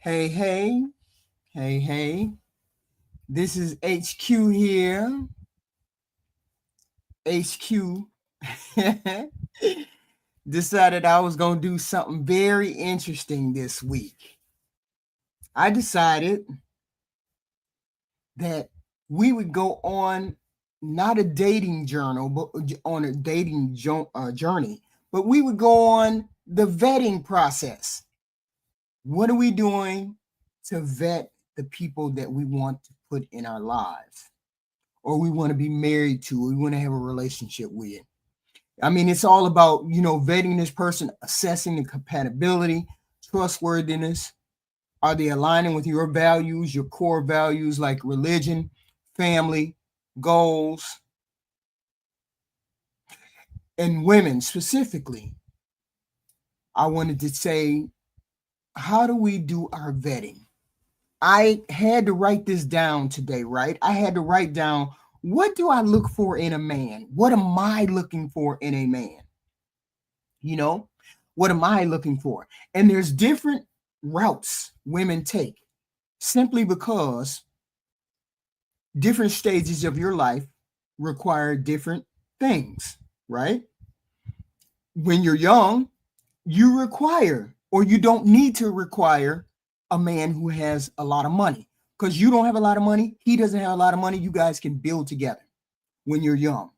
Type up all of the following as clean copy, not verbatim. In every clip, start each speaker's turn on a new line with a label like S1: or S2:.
S1: Hey, hey, hey, hey. This is HQ here. HQ decided I was going to do something very interesting this week. I decided that we would go on not a dating journal, but on a dating journey, but we would go on the vetting process. What are we doing to vet the people that we want to put in our lives? Or we want to be married to, or we want to have a relationship with. I mean, it's all about, vetting this person, assessing the compatibility, trustworthiness. Are they aligning with your values, your core values like religion, family, goals, and women specifically? I wanted to say, how do we do our vetting? I had to write this down today, right? I had to write down, what do I look for in a man? What am I looking for in a man? You know, what am I looking for? And there's different routes women take simply because different stages of your life require different things, right? When you're young, you require, or you don't need to require, a man who has a lot of money, because you don't have a lot of money. He doesn't have a lot of money. You guys can build together when you're young.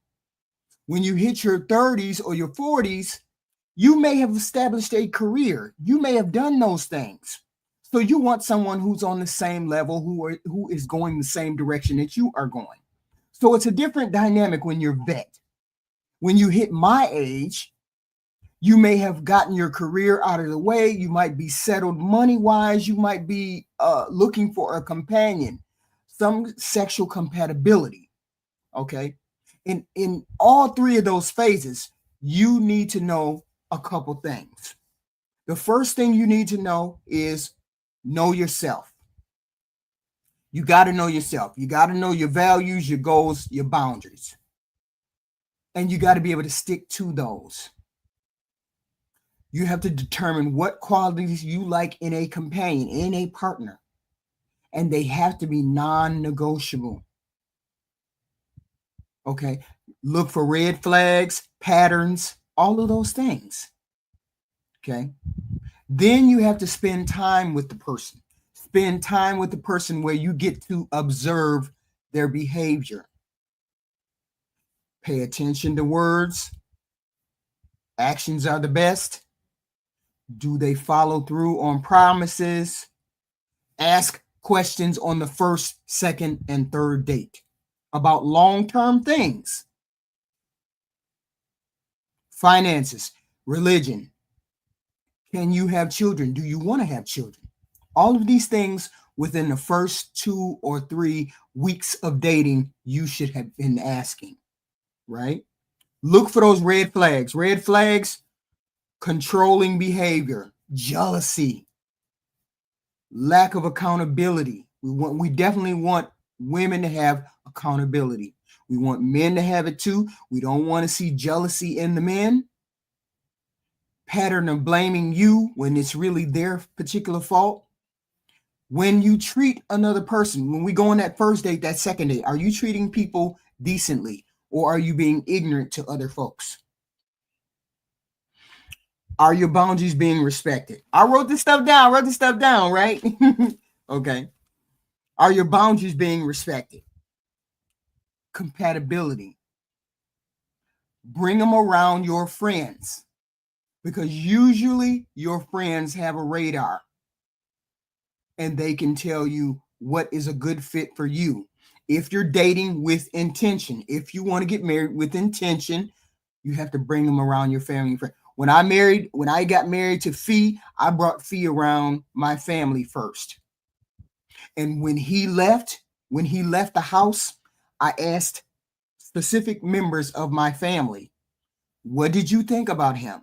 S1: When you hit your 30s or your 40s, you may have established a career. You may have done those things. So you want someone who's on the same level, who is going the same direction that you are going. So it's a different dynamic when you're vet. When you hit my age, you may have gotten your career out of the way. You might be settled money wise. You might be looking for a companion, some sexual compatibility. Okay. In all three of those phases, you need to know a couple things. The first thing you need to know yourself. You got to know yourself. You got to know your values, your goals, your boundaries. And you got to be able to stick to those. You have to determine what qualities you like in a companion, in a partner. And they have to be non-negotiable. Okay. Look for red flags, patterns, all of those things. Okay. Then you have to spend time with the person. Spend time with the person where you get to observe their behavior. Pay attention to words. Actions are the best. Do they follow through on promises? Ask questions on the first, second, and third date about long-term things. Finances, religion. Can you have children? Do you want to have children? All of these things within the first 2 or 3 weeks of dating, you should have been asking, right? Look for those red flags. Red flags, controlling behavior, jealousy, lack of accountability. We definitely want women to have accountability. We want men to have it too. We don't want to see jealousy in the men. Pattern of blaming you when it's really their particular fault. When you treat another person, when we go on that first date, that second date, are you treating people decently, or are you being ignorant to other folks? Are your boundaries being respected? I wrote this stuff down. Right? Okay. Are your boundaries being respected? Compatibility. Bring them around your friends, because usually your friends have a radar and they can tell you what is a good fit for you. If you're dating with intention, if you want to get married with intention, you have to bring them around your family and friends. When I got married to Fee, I brought Fee around my family first. And when he left the house, I asked specific members of my family, what did you think about him?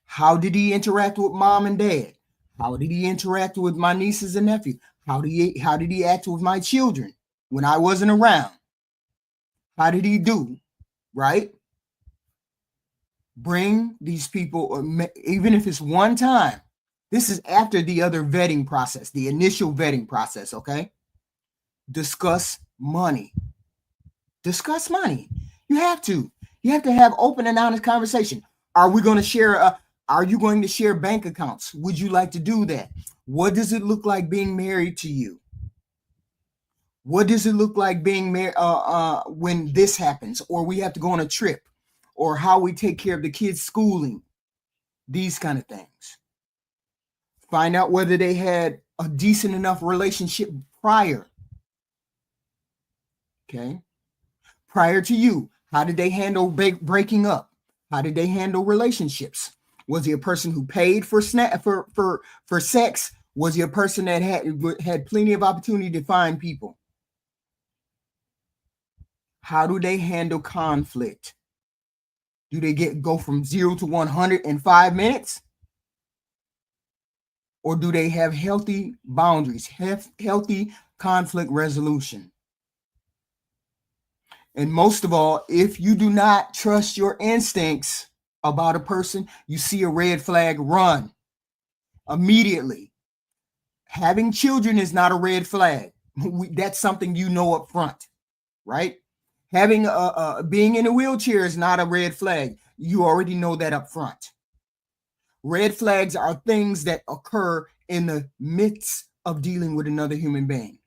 S1: How did he interact with mom and dad? How did he interact with my nieces and nephews? How did he act with my children when I wasn't around? How did he do? Right? Bring these people, even if it's one time, This is after the other vetting process, the initial vetting process, okay? Discuss money. Discuss money. You have to. You have to have open and honest conversation. Are we going to share are you going to share bank accounts? Would you like to do that? What does it look like being married to you? What does it look like being married when this happens, or we have to go on a trip, or how we take care of the kids' schooling? These kind of things. Find out whether they had a decent enough relationship prior. Okay. Prior to you, how did they handle breaking up? How did they handle relationships? Was he a person who paid for sex? Was he a person that had plenty of opportunity to find people? How do they handle conflict? Do they go from 0 to 100 in 5 minutes? Or do they have healthy boundaries, healthy conflict resolution? And most of all, if you do not trust your instincts about a person, you see a red flag, run immediately. Having children is not a red flag. That's something you know up front, right? Having being in a wheelchair is not a red flag. You already know that up front. Red flags are things that occur in the midst of dealing with another human being.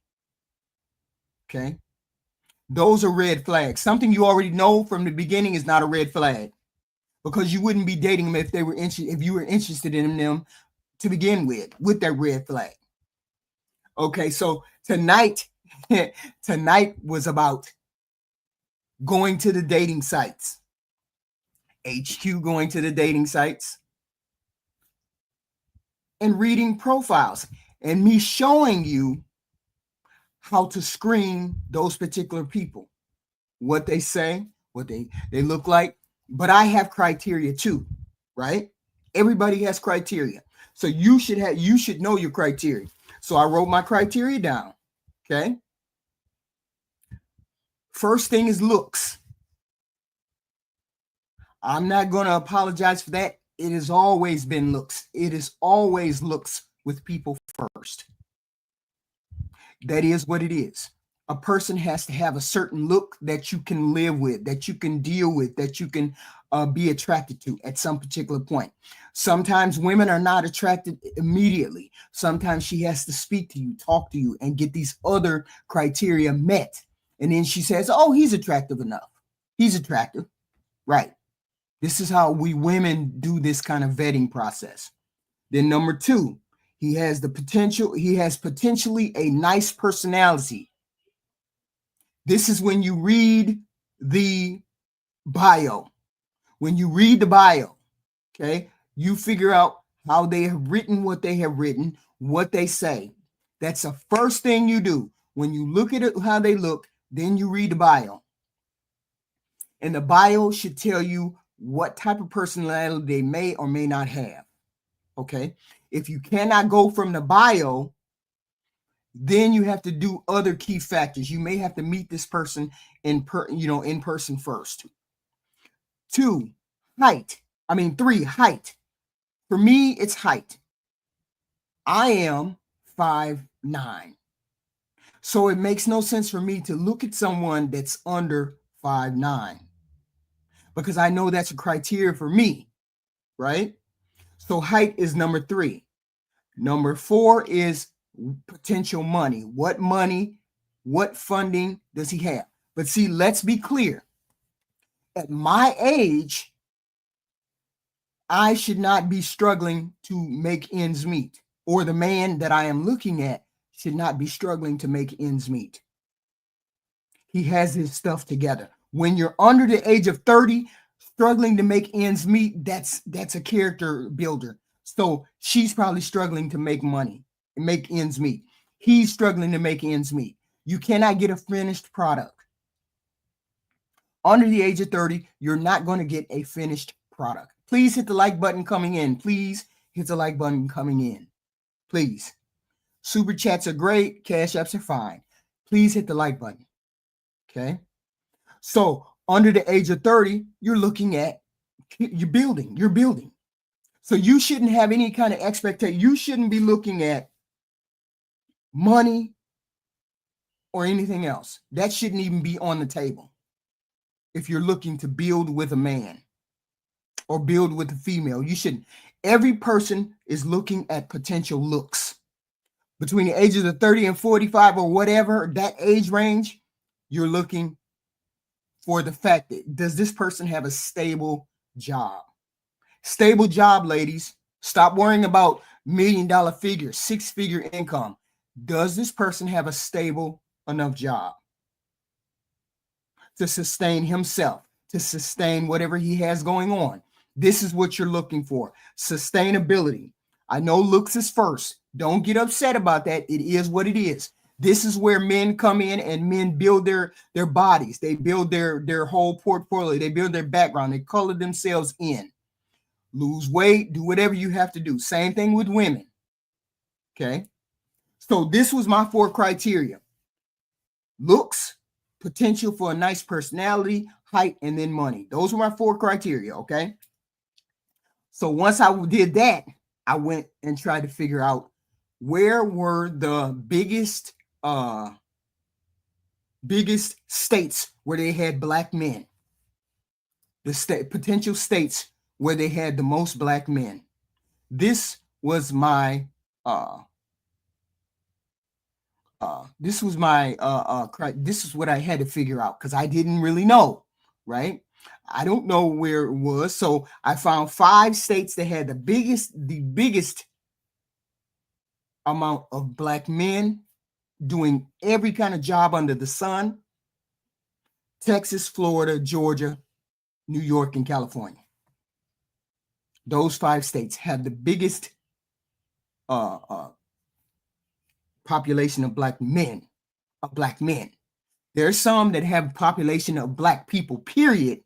S1: Okay? Those are red flags. Something you already know from the beginning is not a red flag, because you wouldn't be dating them if you were interested in them to begin with that red flag. Okay, so tonight was about going to the dating sites. HQ going to the dating sites and reading profiles, and me showing you how to screen those particular people, what they say, what they look like. But I have criteria too, right? Everybody has criteria. So you should know your criteria. So I wrote my criteria down. Okay. First thing is looks. I'm not going to apologize for that. It has always been looks. It is always looks with people first. That is what it is. A person has to have a certain look that you can live with, that you can deal with, that you can be attracted to at some particular point. Sometimes women are not attracted immediately. Sometimes she has to speak to you, talk to you, and get these other criteria met. And then she says, oh, he's attractive enough. He's attractive. Right. This is how we women do this kind of vetting process. Then number 2, he has potentially a nice personality. This is when you read the bio. When you read the bio, okay, you figure out how they have written what they have written, what they say. That's the first thing you do. When you look at it, how they look, then you read the bio. And the bio should tell you what type of personality they may or may not have. Okay. If you cannot go from the bio, then you have to do other key factors. You may have to meet this person in person first. 2, height. 3, height. For me, it's height. I am 5'9". So it makes no sense for me to look at someone that's under 5'9", because I know that's a criteria for me, right? So height is number 3. Number 4 is potential money. What funding does he have? But see, let's be clear. At my age, I should not be struggling to make ends meet, or the man that I am looking at should not be struggling to make ends meet. He has his stuff together. When you're under the age of 30, struggling to make ends meet, that's a character builder. So she's probably struggling to make money and make ends meet. He's struggling to make ends meet. You cannot get a finished product. Under the age of 30, you're not going to get a finished product. Please hit the like button coming in. Please hit the like button coming in. Please. Super chats are great. Cash apps are fine. Please hit the like button. Okay. So under the age of 30, you're looking at, you're building. So you shouldn't have any kind of expectation. You shouldn't be looking at money or anything else. That shouldn't even be on the table if you're looking to build with a man or build with a female. You shouldn't. Every person is looking at potential looks. Between the ages of 30 and 45 or whatever, that age range, you're looking for the fact that, does this person have a stable job? Stable job, ladies. Stop worrying about $1 million figures, 6-figure income. Does this person have a stable enough job to sustain himself, to sustain whatever he has going on? This is what you're looking for. Sustainability. I know looks is first. Don't get upset about that. It is what it is. This is where men come in and men build their bodies. They build their whole portfolio. They build their background. They color themselves in. Lose weight, do whatever you have to do. Same thing with women. Okay. So this was my 4 criteria. Looks, potential for a nice personality, height, and then money. Those were my 4 criteria. Okay. So once I did that, I went and tried to figure out where were the biggest states where they had black men. The potential states where they had the most black men. This was my this is what I had to figure out because I didn't really know, right? I don't know where it was. So I found 5 states that had the biggest amount of black men doing every kind of job under the sun. Texas, Florida, Georgia, New York, and California. Those 5 states have the biggest population of black men. There's some that have population of black people, period.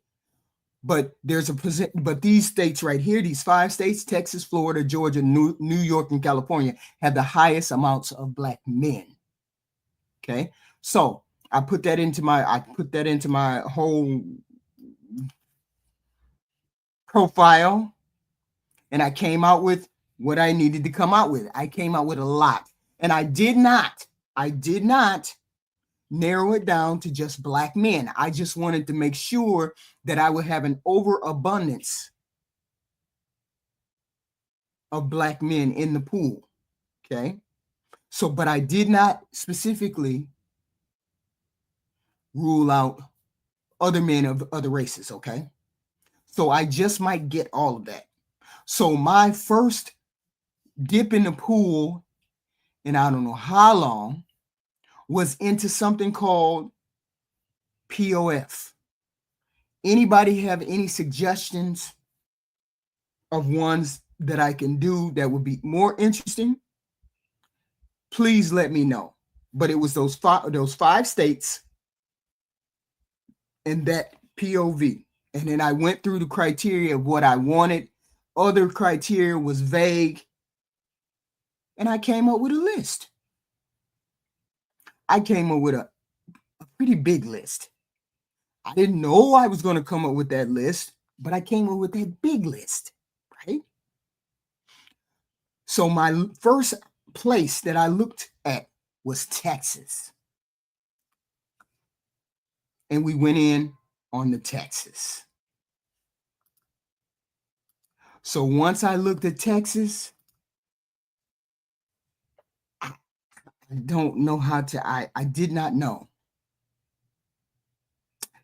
S1: But but these states right here, these 5 states, Texas, Florida, Georgia, New York, and California, have the highest amounts of black men. Okay, so I put that into my whole profile, and I came out with what I needed to come out with. I came out with a lot, and I did not narrow it down to just black men. I just wanted to make sure that I would have an overabundance of black men in the pool. Okay. So, but I did not specifically rule out other men of other races. Okay. So I just might get all of that. So my first dip in the pool, and I don't know how long, was into something called POF. Anybody have any suggestions of ones that I can do that would be more interesting? Please let me know. But it was those 5 states and that POV. And then I went through the criteria of what I wanted. Other criteria was vague. And I came up with a list. I came up with a pretty big list. I didn't know I was going to come up with that list, but I came up with that big list, right? So my first place that I looked at was Texas. And we went in on the Texas. So once I looked at Texas, I don't know how to, I did not know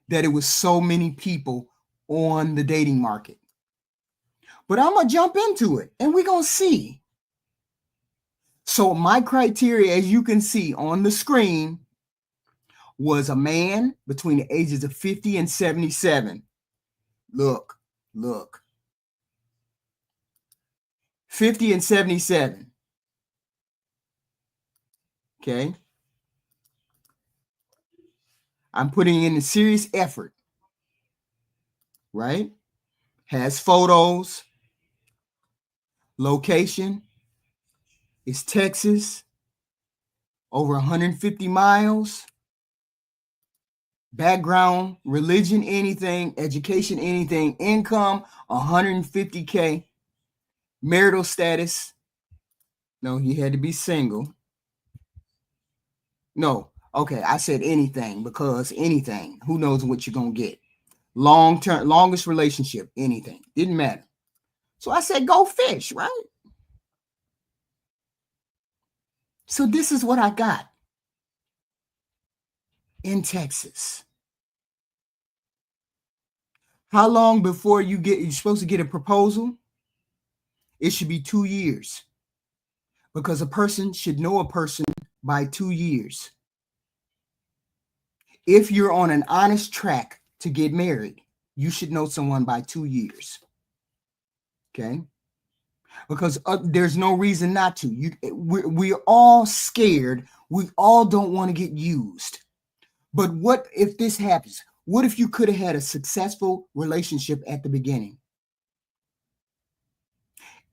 S1: that it was so many people on the dating market. But I'm going to jump into it and we're going to see. So my criteria, as you can see on the screen, was a man between the ages of 50 and 77. Look. 50 and 77. Okay. I'm putting in a serious effort, right? Has photos. Location is Texas. Over 150 miles. Background, religion, anything, education, anything, income, 150K. Marital status. No, he had to be single. No. Okay, I said anything because anything. Who knows what you're going to get? Long term, longest relationship, anything. Didn't matter. So I said, go fish, right? So this is what I got in Texas. How long before you're supposed to get a proposal? It should be 2 years because a person should know a person by 2 years. If you're on an honest track to get married, you should know someone by 2 years. Okay? Because there's no reason not to. We're all scared. We all don't want to get used. But what if this happens? What if you could have had a successful relationship at the beginning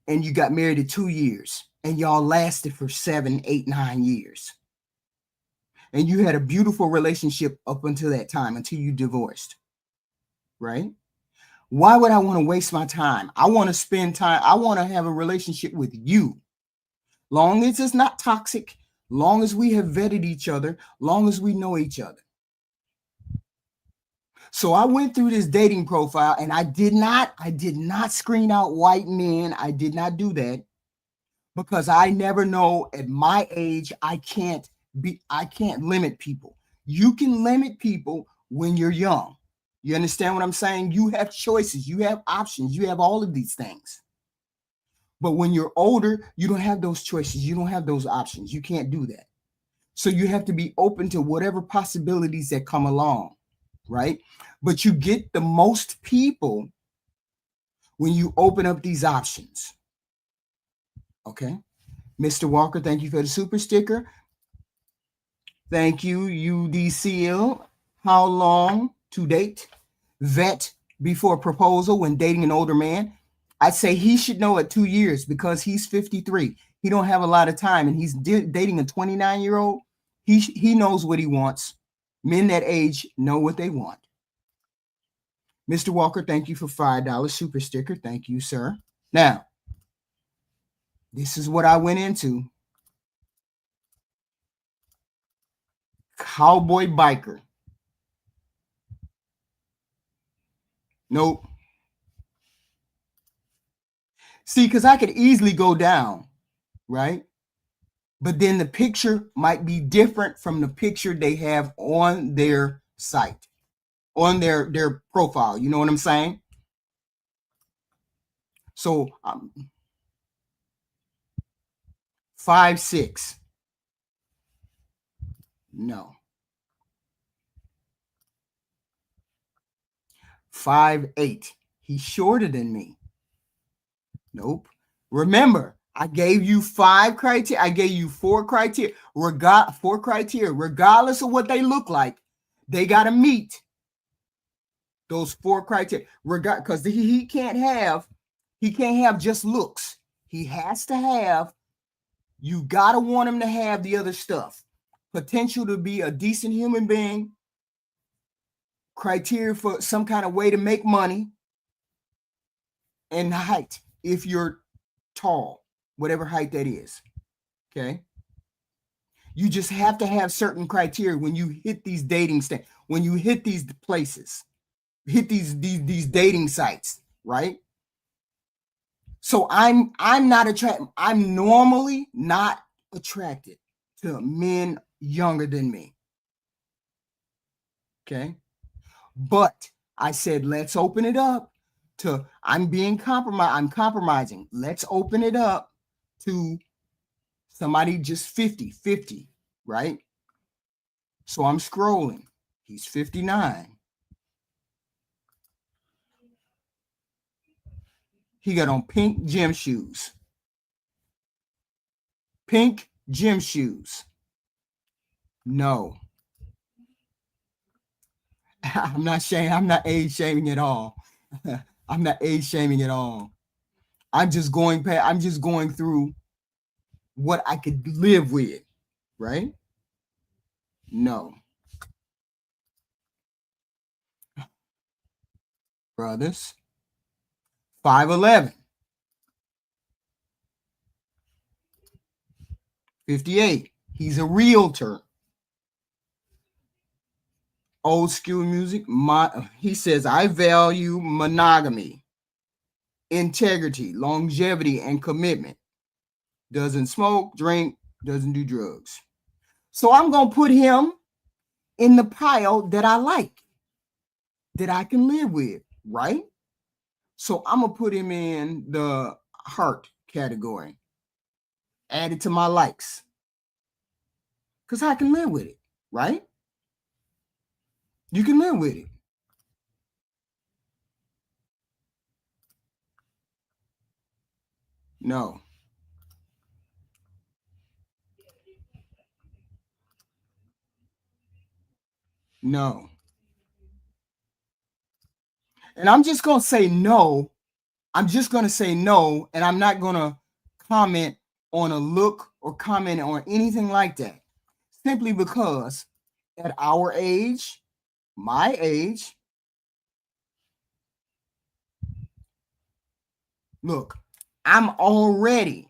S1: and you got married at 2 years and y'all lasted for 7, 8, 9 years? And you had a beautiful relationship up until that time, until you divorced, right? Why would I want to waste my time? I want to spend time. I want to have a relationship with you. Long as it's not toxic, long as we have vetted each other, long as we know each other. So I went through this dating profile and I did not screen out white men. I did not do that because I never know at my age, I can't limit people. You can limit people when you're young. You understand what I'm saying? You have choices, you have options, you have all of these things. But when you're older, you don't have those choices. You don't have those options. You can't do that. So you have to be open to whatever possibilities that come along, right? But you get the most people when you open up these options. Okay. Mr. Walker, thank you for the super sticker. Thank you, UDCL. How long to date? Vet before proposal when dating an older man. I'd say he should know at 2 years because he's 53. He don't have a lot of time and he's dating a 29-year-old. He knows what he wants. Men that age know what they want. Mr. Walker, thank you for $5 super sticker. Thank you, sir. Now, this is what I went into. Cowboy biker. Nope. See, because I could easily go down, right? But then the picture might be different from the picture they have on their site, on their profile. You know what I'm saying? So 5'6". No. 5'8". He's shorter than me. Nope. Remember, I gave you 5 criteria. I gave you 4 criteria. 4 criteria. Regardless of what they look like, they got to meet those 4 criteria. Because he can't have just looks. He has to have. You got to want him to have the other stuff. Potential to be a decent human being. Criteria for some kind of way to make money. And height, if you're tall, whatever height that is. Okay. You just have to have certain criteria when you hit these dating when you hit these places, hit these dating sites, right? So I'm not attracted. I'm normally not attracted to men younger than me. Okay. But I said, let's open it up to, I'm compromising. Let's open it up to somebody just 50, right? So I'm scrolling. He's 59. He got on pink gym shoes. Pink gym shoes. No. I'm not age shaming at all. I'm not age shaming at all. I'm just going through what I could live with, right? No. Brothers. 5'11". 58. He's a realtor. Old school music. He says, I value monogamy, integrity, longevity, and commitment. Doesn't smoke, drink, doesn't do drugs. So I'm going to put him in the pile that I like, that I can live with, right? So I'm going to put him in the heart category, add it to my likes, because I can live with it, right? You can live with it. No. No. And I'm just going to say no. I'm just going to say no. And I'm not going to comment on a look or comment on anything like that. Simply because at our age, my age, look, I'm already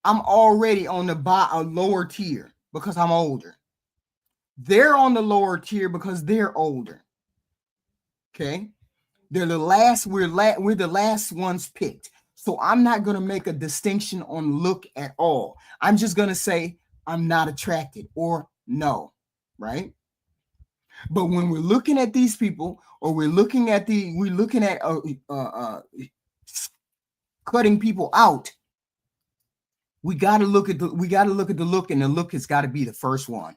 S1: on a lower tier because I'm older. They're on the lower tier because they're older. Okay? They're the last, we're the last ones picked. So I'm not going to make a distinction on look at all. I'm just going to say I'm not attracted or no, right? But when we're looking at these people, or we're looking at cutting people out, we got to look at the look, and the look has got to be the first one.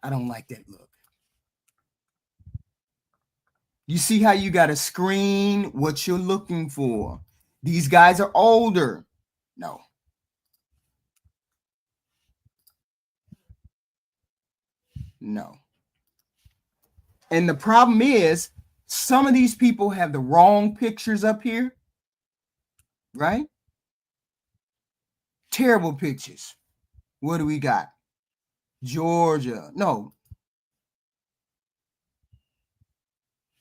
S1: I don't like that look. You see how you got to screen what you're looking for. These guys are older. No. No. And the problem is, some of these people have the wrong pictures up here, right? Terrible pictures. What do we got? Georgia. No.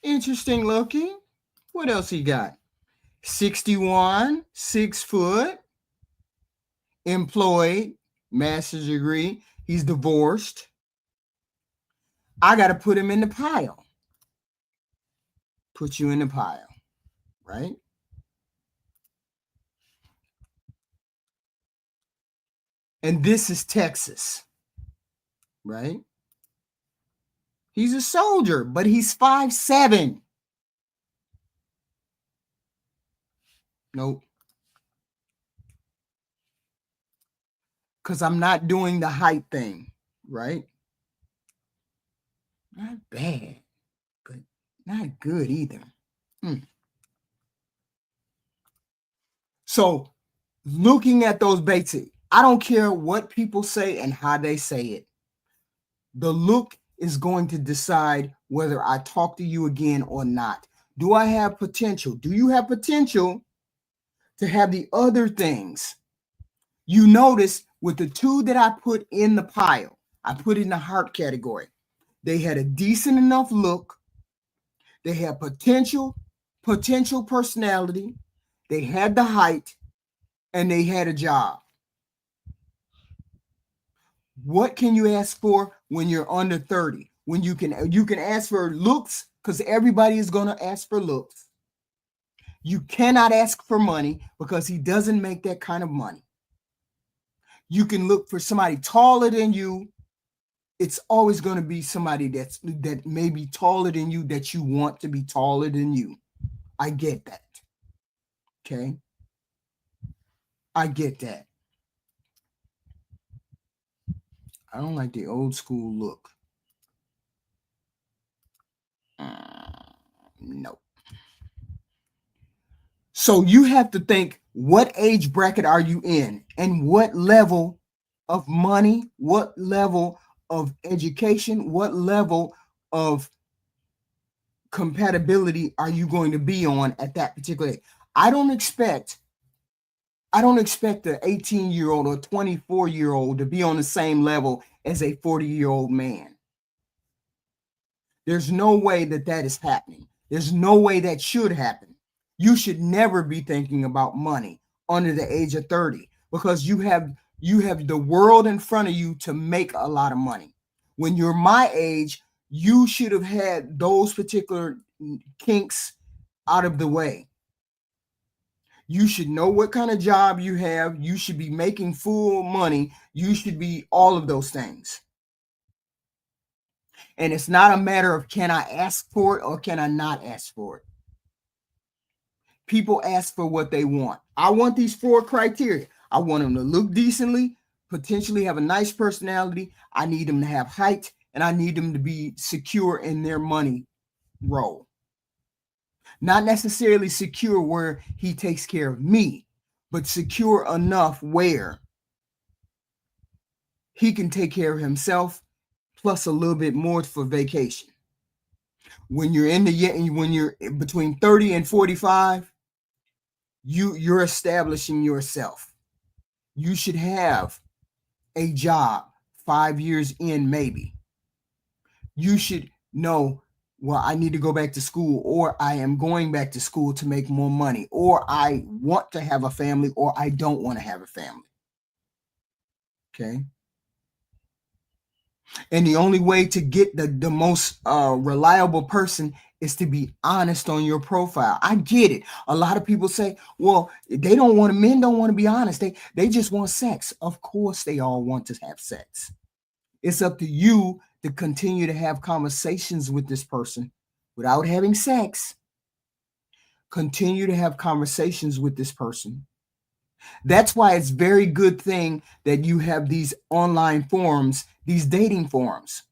S1: Interesting looking. What else he got? 61, 6 foot, employed, master's degree. He's divorced. I got to put him in the pile. Put you in the pile, right? And this is Texas, right? He's a soldier, but he's 5'7". Nope. Because I'm not doing the height thing, right? Not bad, but not good either. So looking at those basics, I don't care what people say and how they say it. The look is going to decide whether I talk to you again or not. Do I have potential? Do you have potential to have the other things? You notice with the two that I put in the pile, I put in the heart category. They had a decent enough look. They had potential personality. They had the height, and they had a job. What can you ask for when you're under 30? When you can ask for looks, because everybody is going to ask for looks. You cannot ask for money because he doesn't make that kind of money. You can look for somebody taller than you. It's always going to be somebody that may be taller than you, that you want to be taller than you. I get that. Okay? I get that. I don't like the old school look. No. So you have to think, what age bracket are you in, and what level of money, what level of education, what level of compatibility are you going to be on at that particular age? I don't expect an 18-year-old or 24-year-old to be on the same level as a 40-year-old man. There's no way that is happening. There's no way that should happen. You should never be thinking about money under the age of 30, because you have You have the world in front of you to make a lot of money. When you're my age, you should have had those particular kinks out of the way. You should know what kind of job you have. You should be making full money. You should be all of those things. And it's not a matter of can I ask for it or can I not ask for it. People ask for what they want. I want these 4 criteria. I want them to look decently, potentially have a nice personality. I need them to have height, and I need them to be secure in their money role. Not necessarily secure where he takes care of me, but secure enough where he can take care of himself plus a little bit more for vacation. When you're between 30 and 45, you're establishing yourself. You should have a job 5 years in, maybe. You should know, well, I need to go back to school, or I am going back to school to make more money, or I want to have a family, or I don't want to have a family. Okay. And the only way to get the most reliable person is to be honest on your profile. I get it. A lot of people say, well, men don't want to be honest. They just want sex. Of course, they all want to have sex. It's up to you to continue to have conversations with this person without having sex. Continue to have conversations with this person. That's why it's very good thing that you have these online forums, these dating forums.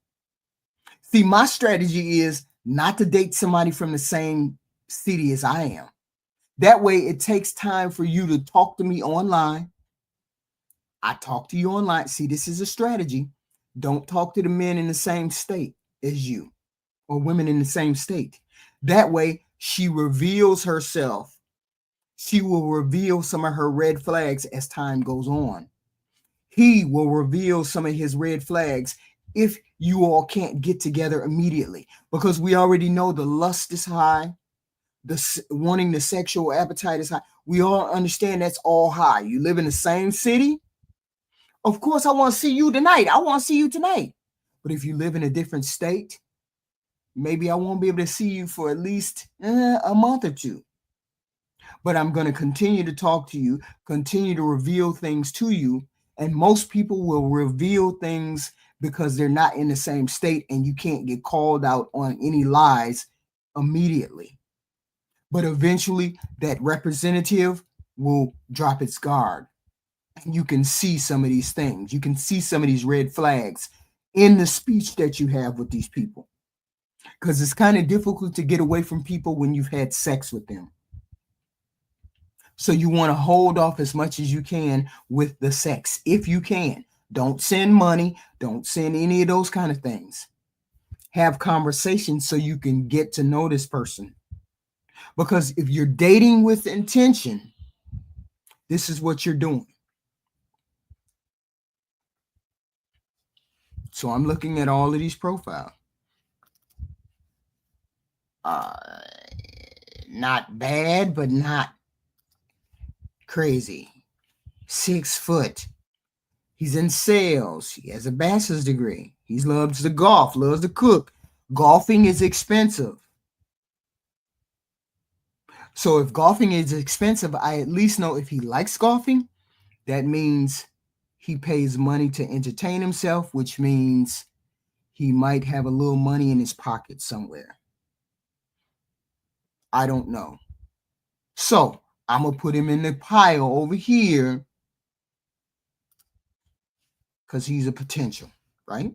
S1: See, my strategy is not to date somebody from the same city as I am. That way it takes time for you to talk to me online. I talk to you online. See, this is a strategy. Don't talk to the men in the same state as you or women in the same state. That way she reveals herself. She will reveal some of her red flags as time goes on. He will reveal some of his red flags if you all can't get together immediately, because we already know the lust is high, the wanting the sexual appetite is high. We all understand that's all high. You live in the same city. Of course, I want to see you tonight. I want to see you tonight. But if you live in a different state, maybe I won't be able to see you for at least a month or two. But I'm going to continue to talk to you, continue to reveal things to you. And most people will reveal things because they're not in the same state and you can't get called out on any lies immediately. But eventually that representative will drop its guard. And you can see some of these things. You can see some of these red flags in the speech that you have with these people. Because it's kind of difficult to get away from people when you've had sex with them. So you want to hold off as much as you can with the sex, if you can. Don't send money. Don't send any of those kind of things. Have conversations so you can get to know this person. Because if you're dating with intention, this is what you're doing. So I'm looking at all of these profiles. Not bad, but not crazy. 6 foot. He's in sales. He has a bachelor's degree. He loves to golf, loves to cook. Golfing is expensive. So if golfing is expensive, I at least know if he likes golfing, that means he pays money to entertain himself, which means he might have a little money in his pocket somewhere. I don't know. So I'm going to put him in the pile over here because he's a potential, right?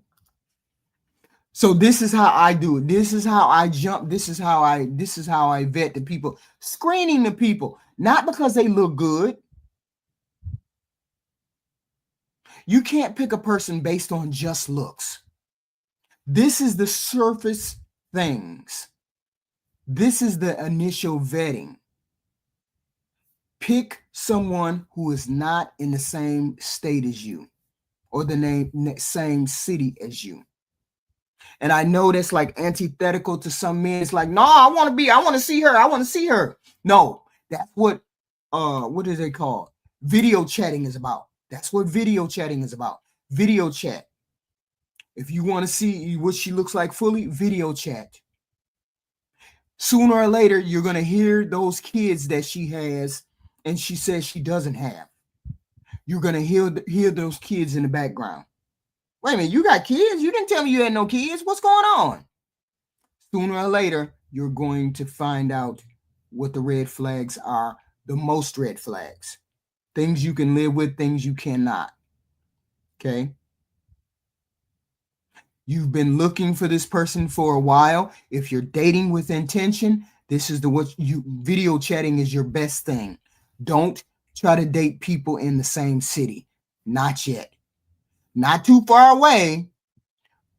S1: So this is how I do it. This is how I jump. This is how I vet the people, screening the people, not because they look good. You can't pick a person based on just looks. This is the surface things. This is the initial vetting. Pick someone who is not in the same state as you or the same city as you. And I know that's like antithetical to some men. It's like, no, I want to see her. No, that's what is it called? Video chatting is about. That's what video chatting is about. Video chat. If you want to see what she looks like fully, video chat. Sooner or later, you're going to hear those kids that she has and she says she doesn't have. You're going to hear those kids in the background. Wait a minute, you got kids? You didn't tell me you had no kids. What's going on? Sooner or later, you're going to find out what the red flags are, the most red flags. Things you can live with, things you cannot. Okay? You've been looking for this person for a while. If you're dating with intention, this is video chatting is your best thing. Don't try to date people in the same city. Not yet. Not too far away,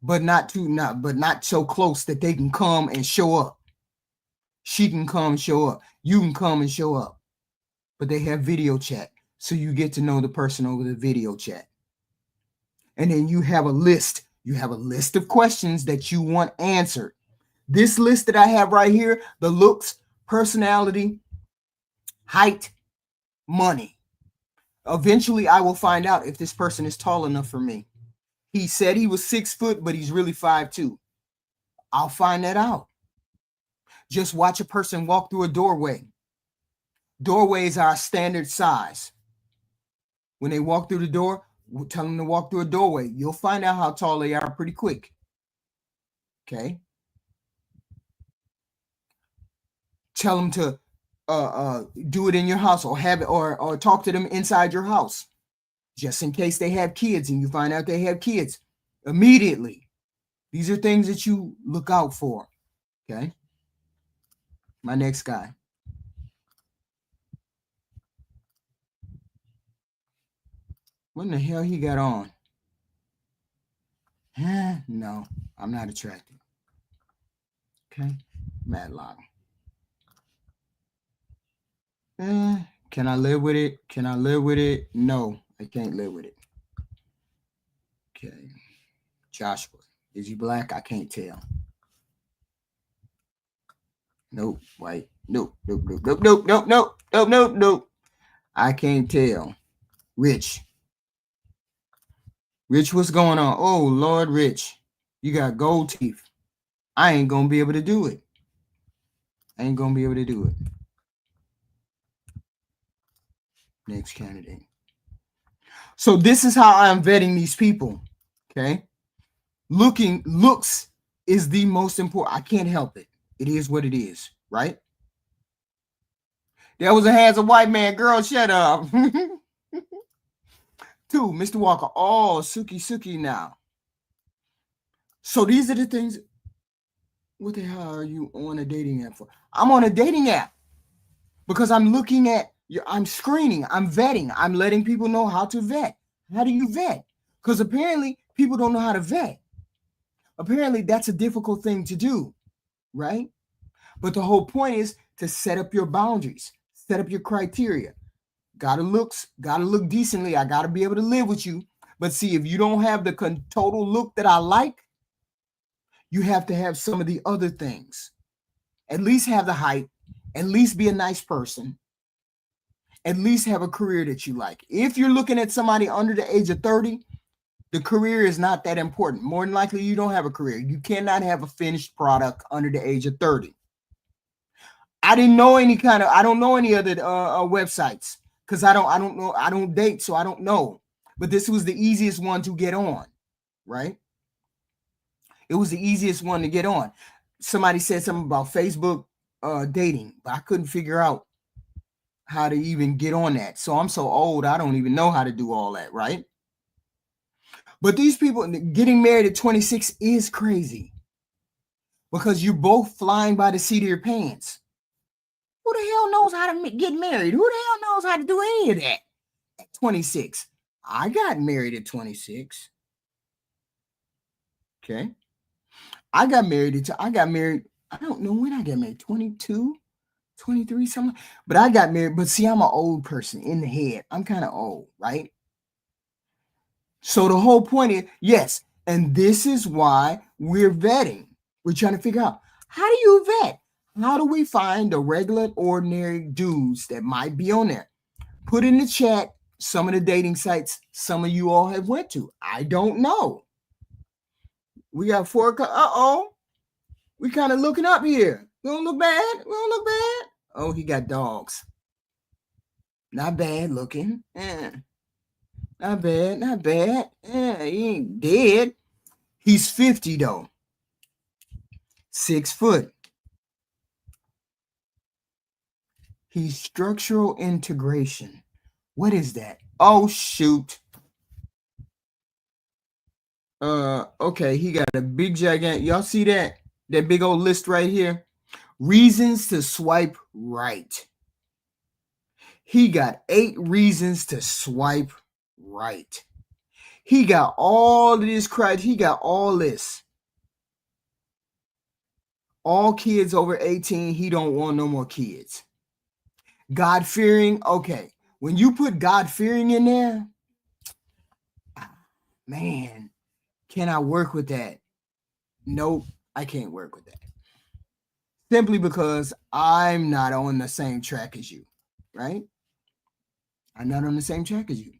S1: but not so close that they can come and show up. She can come and show up. You can come and show up. But they have video chat. So you get to know the person over the video chat. And then you have a list. You have a list of questions that you want answered. This list that I have right here, the looks, personality, height, money. Eventually, I will find out if this person is tall enough for me. He said he was 6 foot, but he's really 5'2". I'll find that out. Just watch a person walk through a doorway. Doorways are a standard size. When they walk through the door, we'll tell them to walk through a doorway. You'll find out how tall they are pretty quick. Okay. Tell them to do it in your house or have it or talk to them inside your house. Just in case they have kids and you find out they have kids immediately. These are things that you look out for. Okay. My next guy. What in the hell he got on? No, I'm not attracted. Okay. Madlock. Can I live with it? Can I live with it? No, I can't live with it. Okay. Joshua. Is he black? I can't tell. Nope. White. Nope. Nope. I can't tell. Rich. Rich, what's going on? Oh, Lord, Rich. You got gold teeth. I ain't going to be able to do it. Next candidate. So this is how I'm vetting these people. Okay. Looks is the most important. I can't help it. It is what it is, right? There was a handsome white man. Girl, shut up. 2, Mr. Walker. Oh, Suki now. So these are the things. What the hell are you on a dating app for? I'm on a dating app because I'm looking at, I'm screening, I'm vetting, I'm letting people know how to vet. How do you vet? Because apparently people don't know how to vet. Apparently that's a difficult thing to do, right? But the whole point is to set up your boundaries, set up your criteria. Gotta look decently. I gotta be able to live with you. But see, if you don't have the total look that I like, you have to have some of the other things. At least have the height, at least be a nice person, at least have a career that you like. If you're looking at somebody under the age of 30, the career is not that important. More than likely, you don't have a career. You cannot have a finished product under the age of 30. I don't know any other websites because I don't know. I don't date, so I don't know. But this was the easiest one to get on, right? It was the easiest one to get on. Somebody said something about Facebook dating, but I couldn't figure out how to even get on that. So I'm so old, I don't even know how to do all that, right? But these people getting married at 26 is crazy because you're both flying by the seat of your pants. Who the hell knows how to get married? Who the hell knows how to do any of that at 26? I got married at 26. Okay. I got married. I don't know when I got married, 22, 23, something. But I got married. But see, I'm an old person in the head. I'm kind of old, right? So the whole point is, yes. And this is why we're vetting. We're trying to figure out, how do you vet? How do we find the regular, ordinary dudes that might be on there? Put in the chat some of the dating sites some of you all have went to. I don't know. We got 4 o'clock. Uh-oh. We kind of looking up here. We don't look bad. We don't look bad. Oh, he got dogs. Not bad looking. Not bad. Not bad. He ain't dead. He's 50 though. 6 foot. He's structural integration. What is that? Oh, shoot. Okay, he got a big gigantic. Y'all see that? That big old list right here? Reasons to swipe right. He got 8 reasons to swipe right. He got all of this crowd. He got all this. All kids over 18, he don't want no more kids. God-fearing, okay. When you put God-fearing in there, man, can I work with that? Nope, I can't work with that. Simply because I'm not on the same track as you, right? I'm not on the same track as you.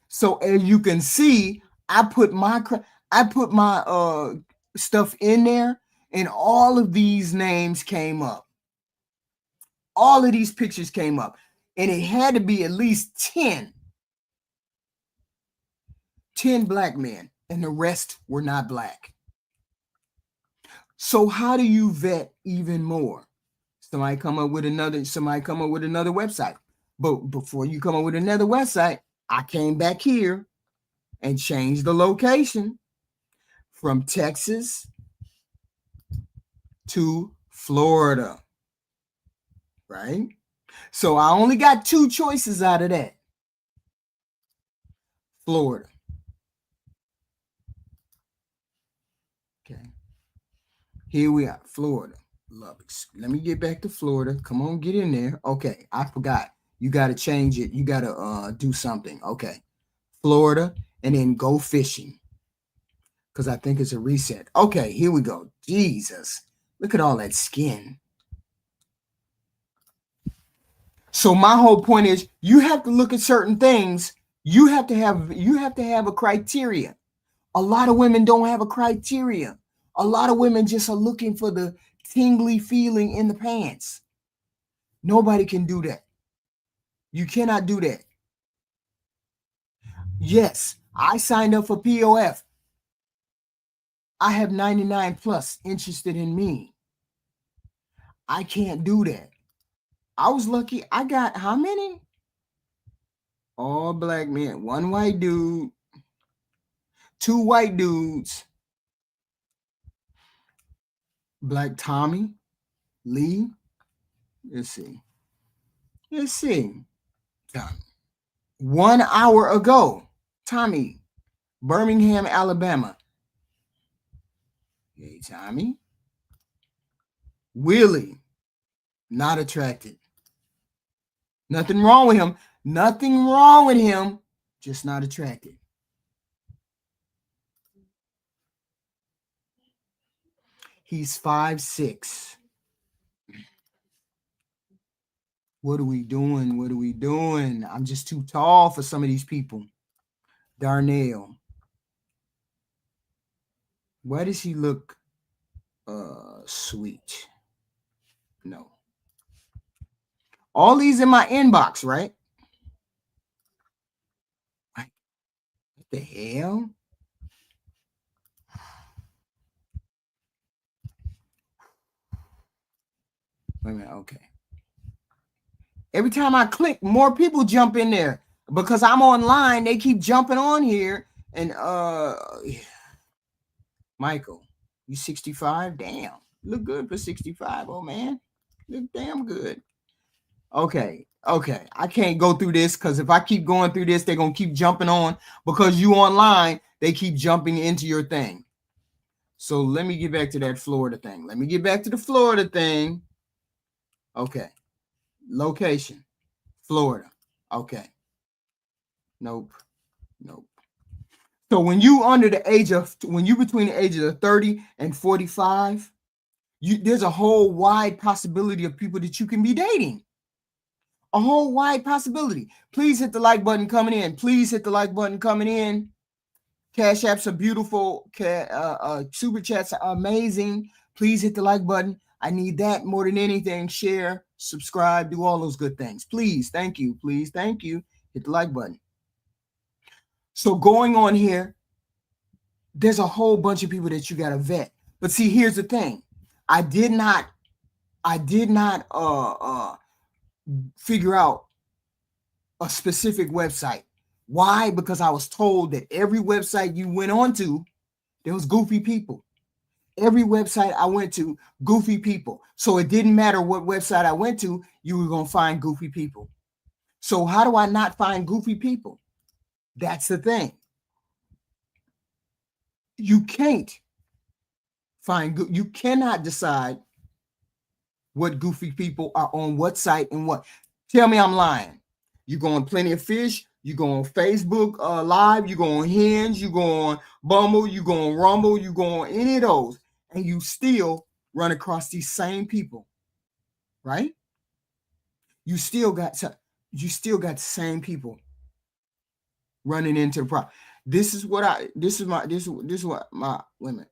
S1: So as you can see, I put my stuff in there, and all of these names came up. All of these pictures came up, and it had to be at least 10 black men, and the rest were not black. So how do you vet even more? Somebody come up with another website. But before you come up with another website, I came back here and changed the location from Texas to Florida, right? So I only got 2 choices out of that. Florida. Okay. Here we are, Florida. Lubbock. Let me get back to Florida. Come on, get in there. Okay, I forgot. You got to change it. You got to do something. Okay. Florida, and then go fishing. Because I think it's a reset. Okay, here we go. Jesus. Look at all that skin. So my whole point is you have to look at certain things. You have to have a criteria. A lot of women don't have a criteria. A lot of women just are looking for the tingly feeling in the pants. Nobody can do that. You cannot do that. Yes, I signed up for POF. I have 99 plus interested in me. I can't do that. I was lucky. I got how many? All black men, 1 white dude, 2 white dudes. Black Tommy, Lee. Let's see. Tommy. 1 hour ago, Tommy, Birmingham, Alabama. Hey, Tommy. Willie, not attracted. Nothing wrong with him. Nothing wrong with him. Just not attracted. He's 5'6". What are we doing? What are we doing? I'm just too tall for some of these people. Darnell. Why does he look sweet? No. All these in my inbox, right? What the hell? Wait a minute. Okay. Every time I click, more people jump in there because I'm online. They keep jumping on here. And Michael, you 65? Damn. Look good for 65, oh man. Look damn good. Okay. I can't go through this because if I keep going through this, they're gonna keep jumping on because you online, they keep jumping into your thing. So let me get back to that Florida thing. Let me get back to the Florida thing. Okay. Location, Florida. Okay. Nope. So when you between the ages of 30 and 45, there's a whole wide possibility of people that you can be dating. A whole wide possibility. Please hit the like button coming in. Please hit the like button coming in. Cash apps are beautiful. Super chats are amazing. Please hit the like button. I need that more than anything. Share, subscribe, do all those good things. Please, thank you. Please, thank you. Hit the like button. So going on here, there's a whole bunch of people that you got to vet. But see, here's the thing. I did not figure out a specific website. Why? Because I was told that every website you went on to, there was goofy people. Every website I went to, goofy people. So it didn't matter what website I went to, you were going to find goofy people. So how do I not find goofy people? That's the thing. You can't you cannot decide what goofy people are on what site and what. Tell me I'm lying. You go on Plenty of Fish, you go on Facebook Live, you go on Hinge, you go on Bumble, you go on Rumble, you go on any of those, and you still run across these same people, right? You still got the same people running into the problem. This is what my women.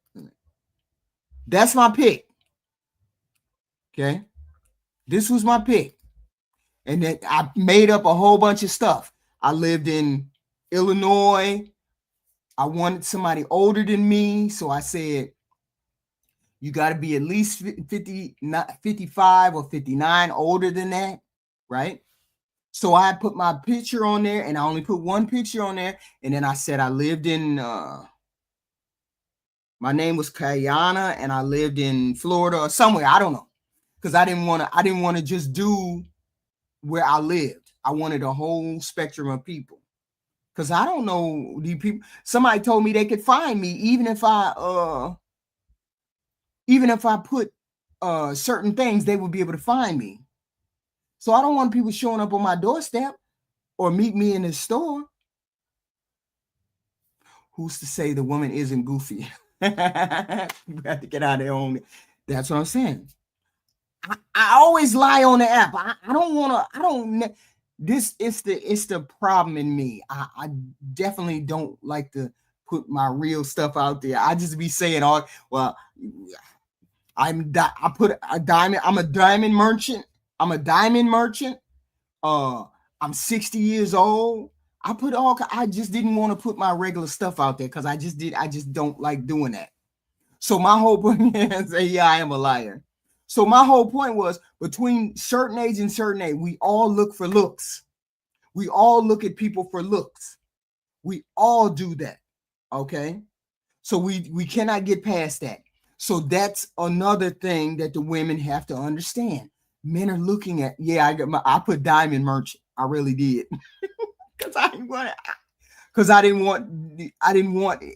S1: That's my pick. Okay. This was my pick. And then I made up a whole bunch of stuff. I lived in Illinois. I wanted somebody older than me. So I said, you got to be at least 50, not 55 or 59 older than that. Right. So I put my picture on there, and I only put one picture on there. And then I said I lived in, my name was Kayana, and I lived in Florida or somewhere. I don't know. Because I didn't want to just do where I lived. I wanted a whole spectrum of people. Because I don't know the people. Somebody told me they could find me even if I put certain things, they would be able to find me. So I don't want people showing up on my doorstep or meet me in the store. Who's to say the woman isn't goofy? You have to get out of there on it. That's what I'm saying. I always lie on the app. I don't want to. This is the problem in me. I definitely don't like to put my real stuff out there. I just be saying, "Oh, well, I'm a diamond merchant. I'm a diamond merchant. I'm 60 years old. I just didn't want to put my regular stuff out there because I just don't like doing that. So my whole point is, yeah, I am a liar. So my whole point was, between certain age and certain age, we all look for looks. We all look at people for looks. We all do that. Okay. So we cannot get past that. So that's another thing that the women have to understand. Men are looking at, I put diamond merchant. I really did. Because I didn't want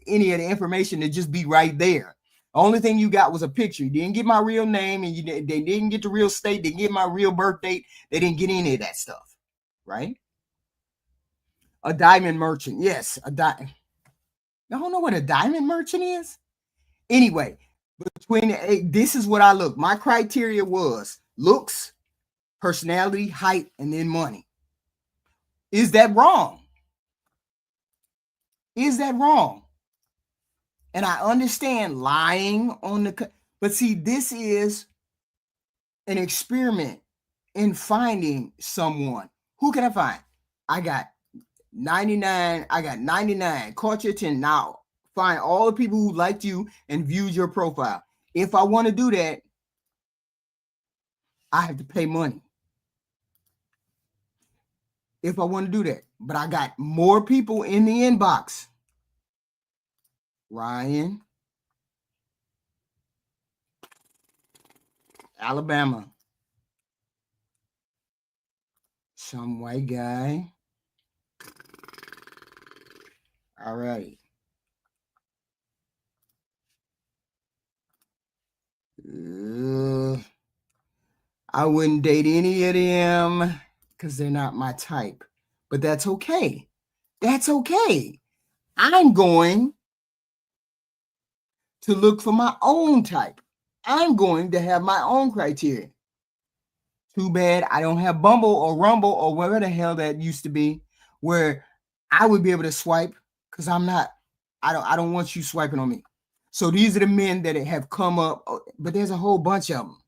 S1: any of the information to just be right there. The only thing you got was a picture. You didn't get my real name, and they didn't get the real state. They didn't get my real birth date. They didn't get any of that stuff, right? A diamond merchant, yes, a diamond. Y'all don't know what a diamond merchant is? Anyway, this is what I look. My criteria was looks, personality, height, and then money. Is that wrong? Is that wrong? And I understand lying on but see, this is an experiment in finding someone. Who can I find? I got 99. I got 99. Caught your 10. Now find all the people who liked you and viewed your profile. If I want to do that, I have to pay money. If I want to do that. But I got more people in the inbox. Ryan, Alabama. Some white guy. All right. I wouldn't date any of them because they're not my type. But that's okay. That's okay. I'm going to look for my own type. I'm going to have my own criteria. Too bad I don't have Bumble or Rumble or whatever the hell that used to be, where I would be able to swipe, because I don't want you swiping on me. So these are the men that have come up, but there's a whole bunch of them.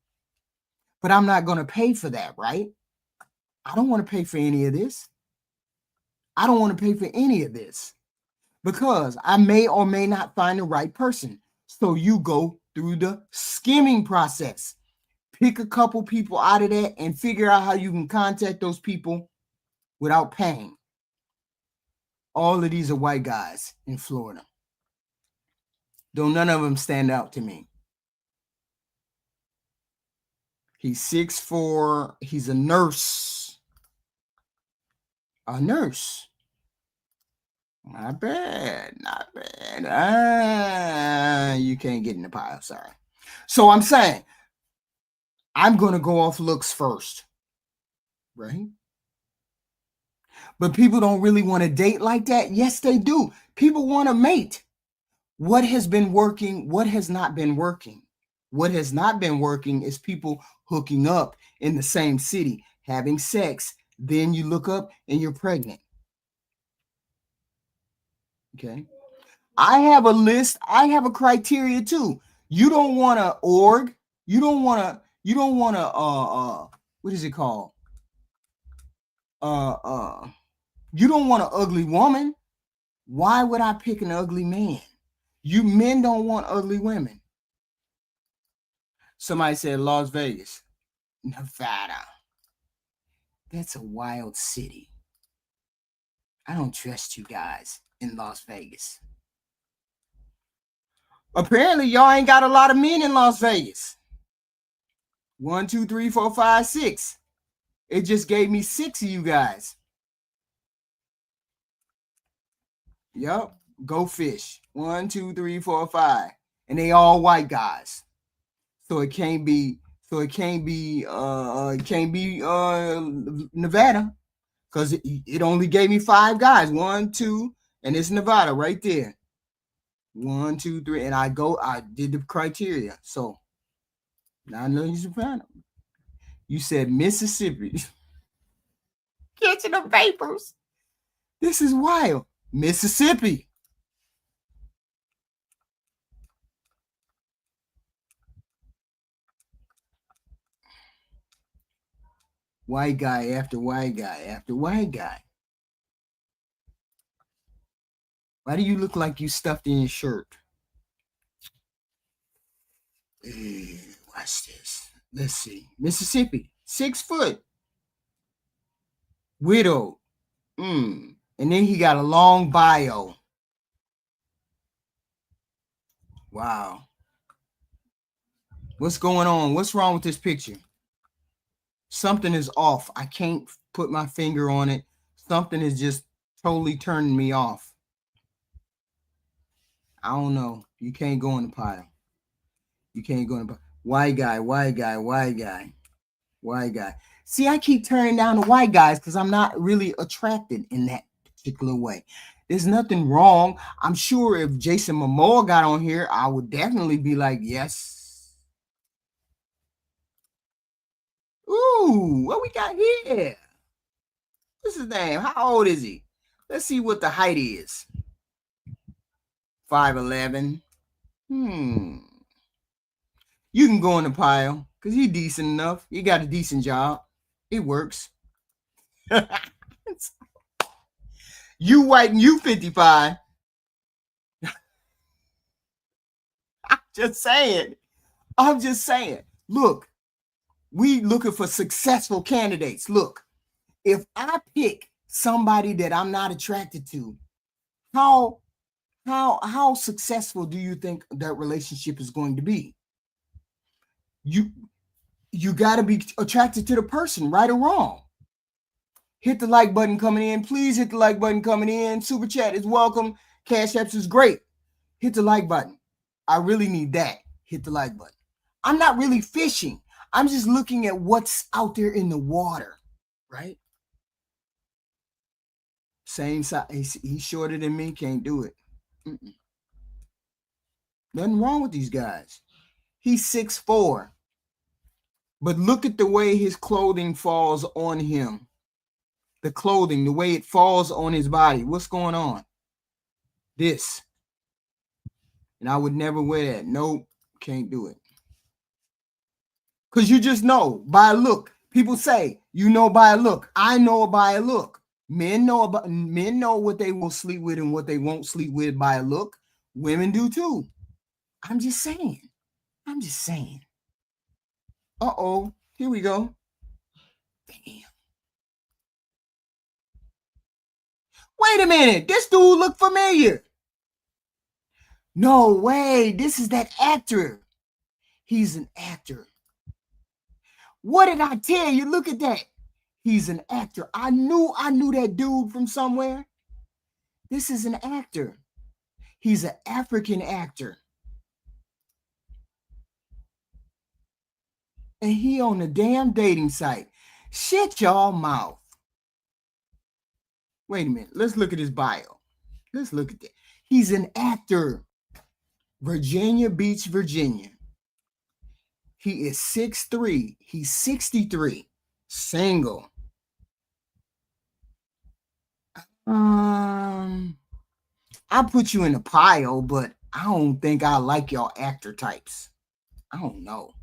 S1: But I'm not going to pay for that, right? I don't want to pay for any of this. I don't want to pay for any of this because I may or may not find the right person. So you go through the skimming process. Pick a couple people out of that and figure out how you can contact those people without paying. All of these are white guys in Florida. Though none of them stand out to me. He's 6'4". He's a nurse. A nurse. Not bad. Not bad. You can't get in the pile. Sorry. So I'm saying I'm going to go off looks first. Right? But people don't really want to date like that. Yes, they do. People want to mate. What has been working? What has not been working? What has not been working is people hooking up in the same city, having sex. Then you look up and you're pregnant. Okay. I have a list. I have a criteria too. You don't want to org. You don't want to, what is it called? You don't want an ugly woman. Why would I pick an ugly man? You men don't want ugly women. Somebody said Las Vegas, Nevada. That's a wild city. I don't trust you guys in Las Vegas. Apparently, y'all ain't got a lot of men in Las Vegas. 1, 2, 3, 4, 5, 6. It just gave me 6 of you guys. Yep. Go fish. 1, 2, 3, 4, 5. And they all white guys. So it can't be Nevada. Because it only gave me 5 guys. 1, 2, and it's Nevada right there. 1, 2, 3. And I did the criteria. So now I know you Savannah. You said Mississippi. Catching the vapors. This is wild. Mississippi. White guy after white guy after white guy. Why do you look like you stuffed in your shirt? Watch this. Let's see. Mississippi. 6 foot. Widow. And then he got a long bio. Wow. What's going on? What's wrong with this picture? Something is off. I can't put my finger on it. Something is just totally turning me off. I don't know. You can't go in the pile. You can't go in the pile. White guy, white guy, white guy, white guy. See, I keep turning down the white guys because I'm not really attracted in that particular way. There's nothing wrong. I'm sure if Jason Momoa got on here, I would definitely be like, yes. Ooh, what we got here? What's his name? How old is he? Let's see what the height is. 5'11". You can go in the pile because he's decent enough. He got a decent job. It works. You white and you 55. I'm just saying. Look, we looking for successful candidates. Look, if I pick somebody that I'm not attracted to, how successful do you think that relationship is going to be? You got to be attracted to the person, right or wrong. Hit the like button coming in. Please hit the like button coming in. Super chat is welcome. Cash apps is great. Hit the like button. I really need that. Hit the like button. I'm not really fishing. I'm just looking at what's out there in the water, right? Same size. He's shorter than me. Can't do it. Nothing wrong with these guys. He's 6'4". But look at the way his clothing falls on him. The clothing, the way it falls on his body. What's going on? This. And I would never wear that. Nope, can't do it. Because you just know by a look. People say, you know by a look. I know by a look. Men know what they will sleep with and what they won't sleep with by a look. Women do too. I'm just saying. Uh-oh, here we go. Damn. Wait a minute, this dude look familiar. No way, this is that actor. He's an actor. What did I tell you? Look at that. He's an actor. I knew that dude from somewhere. This is an actor. He's an African actor. And he on the damn dating site. Shut y'all mouth. Wait a minute. Let's look at his bio. Let's look at that. He's an actor. Virginia Beach, Virginia. He is 6'3". He's 63. Single. I put you in a pile, but I don't think I like y'all actor types. I don't know.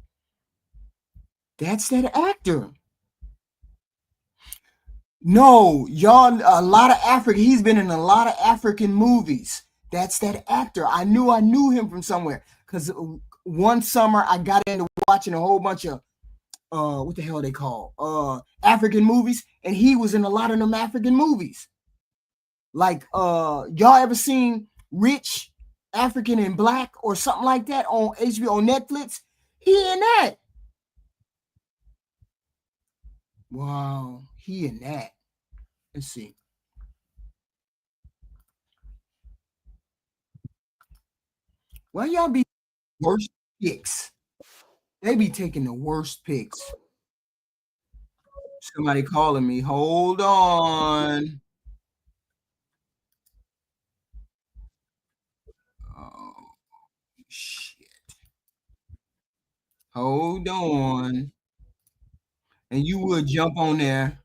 S1: That's that actor. No, y'all, a lot of African. He's been in a lot of African movies. That's that actor. I knew him from somewhere. Because one summer I got into watching a whole bunch of what the hell they call African movies, and he was in a lot of them African movies. Like y'all ever seen Rich African and Black or something like that on HBO, on Netflix? He in that. Wow, he in that. Let's see. Well, y'all be worst picks. They be taking the worst picks. Somebody calling me. Hold on. Oh, shit. Hold on. And you would jump on there.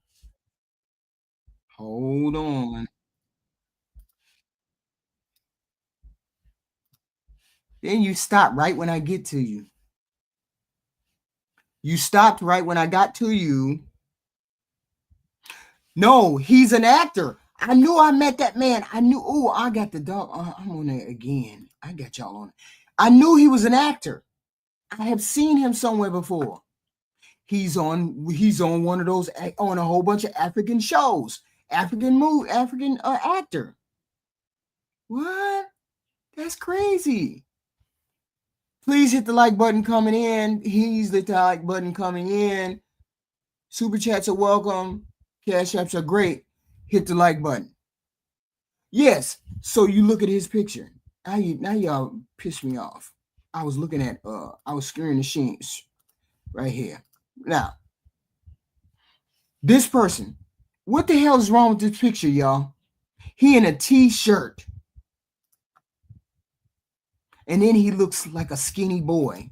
S1: Hold on. Then you stop right when I get to you. You stopped right when I got to you. No, he's an actor. I knew I met that man. I knew. Oh, I got the dog. I'm on there again. I got y'all on it. I knew he was an actor. I have seen him somewhere before. He's on one of those, on a whole bunch of African shows. African actor. What? That's crazy. Please hit the like button coming in. He's the like button coming in. Super chats are welcome. Cash apps are great. Hit the like button. Yes. So you look at his picture. Now y'all piss me off. I was looking at I was screwing the sheets right here. Now, this person, what the hell is wrong with this picture, y'all? He in a t-shirt. And then he looks like a skinny boy.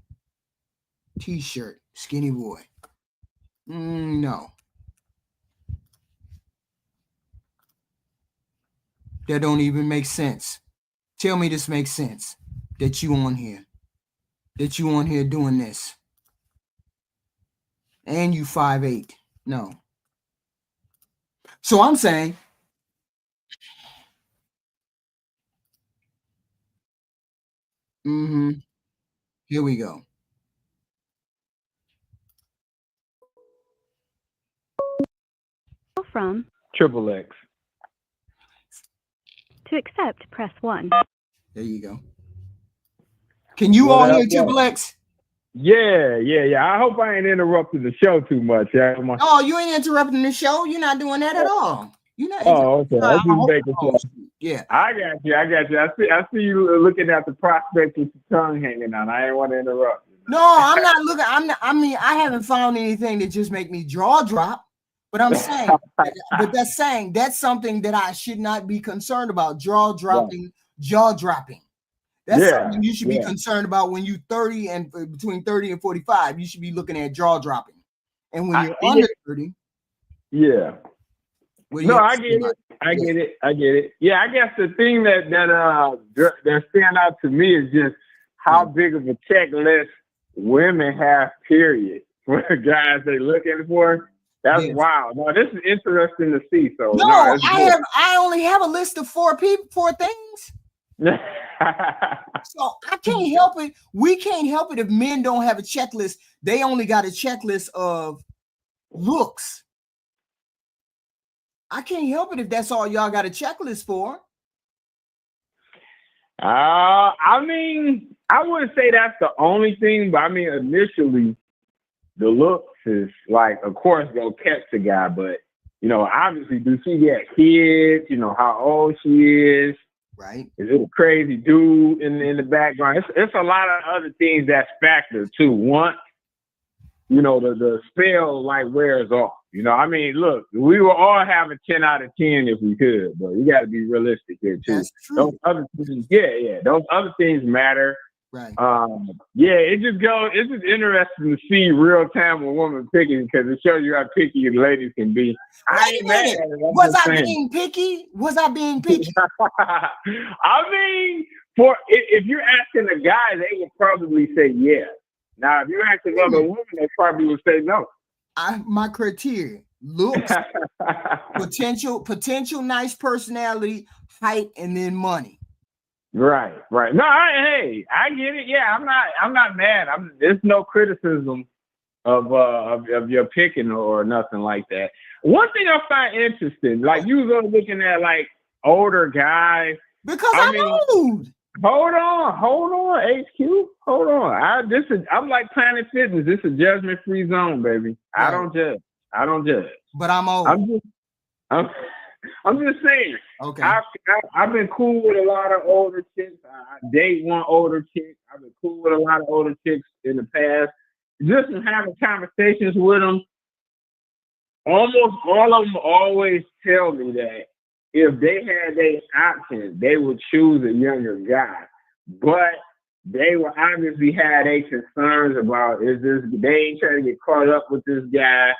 S1: T-shirt, skinny boy. No. That don't even make sense. Tell me this makes sense. That you on here. That you on here doing this. And you 5'8". No. So I'm saying, here we go.
S2: From
S3: Triple X.
S2: To accept, press 1.
S1: There you go. Can you all hear Triple X?
S3: Yeah. I hope I ain't interrupted the show too much.
S1: Oh, you ain't interrupting the show. You're not doing that at all. You're not.
S3: Oh, okay. I just making sure.
S1: Yeah.
S3: I got you. I see you looking at the prospect with your tongue hanging out. I ain't want to interrupt you.
S1: No, I'm not looking. I haven't found anything that just make me jaw drop. But I'm saying, that's something that I should not be concerned about. Jaw dropping. That's
S3: Yeah,
S1: something you should be
S3: yeah.
S1: concerned about when you're 30 and between 30 and 45. You should be looking at jaw dropping. And when you're under 30,
S3: Yeah.
S1: what do
S3: No,
S1: you have
S3: I
S1: to say
S3: get
S1: about
S3: it. I get it. I get it. Yeah, I guess the thing that stand out to me is just how big of a checklist women have, period, for the guys they looking for. That's
S1: Yes.
S3: wild. No, this is interesting to see. So
S1: No,
S3: it's good.
S1: I only have a list of 4 things. So I can't help it. We can't help it if men don't have a checklist. They only got a checklist of looks. I can't help it if that's all y'all got a checklist for.
S3: I mean, I wouldn't say that's the only thing, but I mean, initially, the looks is like, of course, gonna catch the guy, but obviously, do she get kids? How old she is?
S1: Right.
S3: Is it a crazy dude in the background? It's a lot of other things that's factor too. Once the spell like wears off. I mean, look, we will all have a 10 out of 10 if we could, but we got to be realistic here too.
S1: That's true.
S3: Those other things, those other things matter.
S1: Right.
S3: It's just interesting to see real time a woman picking because it shows you how picky the ladies can be. I ain't mad at it.
S1: Was I being picky? Was I being picky?
S3: I mean, if you're asking a guy, they would probably say yeah. Now, if you're asking other women, they probably would say no.
S1: My criteria: looks, potential nice personality, height, and then money.
S3: Right. No, I get it. Yeah, I'm not mad. There's no criticism of your picking or nothing like that. One thing I find interesting, like you were looking at like older guys.
S1: Because I'm old.
S3: Hold on, HQ. Hold on. I'm like Planet Fitness. This is a judgment-free zone, baby. Right. I don't judge.
S1: But I'm old.
S3: I'm just saying.
S1: Okay.
S3: I've been cool with a lot of older chicks. I date one older chick. I've been cool with a lot of older chicks in the past. Just from having conversations with them, almost all of them always tell me that if they had their options, they would choose a younger guy. But they will obviously have their concerns about they ain't trying to get caught up with this guy.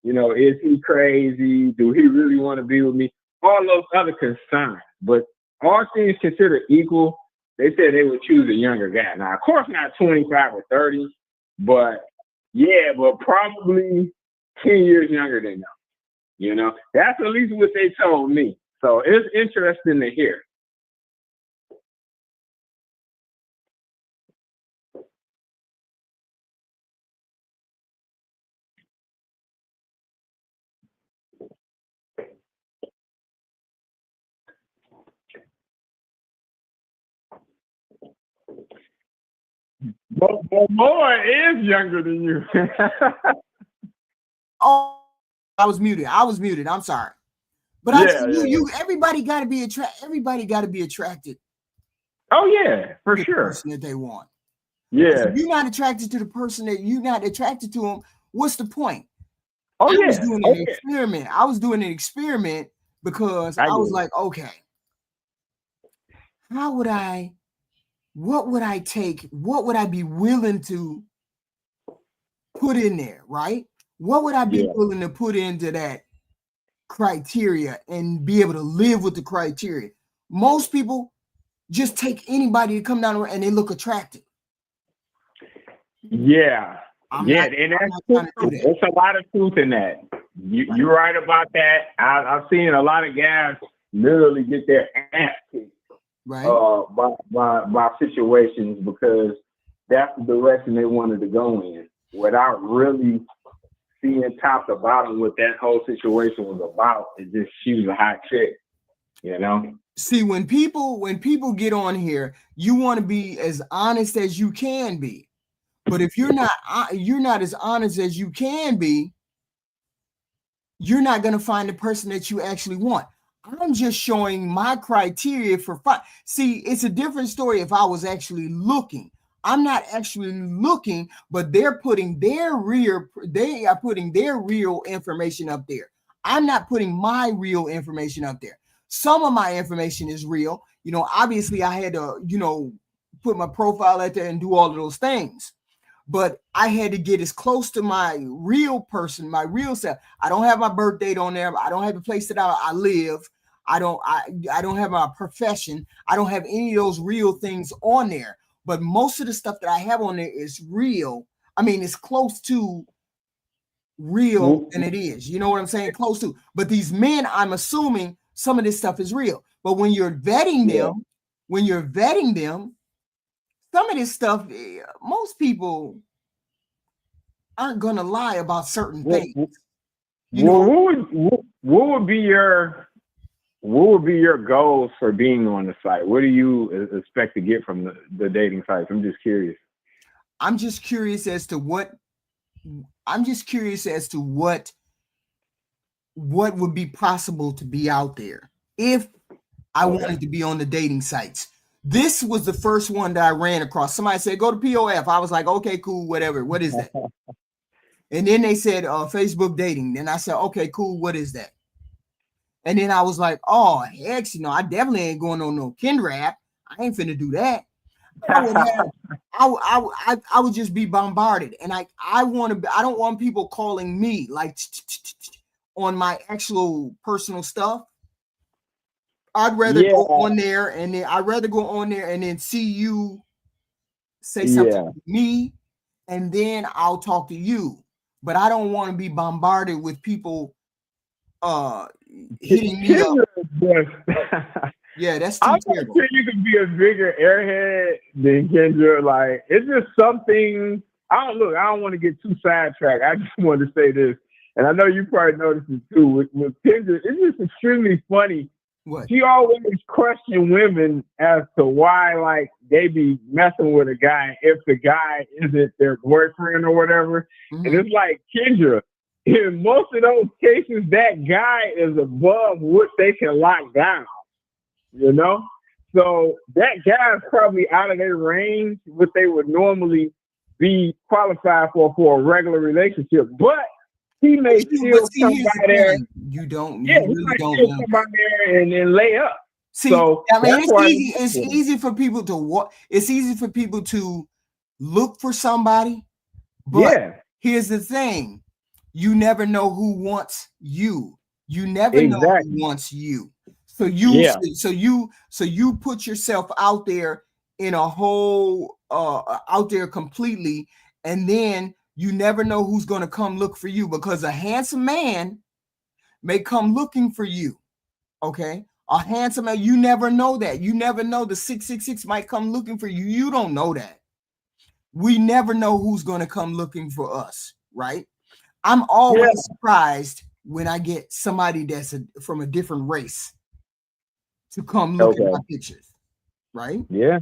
S3: Is he crazy? Do he really want to be with me? All those other concerns. But all things considered equal, they said they would choose a younger guy. Now, of course, not 25 or 30, but probably 10 years younger than them. That's at least what they told me. So it's interesting to hear. Momoa is younger than you.
S1: Oh, I was muted. I'm sorry. But everybody got to be attracted. Everybody got to be attracted.
S3: Oh yeah, for sure.
S1: The person that they want.
S3: Yeah.
S1: If you're not attracted to the person that you're not attracted to him, what's the point?
S3: Oh
S1: I was doing an experiment. I was doing an experiment because I was like, okay, what would I take? What would I be willing to put in there, right? What would I be willing to put into that criteria and be able to live with the criteria? Most people just take anybody to come down and they look attractive.
S3: Yeah. And there's a lot of truth in that. You're right about that. I've seen a lot of guys literally get their ass kicked by situations because that's the direction they wanted to go in without really seeing top to bottom what that whole situation was about. It just she was a hot chick,
S1: See, when people get on here, you want to be as honest as you can be. But if you're not as honest as you can be, you're not going to find the person that you actually want. I'm just showing my criteria for fun. See, it's a different story if I was actually looking. I'm not actually looking, but they're putting their real information up there. I'm not putting my real information up there. Some of my information is real. Obviously I had to, put my profile out there and do all of those things. But I had to get as close to my real person, my real self. I don't have my birth date on there. I don't have the place that I live. I don't have my profession. I don't have any of those real things on there. But most of the stuff that I have on there is real. I mean, it's close to real than it is. You know what I'm saying? Close to. But these men, I'm assuming some of this stuff is real. But when you're vetting them, some of this stuff, most people aren't going to lie about certain things.
S3: What would be your goals for being on the site? What do you expect to get from the dating sites? I'm just curious.
S1: I'm just curious as to what would be possible to be out there if I wanted to be on the dating sites. This was the first one that I ran across. Somebody said, go to POF. I was like, okay, cool, whatever. What is that? And then they said, Facebook dating. Then I said, okay, cool. What is that? And then I was like, oh, heck, I definitely ain't going on no Kendra app. I ain't finna do that. I would just be bombarded. And I don't want people calling me like on my actual personal stuff. I'd rather go on there and then see you say something to me, and then I'll talk to you. But I don't want to be bombarded with people hitting me up. Yeah, that's too terrible.
S3: You could be a bigger airhead than Kendra. Like, it's just something. I don't want to get too sidetracked. I just want to say this, and I know you probably noticed it too. With Kendra, it's just extremely funny.
S1: What?
S3: She always questions women as to why, like, they be messing with a guy if the guy isn't their boyfriend or whatever. Mm-hmm. And it's like, Kendra, in most of those cases, that guy is above what they can lock down, you know? So that guy is probably out of their range, what they would normally be qualified for a regular relationship. But he may still come by there.
S1: You don't.
S3: Yeah,
S1: you
S3: he
S1: really
S3: might
S1: don't
S3: still
S1: know.
S3: come by there and lay up.
S1: See,
S3: so
S1: I mean, it's easy. It's easy for people to It's easy for people to look for somebody. But here's the thing: you never know who wants you. You never know who wants you. So you put yourself out there in a whole out there completely, and then you never know who's going to come look for you, because a handsome man may come looking for you. Okay, a handsome man, you never know that. You never know the 666 might come looking for you. You don't know that. We never know who's going to come looking for us, right? I'm always surprised when I get somebody that's from a different race to come look at my pictures, right?
S3: Yeah.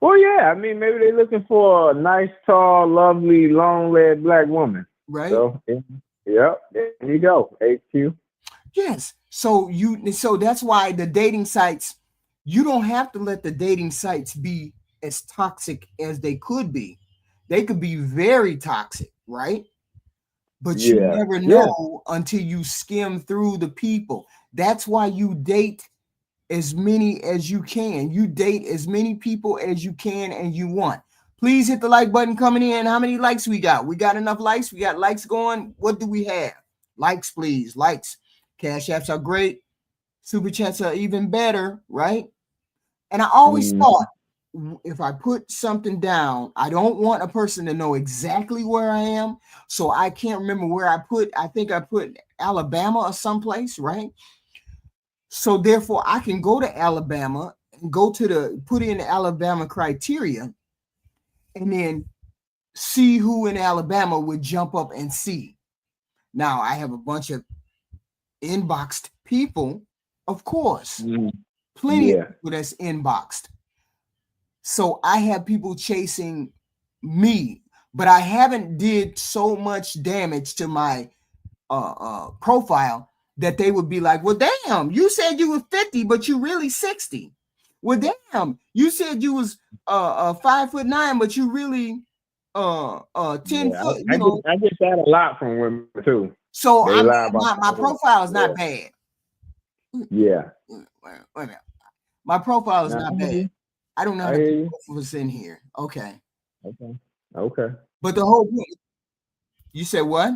S3: Well, yeah. I mean, maybe they're looking for a nice, tall, lovely, long-legged black woman,
S1: right?
S3: So, there you go. HQ.
S1: Yes. So that's why the dating sites, you don't have to let the dating sites be as toxic as they could be. They could be very toxic, right? But you never know until you skim through the people. That's why you date as many as you can. You date as many people as you can and you want. Please hit the like button coming in. How many likes we got? We got enough likes. We got likes going. What do we have? Likes, please. Likes. Cash apps are great. Super chats are even better, right? And I always thought, if I put something down, I don't want a person to know exactly where I am. So I can't remember where I think I put Alabama or someplace, right? So therefore I can go to Alabama and put in the Alabama criteria and then see who in Alabama would jump up and see. Now I have a bunch of inboxed people, of course, plenty of people that's inboxed. So I have people chasing me, but I haven't did so much damage to my profile that they would be like, well, damn, you said you were 50, but you really 60. Well, damn, you said you was 5'9", but you really 10 foot.
S3: I get that a lot from women too.
S1: So my profile is not bad.
S3: Yeah.
S1: Wait a minute. My profile is not bad. I don't know how
S3: I
S1: to
S3: hear
S1: put
S3: you.
S1: both of us in here. Okay.
S3: Okay. Okay.
S1: But the whole point, you said what?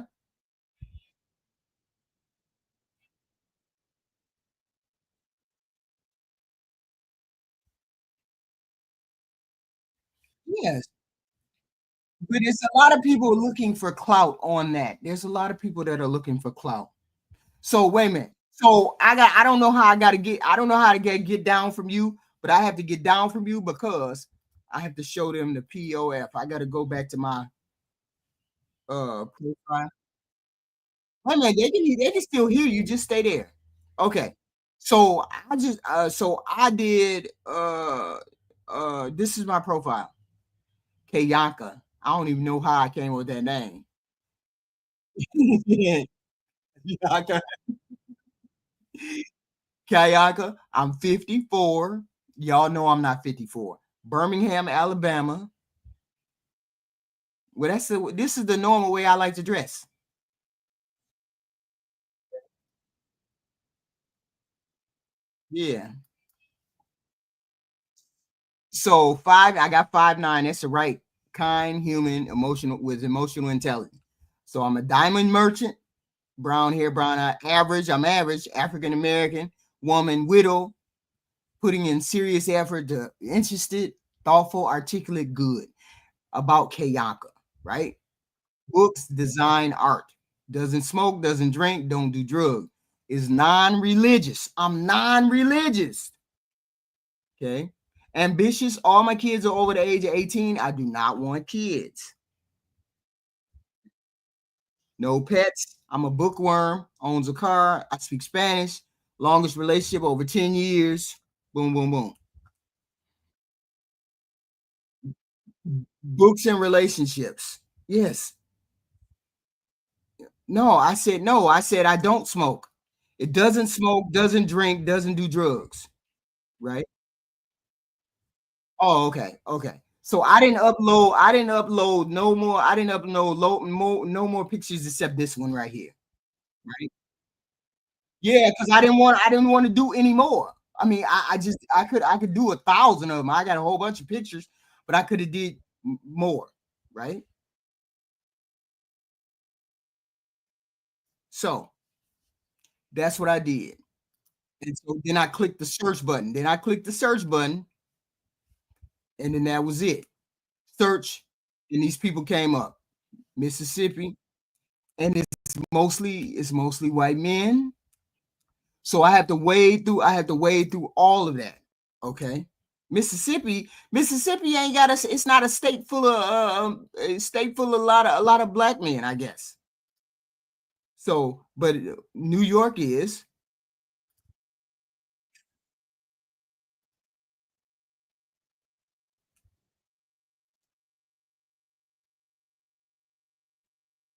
S1: Yes. But it's a lot of people looking for clout on that. There's a lot of people that are looking for clout. So wait a minute. So I don't know how I don't know how to get down from you, but I have to get down from you because I have to show them the POF. I got to go back to my profile. Wait a minute, they can still hear you. Just stay there. Okay. So I did this is my profile. Kayaka. I don't even know how I came with that name. Kayaka. Kayaka. I'm 54. Y'all know I'm not 54. Birmingham, Alabama. Well, this is the normal way I like to dress. Yeah. So I got 5'9". That's the right kind, human, emotional with emotional intelligence. So I'm a diamond merchant, brown hair, brown eye, average. I'm average, African American, woman, widow, putting in serious effort to interested, thoughtful, articulate, good about Kayaka, right? Books, design, art. Doesn't smoke, doesn't drink, don't do drugs. Is non-religious. I'm non-religious. Okay. Ambitious. All my kids are over the age of 18. I do not want kids. No pets. I'm a bookworm. Owns a car. I speak Spanish. Longest relationship over 10 years. Boom, boom, boom. Books and relationships. Yes. No, I said no. I said I don't smoke. It doesn't smoke, doesn't drink, doesn't do drugs. Right. Oh, okay. Okay. So I didn't upload no more. I didn't upload no more pictures except this one right here. Right. Yeah, because I didn't want to do any more. I mean, I could do 1,000 of them. I got a whole bunch of pictures, but I could have did more, right? So that's what I did. And so then I clicked the search button. Then I clicked the search button, and then that was it. Search, and these people came up. Mississippi, and it's mostly white men. So I have to wade through all of that. Okay. Mississippi ain't got it's not a state full of a state full of a lot of black men, I guess. So, but New York is.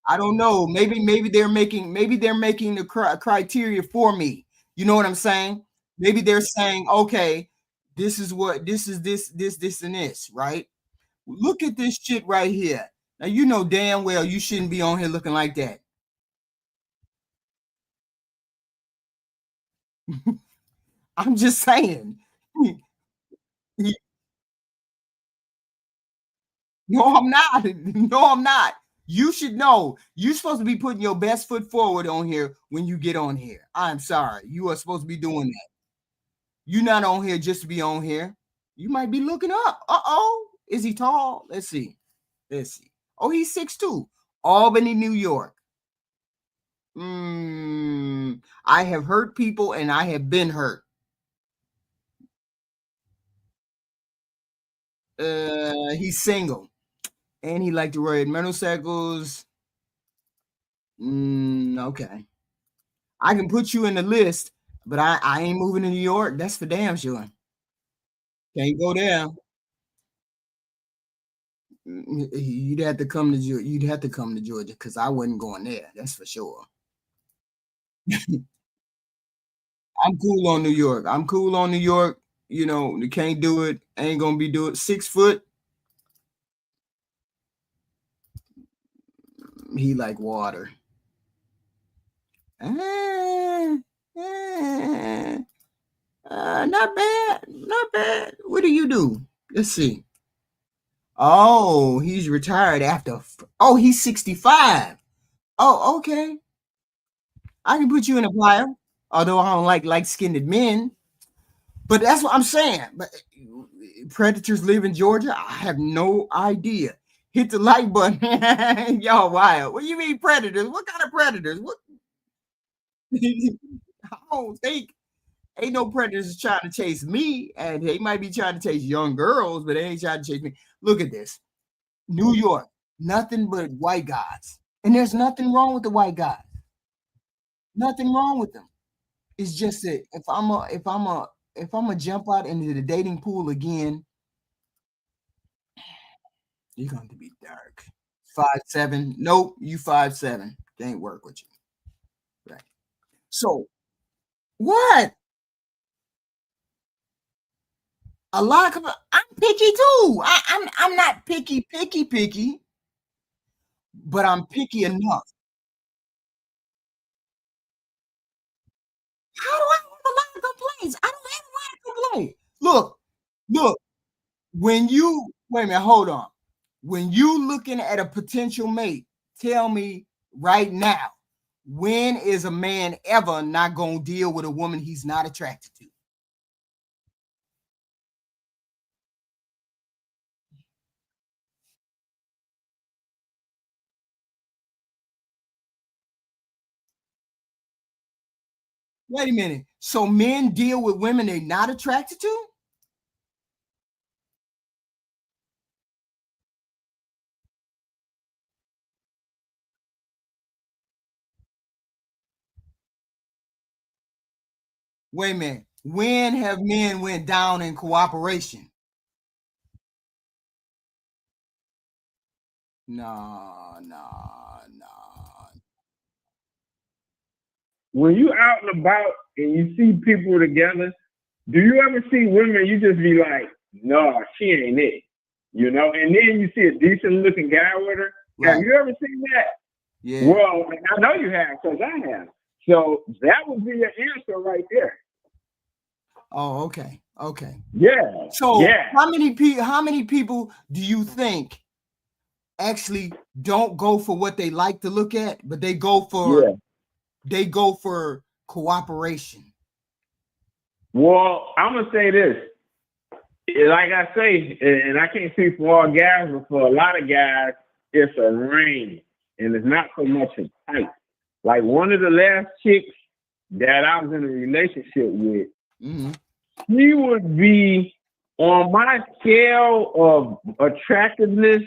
S1: I don't know. Maybe they're making the criteria for me. You know what I'm saying? Maybe they're saying, okay, this is what this and this, right? Look at this shit right here. Now you know damn well you shouldn't be on here looking like that. I'm just saying. No, I'm not. No, I'm not. You should know. You're supposed to be putting your best foot forward on here when you get on here. I'm sorry. You are supposed to be doing that. You're not on here just to be on here. You might be looking up. Uh-oh. Is he tall? Let's see. Let's see. Oh, he's 6'2". Albany, New York. I have hurt people and I have been hurt. He's single and he like to ride motorcycles. Okay. I can put you in the list, but I ain't moving to New York. That's for damn sure. Can't go there. You'd have to come to Georgia. You'd have to come to Georgia because I wasn't going there. That's for sure. I'm cool on New York. I'm cool on New York. You know, you can't do it. Ain't gonna be do it. 6 foot. He like water. Uh, uh, not bad. Not bad. What do you do? Let's see. Oh, he's retired after. Oh, he's 65. Oh, okay. I can put you in a flyer. Although I don't like light-skinned men, but that's what I'm saying. But predators live in Georgia. I have no idea. Hit the like button. Y'all wild. What do you mean predators? What kind of predators? What? I don't think ain't no predators trying to chase me, and they might be trying to chase young girls, but they ain't trying to chase me. Look at this. New York, nothing but white guys. And there's nothing wrong with the white guys. Nothing wrong with them. It's just that if I'm a jump out into the dating pool again, you're going to be dark. 5'7". Nope, you 5'7". Can't work with you. Right. So what? A lot of I'm picky too. I'm not picky, but I'm picky enough. How do I have a lot of complaints? I don't have a lot of complaints. Look, when you wait a minute, hold on. When you looking at a potential mate, tell me right now, when is a man ever not gonna deal with a woman he's not attracted to? Wait a minute. So men deal with women they're not attracted to? Wait a minute. When have men went down in cooperation? No, no, no.
S3: When you out and about and you see people together, do you ever see women you just be like, no, she ain't it, you know? And then you see a decent looking guy with her.
S1: Right.
S3: Have you ever seen that?
S1: Yeah.
S3: Well, I know you have because I have. So that would be your answer right there.
S1: Oh, okay. Okay.
S3: Yeah.
S1: So
S3: yeah.
S1: how many people do you think actually don't go for what they like to look at, but they go for cooperation?
S3: Well, I'm gonna say this. Like I say, and I can't speak for all guys, but for a lot of guys, it's a range, and it's not so much a type. Like one of the last chicks that I was in a relationship with, she would be on my scale of attractiveness.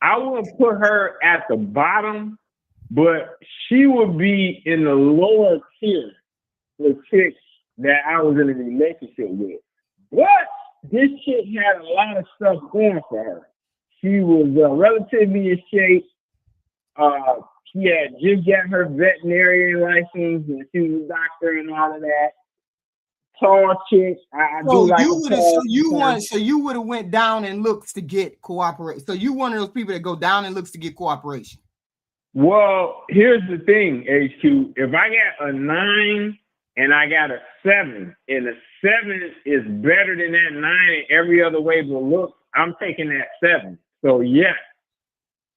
S3: I wouldn't put her at the bottom, but she would be in the lower tier for chicks that I was in a relationship with. But this chick had a lot of stuff going for her. She was relatively in shape. She had just got her veterinarian license, and she was a doctor and all of that. Tall chick. I do like
S1: you would have went down and looks to get cooperation. So you one of those people that go down and looks to get cooperation.
S3: Well, here's the thing, HQ. If I got a 9 and I got a 7, and a 7 is better than that 9 in every other way but look, I'm taking that 7. So yes,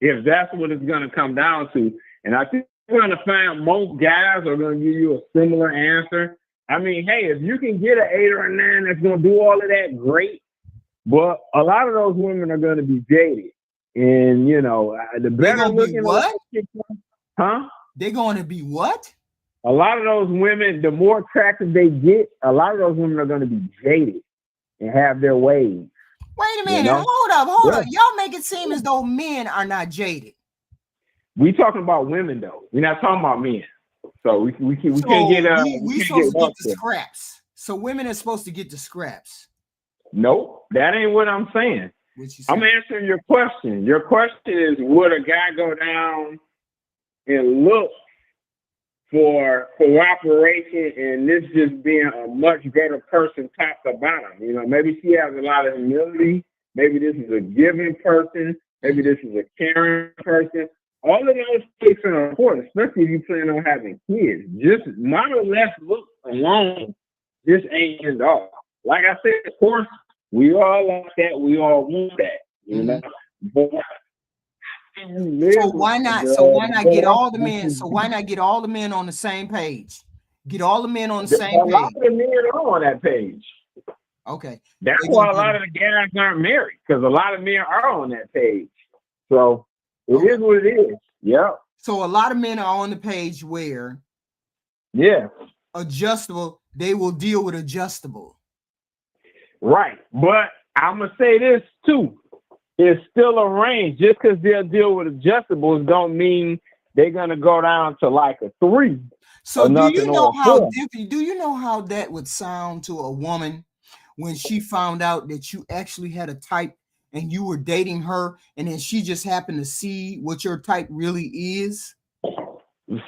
S3: if that's what it's gonna come down to, and I think you're gonna find most guys are gonna give you a similar answer. I mean, hey, if you can get an 8 or a 9 that's gonna do all of that, great. But a lot of those women are gonna be jaded. And you know, the better looking
S1: what?
S3: Huh?
S1: They're going to be what?
S3: A lot of those women, the more attractive they get, a lot of those women are going to be jaded and have their ways.
S1: Wait a minute. You know? Hold up. Y'all make it seem as though men are not jaded.
S3: We talking about women, though. We're not talking about men. So we can't get
S1: we supposed to get the scraps. So women are supposed to get the scraps.
S3: Nope, that ain't what I'm saying. I'm answering your question. Your question is, would a guy go down and look for cooperation and this just being a much better person top to bottom? You know, maybe she has a lot of humility. Maybe this is a giving person. Maybe this is a caring person. All of those things are important, especially if you plan on having kids. Just model less look alone just ain't end all. Like I said, of course, We all like that. We all want that, you know. But
S1: So why not? So why not get all the men? So why not get all the men on the same page? Get all the men on the same
S3: a lot
S1: page.
S3: of the men are on that page.
S1: Okay.
S3: That's why a lot of the guys aren't married, because a lot of men are on that page. So it is what it is. Yeah.
S1: So a lot of men are on the page where adjustable, they will deal with adjustable.
S3: Right. But I'm gonna say this too. It's still a range. Just because they'll deal with adjustables don't mean they're gonna go down to like a 3.
S1: So do you know how different? Do you know how that would sound to a woman when she found out that you actually had a type and you were dating her, and then she just happened to see what your type really is?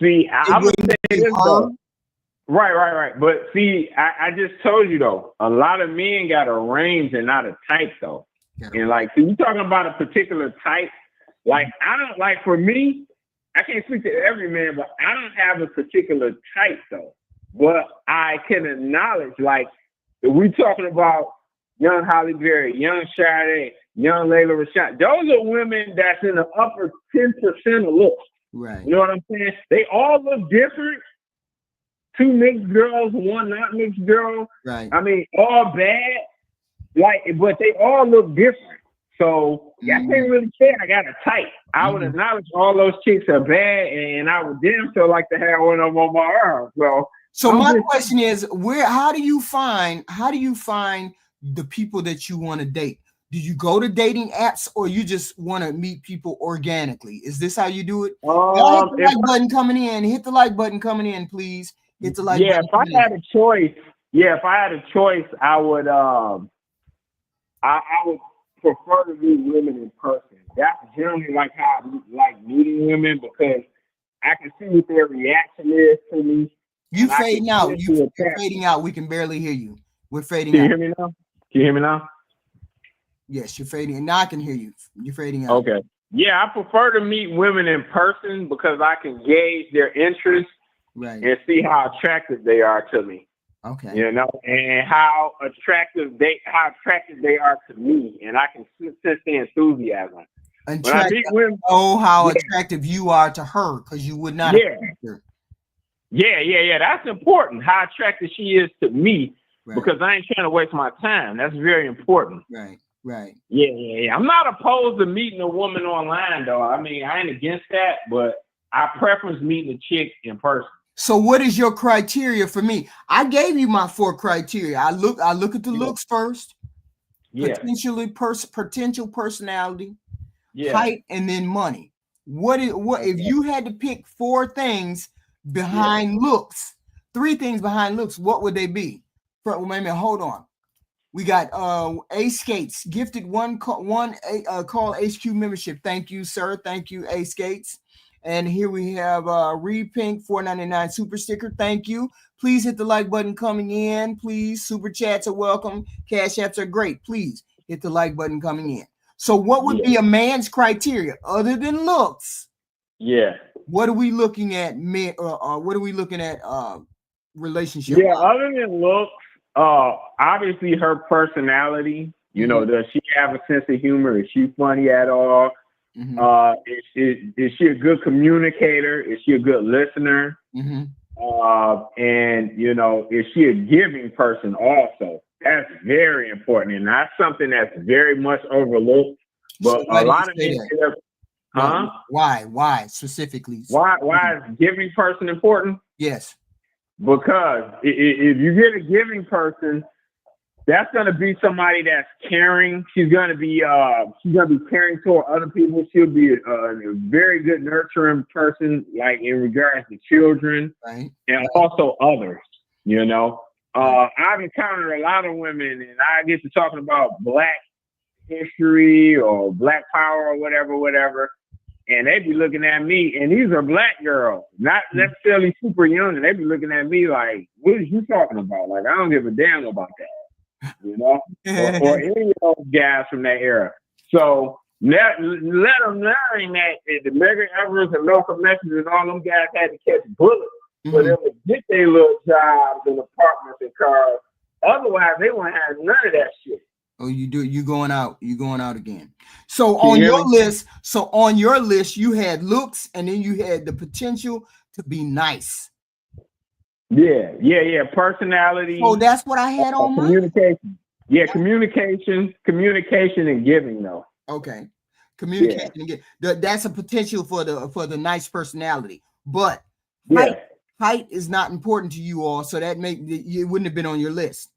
S3: See, I'm gonna say this though. Right. But see, I just told you though, a lot of men got a range and not a type though. And like, so you talking about a particular type? Like, I don't like, for me, I can't speak to every man, but I don't have a particular type though. But I can acknowledge, like, if we talking about young Holly Berry, young Sade, young Layla Rashawn, those are women that's in the upper 10% of looks.
S1: Right.
S3: You know what I'm saying? They all look different. 2 mixed girls, 1 not mixed girl.
S1: Right.
S3: I mean, all bad. Like, but they all look different. So I can't really say I got a type. I would acknowledge all those chicks are bad, and I would damn sure like to have one of them on my arm.
S1: So my question is, how do you find the people that you want to date? Do you go to dating apps, or you just want to meet people organically? Is this how you do it? Hit the like button coming in. Hit the like button coming in, please. Hit the like button.
S3: If I had a choice, I would I would prefer to meet women in person. That's generally like how I like meeting women, because I can see what their reaction is to me.
S1: You fading out. You're fading out. We can barely hear you. We're fading out.
S3: Can you hear me now? Can you hear me now?
S1: Yes, you're fading. And now I can hear you. You're fading out.
S3: Okay. Yeah, I prefer to meet women in person because I can gauge their interest and see how attractive they are to me.
S1: Okay.
S3: You know, and how attractive they are to me, and I can sense the enthusiasm. When I meet women,
S1: how attractive you are to her, because you would not.
S3: Yeah. That's important. How attractive she is to me, because I ain't trying to waste my time. That's very important.
S1: Right.
S3: Yeah. I'm not opposed to meeting a woman online, though. I mean, I ain't against that, but I preference meeting a chick in person.
S1: So what is your criteria for me? I gave you my 4 criteria. I look at the looks first. Potential personality, height, and then money. What if you had to pick 4 things behind looks, 3 things behind looks, what would they be? Wait a minute, hold on. We got Ace Skates gifted one call HQ membership. Thank you, sir. Thank you, Ace Skates. And here we have Reed Pink $4.99 super sticker. Thank you. Please hit the like button coming in. Please, super chats are welcome. Cash apps are great. Please hit the like button coming in. So, what would be a man's criteria other than looks?
S3: Yeah.
S1: What are we looking at? What are we looking at? Relationship.
S3: Yeah. Other than looks, obviously her personality. You know, does she have a sense of humor? Is she funny at all? Is she a good communicator? Is she a good listener? And you know, is she a giving person also? That's very important, and that's something that's very much overlooked. But a lot of men,
S1: why specifically?
S3: Why is giving person important?
S1: Yes,
S3: because if you get a giving person, that's going to be somebody that's caring. She's going to be caring toward other people. She'll be a very good nurturing person, like in regards to children and also others. You know, I've encountered a lot of women, and I get to talking about Black history or Black power or whatever, and they be looking at me, and these are Black girls, not necessarily super young, and they be looking at me like, "What are you talking about? Like, I don't give a damn about that." You know, or any of those guys from that era. So let them learn that the Medgar Evers and Malcolm X and all them guys had to catch bullets for them to get their little jobs and apartments and cars. Otherwise, they won't have none of that shit.
S1: Oh, you do. You going out. You going out again. So
S3: Can
S1: on
S3: you hear
S1: your
S3: me?
S1: list. So on your list, you had looks, and then you had the potential to be nice.
S3: Yeah. Personality,
S1: So that's what I had on mine.
S3: communication. Yeah, communication, and giving though.
S1: Okay, communication again. That's a potential for the nice personality, but height
S3: Yeah.
S1: height is not important to you all, so that it wouldn't have been on your list.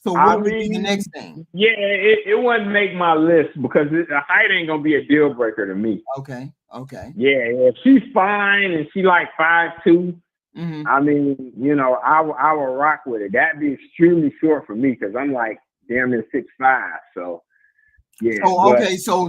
S1: So
S3: I
S1: what would be the
S3: mean,
S1: next thing?
S3: yeah, it wouldn't make my list because the height ain't gonna be a deal breaker to me.
S1: Okay.
S3: Yeah, if she's fine and she like 5'2",
S1: Mm-hmm.
S3: I mean, you know, I will rock with it. That'd be extremely short for me because I'm like damn near 6'5". So yeah.
S1: So okay, so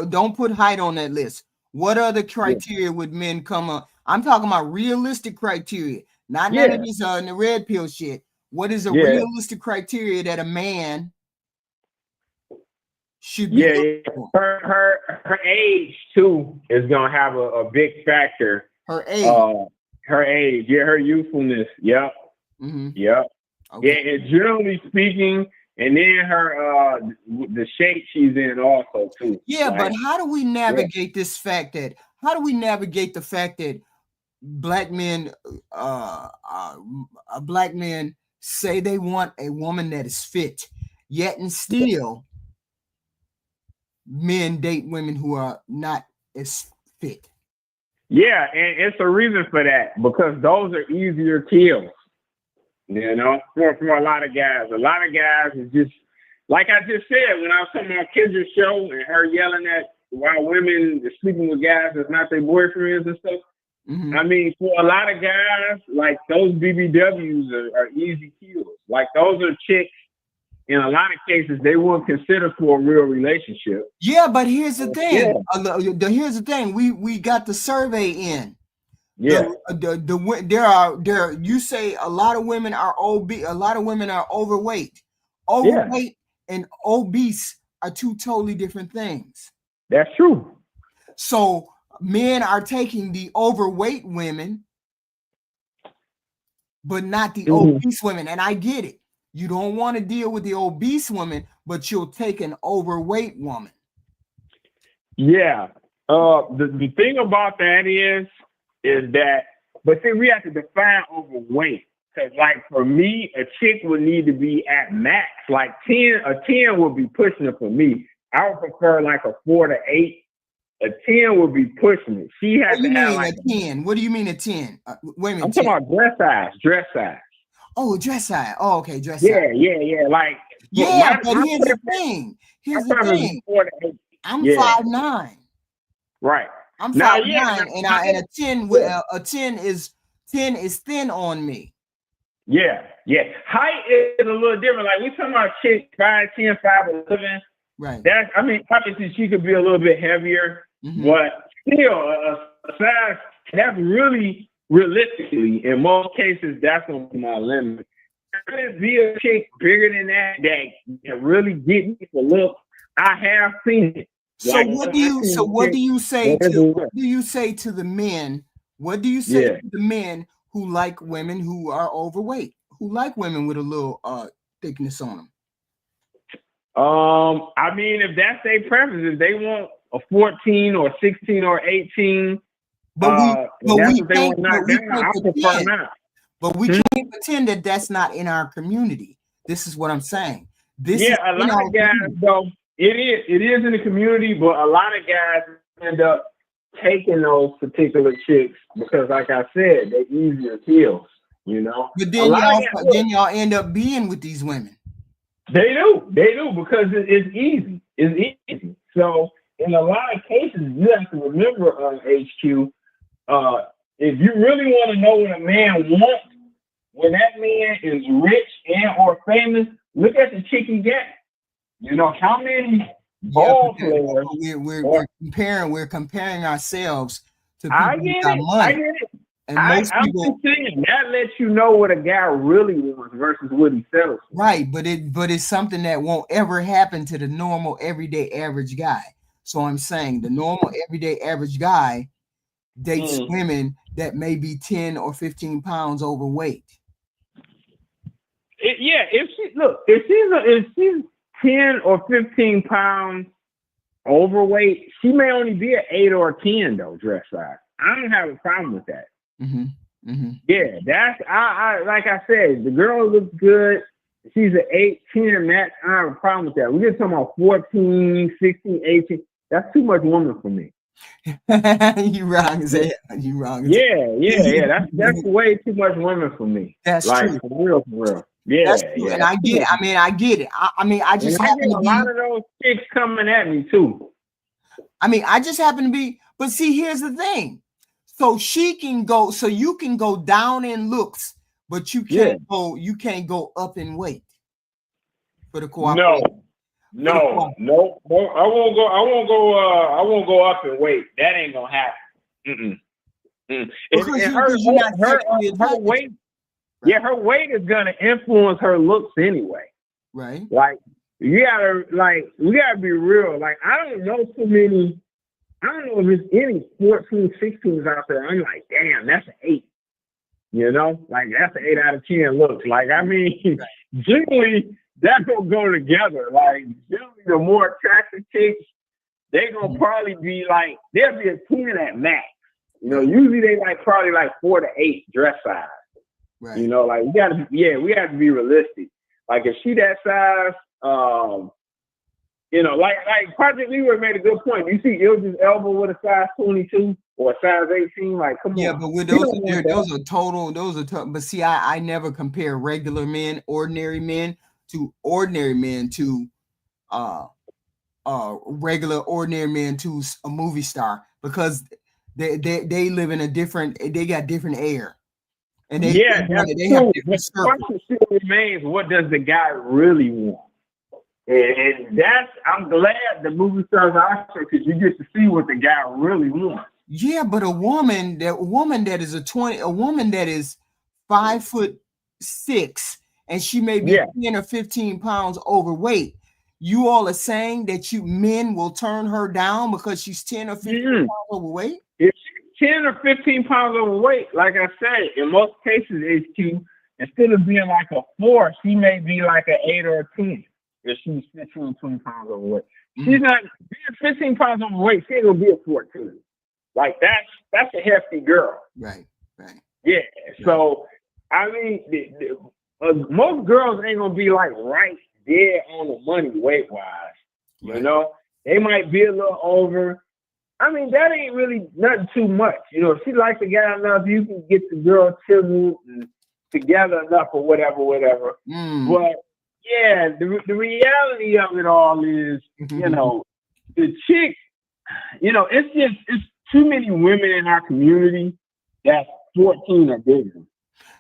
S1: don't put height on that list. What other criteria would men come up? I'm talking about realistic criteria, not none of this the red pill shit. What is a realistic criteria that a man should be looking for?
S3: Her age too is gonna have a big factor.
S1: Her age.
S3: Her age, her youthfulness. Yep.
S1: Mm-hmm.
S3: Yep.
S1: Okay.
S3: Yeah, and generally speaking, and then her the shape she's in also too.
S1: Yeah, but how do we navigate this fact that the fact that black men say they want a woman that is fit, yet and still men date women who are not as fit?
S3: Yeah, and it's a reason for that because those are easier kills. You know, for a lot of guys. A lot of guys is just like I just said when I was talking about Kendra's show and her yelling at while women are sleeping with guys that's not their boyfriends and stuff.
S1: Mm-hmm.
S3: I mean, for a lot of guys, like those BBWs are easy kills. Like those are chicks. In a lot of cases, they won't consider for a real relationship.
S1: Yeah, but here's the thing. Here's the thing. We got the survey in.
S3: Yeah.
S1: You say a lot of women are obese. A lot of women are overweight. Overweight and obese are two totally different things.
S3: That's true.
S1: So men are taking the overweight women, but not the obese women. And I get it. You don't want to deal with the obese woman, but you'll take an overweight woman.
S3: Yeah. The thing about that is that, but see, we have to define overweight. Because, like, for me, a chick would need to be at max. Like, a 10 would be pushing it for me. I would prefer, like, a 4 to 8. A 10 would be pushing it. She has to have, like,
S1: a 10? What do you mean a 10? Wait a minute.
S3: I'm talking about dress size.
S1: Oh, dress size. Oh, okay, dress
S3: size.
S1: Yeah.
S3: Like,
S1: but here's the thing. I'm 5'9".
S3: Right.
S1: I'm 5'9", and a 10 is thin on me.
S3: Yeah. Height is a little different. Like we talking about chick 5'10", 5'11".
S1: Right.
S3: That's, I mean, obviously she could be a little bit heavier, but still a size that's really realistically in most cases that's gonna be my limit. Could be a chick bigger than that can really get me to look. I have seen it.
S1: So what do you say to the men? What do you say to the men who like women who are overweight, who like women with a little thickness on them?
S3: I mean, if that's their preference, if they want a 14 or 16 or 18,
S1: but we can't pretend that that's not in our community. This is what I'm saying.
S3: A lot of guys though. It is in the community, but a lot of guys end up taking those particular chicks because, like I said, they're easier kills, you know.
S1: But then y'all end up being with these women.
S3: They do because it's easy. It's easy. So in a lot of cases, you have to remember, HQ, if you really want to know what a man wants, when that man is rich and or famous, look at the chick he got. You know how many ball players
S1: we're comparing ourselves to people
S3: who got money. I get it. And I'm just saying that lets you know what a guy really wants versus what he sells.
S1: Right, but it's something that won't ever happen to the normal everyday average guy. So I'm saying the normal everyday average guy dates women that may be 10 or 15 pounds overweight.
S3: If she's 10 or 15 pounds overweight, she may only be an 8 or a 10 though, dress size. I don't have a problem with that. Yeah, that's I like I said, the girl looks good. She's an 8, 10 max. I don't have a problem with that. We're just talking about 14, 16, 18. That's too much woman for me.
S1: You wrong as hell. You wrong as hell.
S3: Yeah. That's way too much women for me.
S1: That's
S3: like,
S1: true.
S3: For real. Yeah,
S1: that's true. And I get it. I get it. I just
S3: and I
S1: happen
S3: get
S1: to
S3: a
S1: be
S3: lot of those chicks coming at me too.
S1: I just happen to be, but see, here's the thing. So she can go, so you can go down in looks, but you can't go up in weight for the cooperation.
S3: No. I won't go up in weight. That ain't gonna happen. Her weight, right. Her weight is gonna influence her looks anyway.
S1: Right.
S3: Like we gotta be real. Like I don't know if there's any 14, 16s out there. I'm like, damn, that's an 8. You know, like that's an 8 out of 10 looks. Like, I mean, generally that don't go together. Like, generally the more attractive chicks, they gonna probably be like, they'll be a 10 at max. You know, usually they probably 4 to 8 dress size.
S1: Right.
S3: You know, like we have to be realistic. Like if she that size, you know, like Project Leroy made a good point. You see Ilja's elbow with a size 22 or a size 18, like come on.
S1: Yeah, but with those are total. But see, I never compare regular men, ordinary men to regular ordinary men to a movie star, because they live in a different. They got different air. And they have different
S3: the question still remains: what does the guy really want? And that's, I'm glad the movie stars are, because you get to see what the guy really wants.
S1: Yeah, but a woman that is 5'6" and she may be 10 or 15 pounds overweight. You all are saying that men will turn her down because she's 10 or 15 pounds overweight?
S3: If she's 10 or 15 pounds overweight, like I said, in most cases, HQ, instead of being like a 4, she may be like an 8 or a 10. If she's 15, 20 pounds overweight. She's not being 15 pounds overweight, she ain't gonna be a 14. Like that's a hefty girl.
S1: Right.
S3: Yeah. So I mean, most girls ain't gonna be like right there on the money weight wise. You know, they might be a little over. I mean, that ain't really nothing too much. You know, if she likes the guy enough, you can get the girl chilling together enough or whatever. But yeah, the reality of it all is, you know, the chick, you know, it's too many women in our community that's 14 or bigger.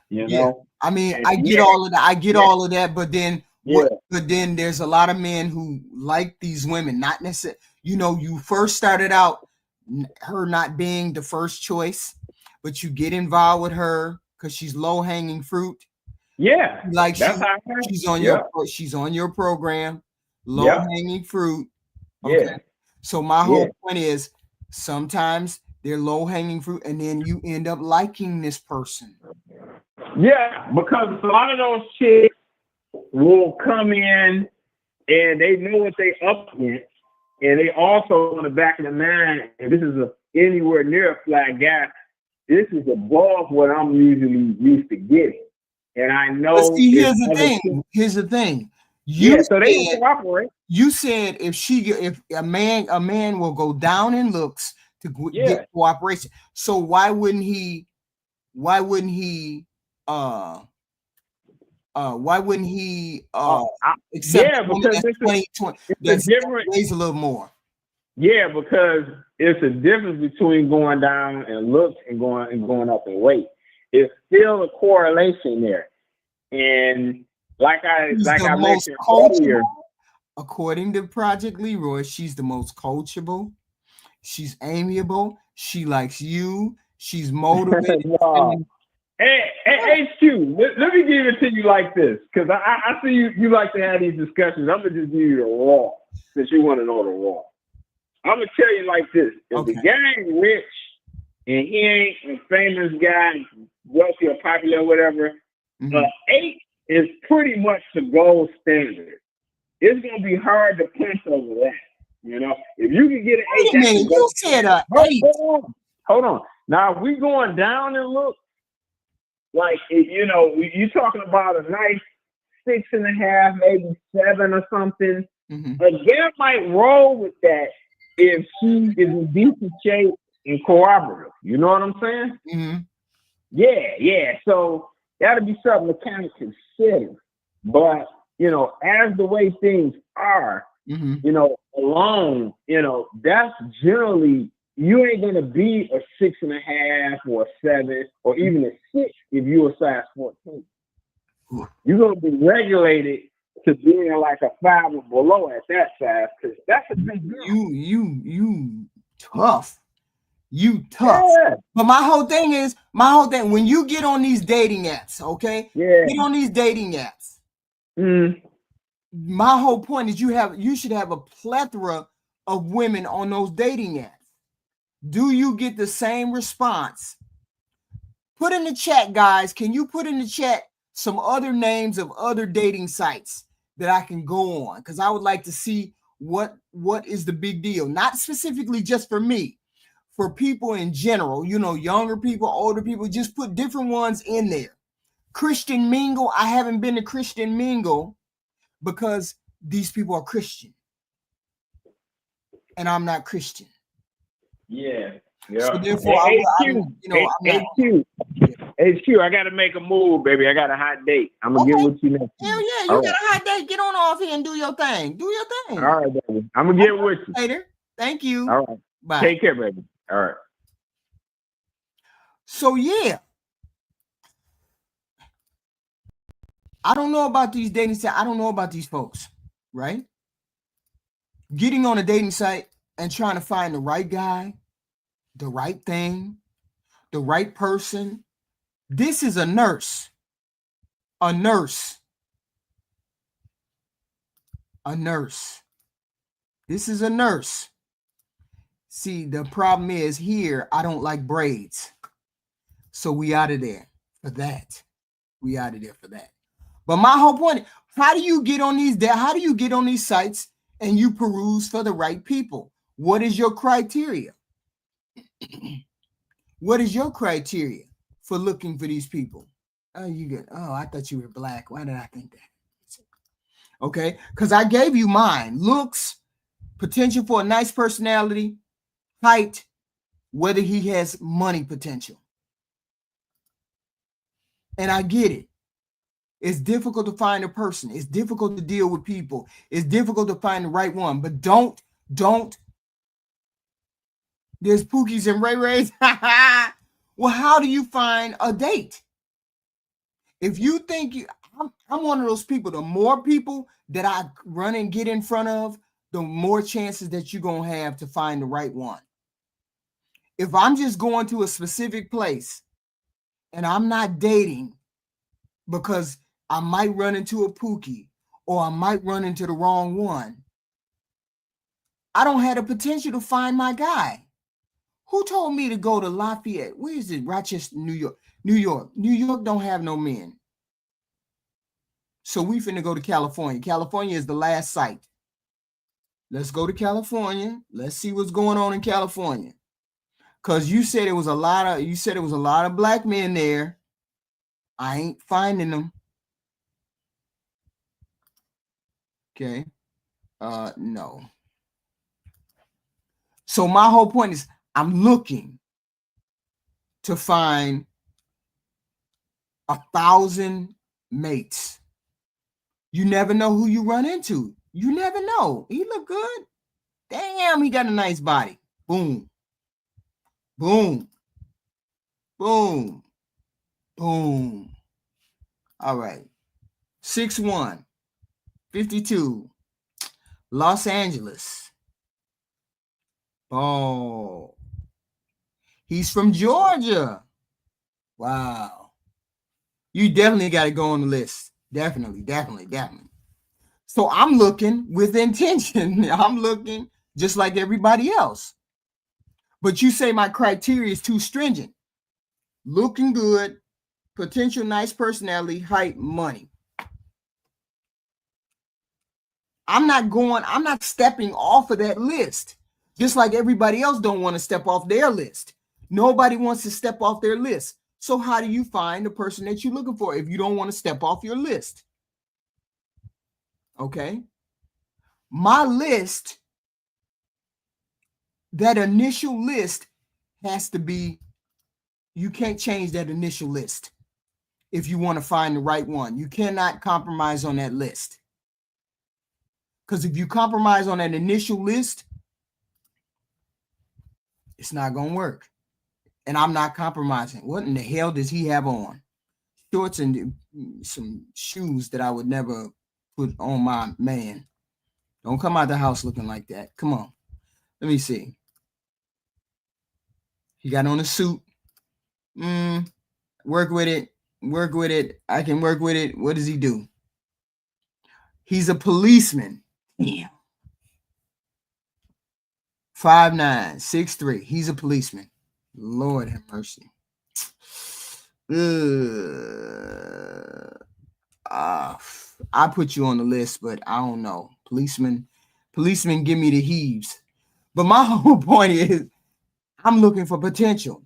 S3: You know?
S1: I mean, I get all of that. All of that, but then but then there's a lot of men who like these women, not necessarily, you know, you first started out her not being the first choice, but you get involved with her because she's low-hanging fruit.
S3: Yeah,
S1: like she's on your program, low-hanging fruit. Okay. So my whole point is sometimes they're low-hanging fruit and then you end up liking this person.
S3: Yeah, because a lot of those chicks will come in and they know what they up against, and they also on the back of the mind, and this is anywhere near a flat guy, this is above what I'm usually used to getting. And I know.
S1: But see, here's the thing.
S3: So they can cooperate.
S1: You said if a man will go down in looks to get cooperation. So why wouldn't he? Accept
S3: because it's different.
S1: Weighs a little more.
S3: Yeah, because it's a difference between going down in looks and going up in weight. It's still a correlation there. And like I mentioned earlier,
S1: according to Project Leroy, she's the most coachable. She's amiable. She likes you. She's motivated.
S3: Hey, HQ, let me give it to you like this, because I see you like to have these discussions. I'm going to just give you the raw, since you want to know the raw. I'm going to tell you like this. If the guy ain't rich, and he ain't a famous guy, wealthy or popular or whatever, 8 is pretty much the gold standard. it's gonna be hard to punch over that. You know, if you can get an
S1: Wait
S3: 8,
S1: a
S3: that
S1: minute.
S3: can go.
S1: You said a
S3: Hold
S1: 8.
S3: hold on. Now, if we going down and look, like, you know, you talking about a nice 6.5, maybe 7 or something.
S1: Mm-hmm.
S3: A gal might roll with that if she is in decent shape and cooperative. You know what I'm saying?
S1: Mm-hmm.
S3: Yeah. So that'll be something to kind of consider. But, you know, as the way things are,
S1: Mm-hmm.
S3: you know, alone, you know, that's generally, you ain't gonna be a 6.5 or a 7 or even a 6 if you're a size 14. You're gonna be regulated to being like a 5 or below at that size, because that's a big deal.
S1: You tough. You tough.
S3: Yeah.
S1: But my whole thing, when you get on these dating apps, okay?
S3: Yeah.
S1: Get on these dating apps.
S3: Mm.
S1: My whole point is you should have a plethora of women on those dating apps. Do you get the same response? Put in the chat, guys. Can you put in the chat some other names of other dating sites that I can go on? Because I would like to see what is the big deal. Not specifically just for me, for people in general, you know, younger people, older people, just put different ones in there. Christian Mingle. I haven't been to Christian Mingle because these people are Christian. And I'm not Christian.
S3: Yeah.
S1: So therefore,
S3: HQ, I gotta make a move, baby. I got a hot date. I'm gonna get with you next
S1: Hell
S3: week.
S1: yeah, you got a hot date. Get on off here and do your thing. Do your thing.
S3: All right, baby. I'm gonna get with you
S1: later. Thank you.
S3: All right.
S1: Bye.
S3: Take care, baby. All right.
S1: So yeah. I don't know about these dating sites. I don't know about these folks, right? Getting on a dating site and trying to find the right guy, the right thing, the right person. This is a nurse. A nurse. A nurse. This is a nurse. See, the problem is here, I don't like braids. So we out of there for that. We out of there for that. But my whole point, how do you get on these sites and you peruse for the right people? What is your criteria? What is your criteria for looking for these people? Oh, you good. Oh, I thought you were black. Why did I think that? Okay, because I gave you mine. Looks, potential for a nice personality, height, whether he has money potential. And I get it. It's difficult to find a person. It's difficult to deal with people. It's difficult to find the right one. But don't. There's Pookies and Ray Rays. Well, how do you find a date? If you think I'm one of those people, the more people that I run and get in front of, the more chances that you're going to have to find the right one. If I'm just going to a specific place and I'm not dating because I might run into a Pookie or I might run into the wrong one, I don't have the potential to find my guy. Who told me to go to Lafayette? Where is it? Rochester, New York. New York don't have no men. So we finna go to California. California is the last site. Let's go to California. Let's see what's going on in California. Because you said it was a lot of black men there. I ain't finding them. Okay. No. So my whole point is I'm looking to find 1,000 mates. You never know who you run into. You never know. He look good. Damn, he got a nice body. Boom. Boom. Boom. Boom. All right. 6'1", 52, Los Angeles. Oh. He's from Georgia. Wow. You definitely got to go on the list. Definitely. So I'm looking with intention. I'm looking just like everybody else. But you say my criteria is too stringent. Looking good, potential nice personality, height, money. I'm not stepping off of that list. Just like everybody else don't want to step off their list. Nobody wants to step off their list. So how do you find the person that you're looking for if you don't want to step off your list? Okay. My list, that initial list has to be, you can't change that initial list if you want to find the right one. You cannot compromise on that list. Because if you compromise on that initial list, it's not going to work. And I'm not compromising. What in the hell does he have on? Shorts and some shoes that I would never put on my man. Don't come out the house looking like that. Come on. Let me see. He got on a suit. Work with it. Work with it. I can work with it. What does he do? He's a policeman. Yeah. 5'9", 6'3". He's a policeman. Lord have mercy. I put you on the list, but I don't know. Policemen give me the heaves. But my whole point is, I'm looking for potential.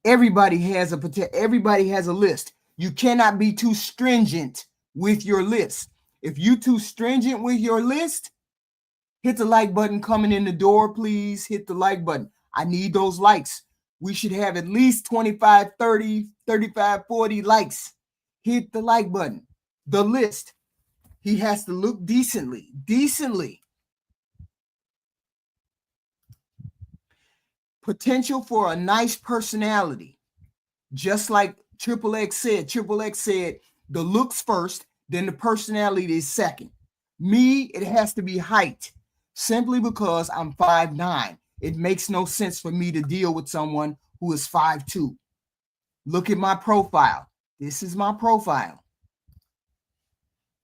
S1: Everybody has a list. You cannot be too stringent with your list. If you're too stringent with your list, hit the like button coming in the door, please. Hit the like button. I need those likes. We should have at least 25, 30, 35, 40 likes. Hit the like button. The list. He has to look decently. Potential for a nice personality. Just like Triple X said. Triple X said the looks first, then the personality is second. Me, it has to be height. Simply because I'm 5'9". It makes no sense for me to deal with someone who is 5'2". Look at my profile. This is my profile.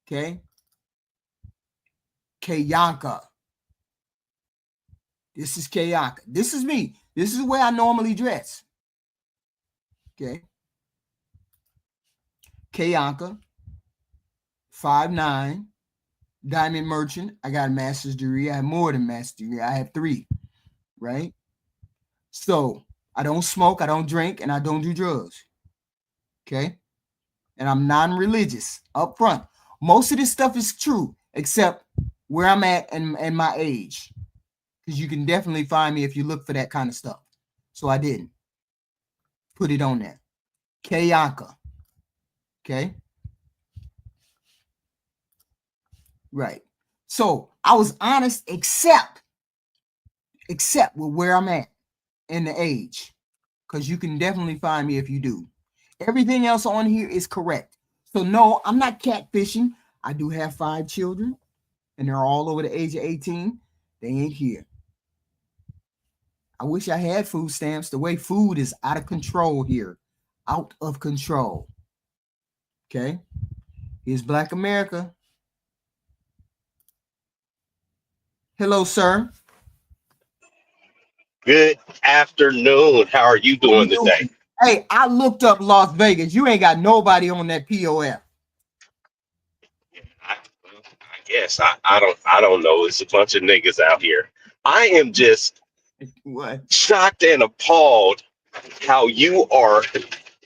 S1: Okay. Kayanka. This is Kayanka. This is me. This is where I normally dress. Okay. Kayanka. 5'9". Diamond merchant. I got a master's degree. I have more than master's degree. I have 3. Right? So I don't smoke, I don't drink, and I don't do drugs. Okay? And I'm non-religious up front. Most of this stuff is true, except where I'm at and my age. Because you can definitely find me if you look for that kind of stuff. So I didn't put it on there. Kayanka. Okay? Right. So I was honest, except with where I'm at in the age. Because you can definitely find me if you do. Everything else on here is correct. So no, I'm not catfishing. I do have 5 children, and they're all over the age of 18. They ain't here. I wish I had food stamps. The way food is out of control here. Out of control. Okay? Here's Black America. Hello, sir.
S4: Good afternoon. How are you doing today?
S1: Hey, I looked up Las Vegas. You ain't got nobody on that POF.
S4: I guess I don't know. It's a bunch of niggas out here. I am just shocked and appalled how you are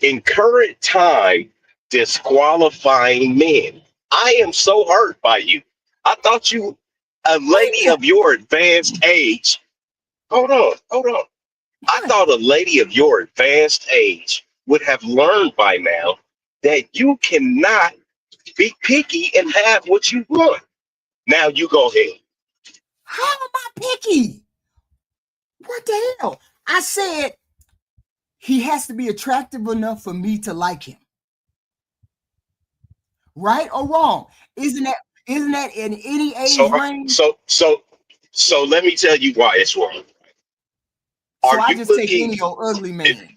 S4: in current time disqualifying men. I am so hurt by you. I thought you, a lady of your advanced age. Hold on. I thought a lady of your advanced age would have learned by now that you cannot be picky and have what you want. Now you go ahead.
S1: How am I picky? What the hell? I said he has to be attractive enough for me to like him. Right or wrong? Isn't that in any age range?
S4: So let me tell you why it's wrong.
S1: So I just take any old ugly man.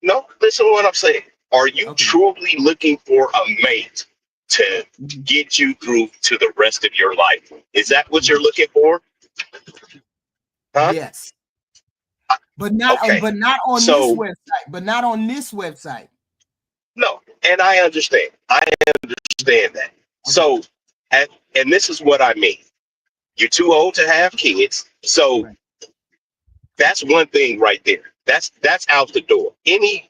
S4: No, listen to what I'm saying. Are you truly looking for a mate to get you through to the rest of your life? Is that what you're looking for? Huh?
S1: Yes. But not on this website. But not on this website.
S4: No, and I understand. I understand that. Okay. So And this is what I mean. You're too old to have kids. So
S1: Right.
S4: that's one thing right there. That's out the door. Any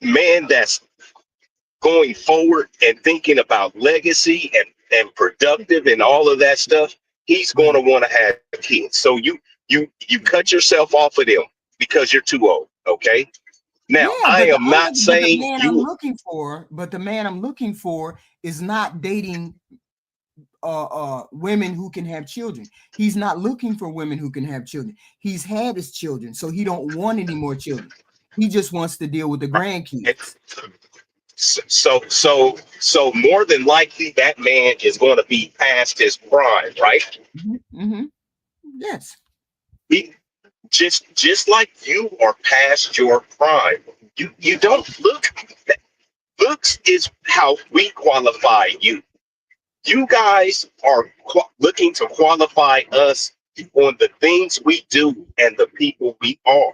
S4: man that's going forward and thinking about legacy and productive and all of that stuff, he's going to want to have kids. So you cut yourself off of them because you're too old. Okay. Now,
S1: Yeah,
S4: I
S1: but
S4: am not saying
S1: the man I'm looking for, but the man I'm looking for is not dating women who can have children. He's not looking for women who can have children. He's had his children, so he don't want any more children. He just wants to deal with the grandkids.
S4: So more than likely that man is going to be past his prime, right?
S1: Mm-hmm. Yes.
S4: He just like you are past your prime. You don't look. Looks is how we qualify you. You guys are looking to qualify us on the things we do and the people we are.